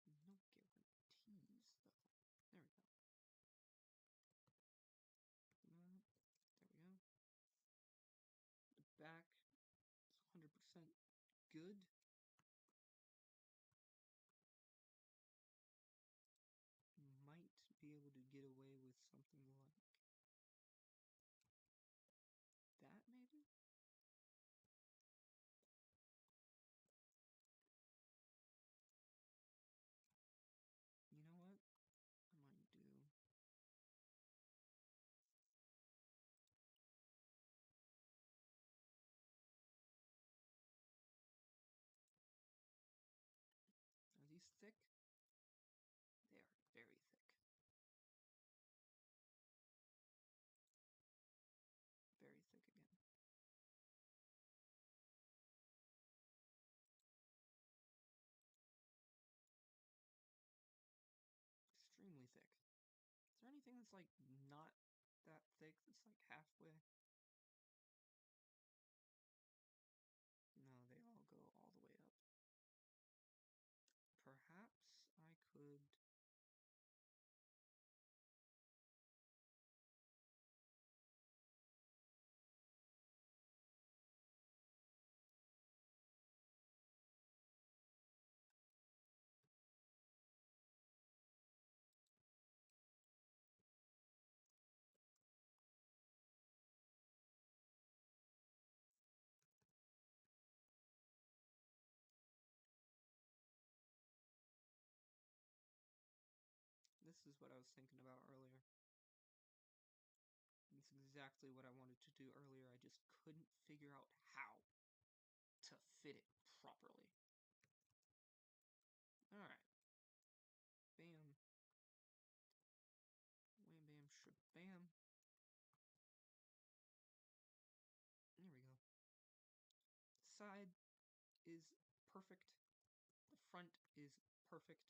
There we go. There we go. The back is 100% good. with something like that, maybe? You know what? I might do. Are these thick? They are very thick. Very thick again. Extremely thick. Is there anything that's like not that thick that's like halfway? No, they all go all the way up. Perhaps I could... This is what I was thinking about earlier. It's exactly what I wanted to do earlier. I just couldn't figure out how to fit it properly. Alright. Bam. Wham bam shabam. There we go. Side is perfect. The front is perfect.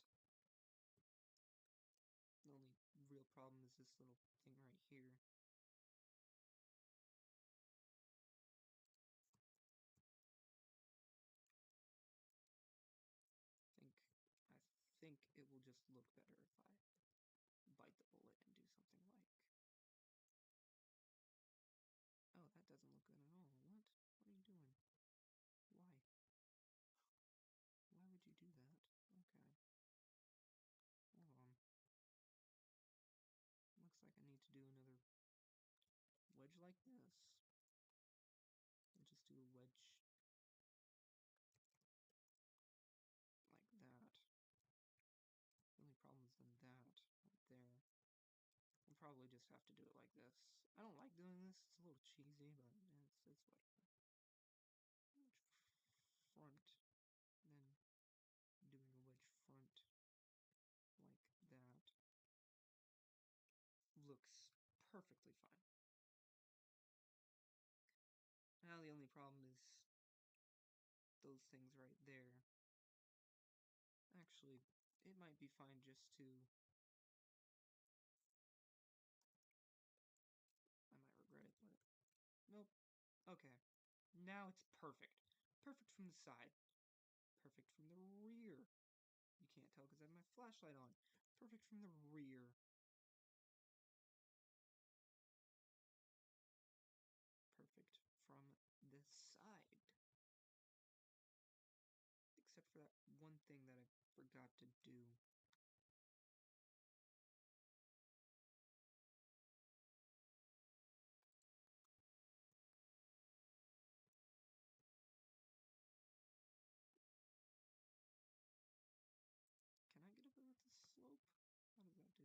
The only real problem is this little thing right here. I think it will just look better if I bite the bullet and do something like... Oh, that doesn't look good at all. What? What are you doing? Why? Why would you do that? Okay. Hold on. Looks like I need to do another wedge like this. And just do a wedge like that. The only problem is then that right there. I'll probably just have to do it like this. I don't like doing this. It's a little cheesy, but it's whatever. Wedge front, then doing a wedge front like that looks perfectly fine. Now the only problem is those things right there. Actually, it might be fine just to... I might regret it, but... Nope. Okay. Now it's perfect. Perfect from the side. Perfect from the rear. You can't tell because I have my flashlight on. Perfect from the rear. Perfect from the side. Except for that one thing that I forgot to do. Can I get up with the slope? How does that do?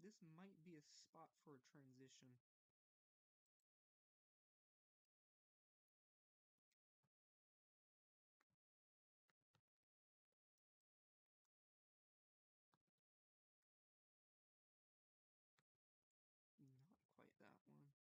This might be a spot for a transition.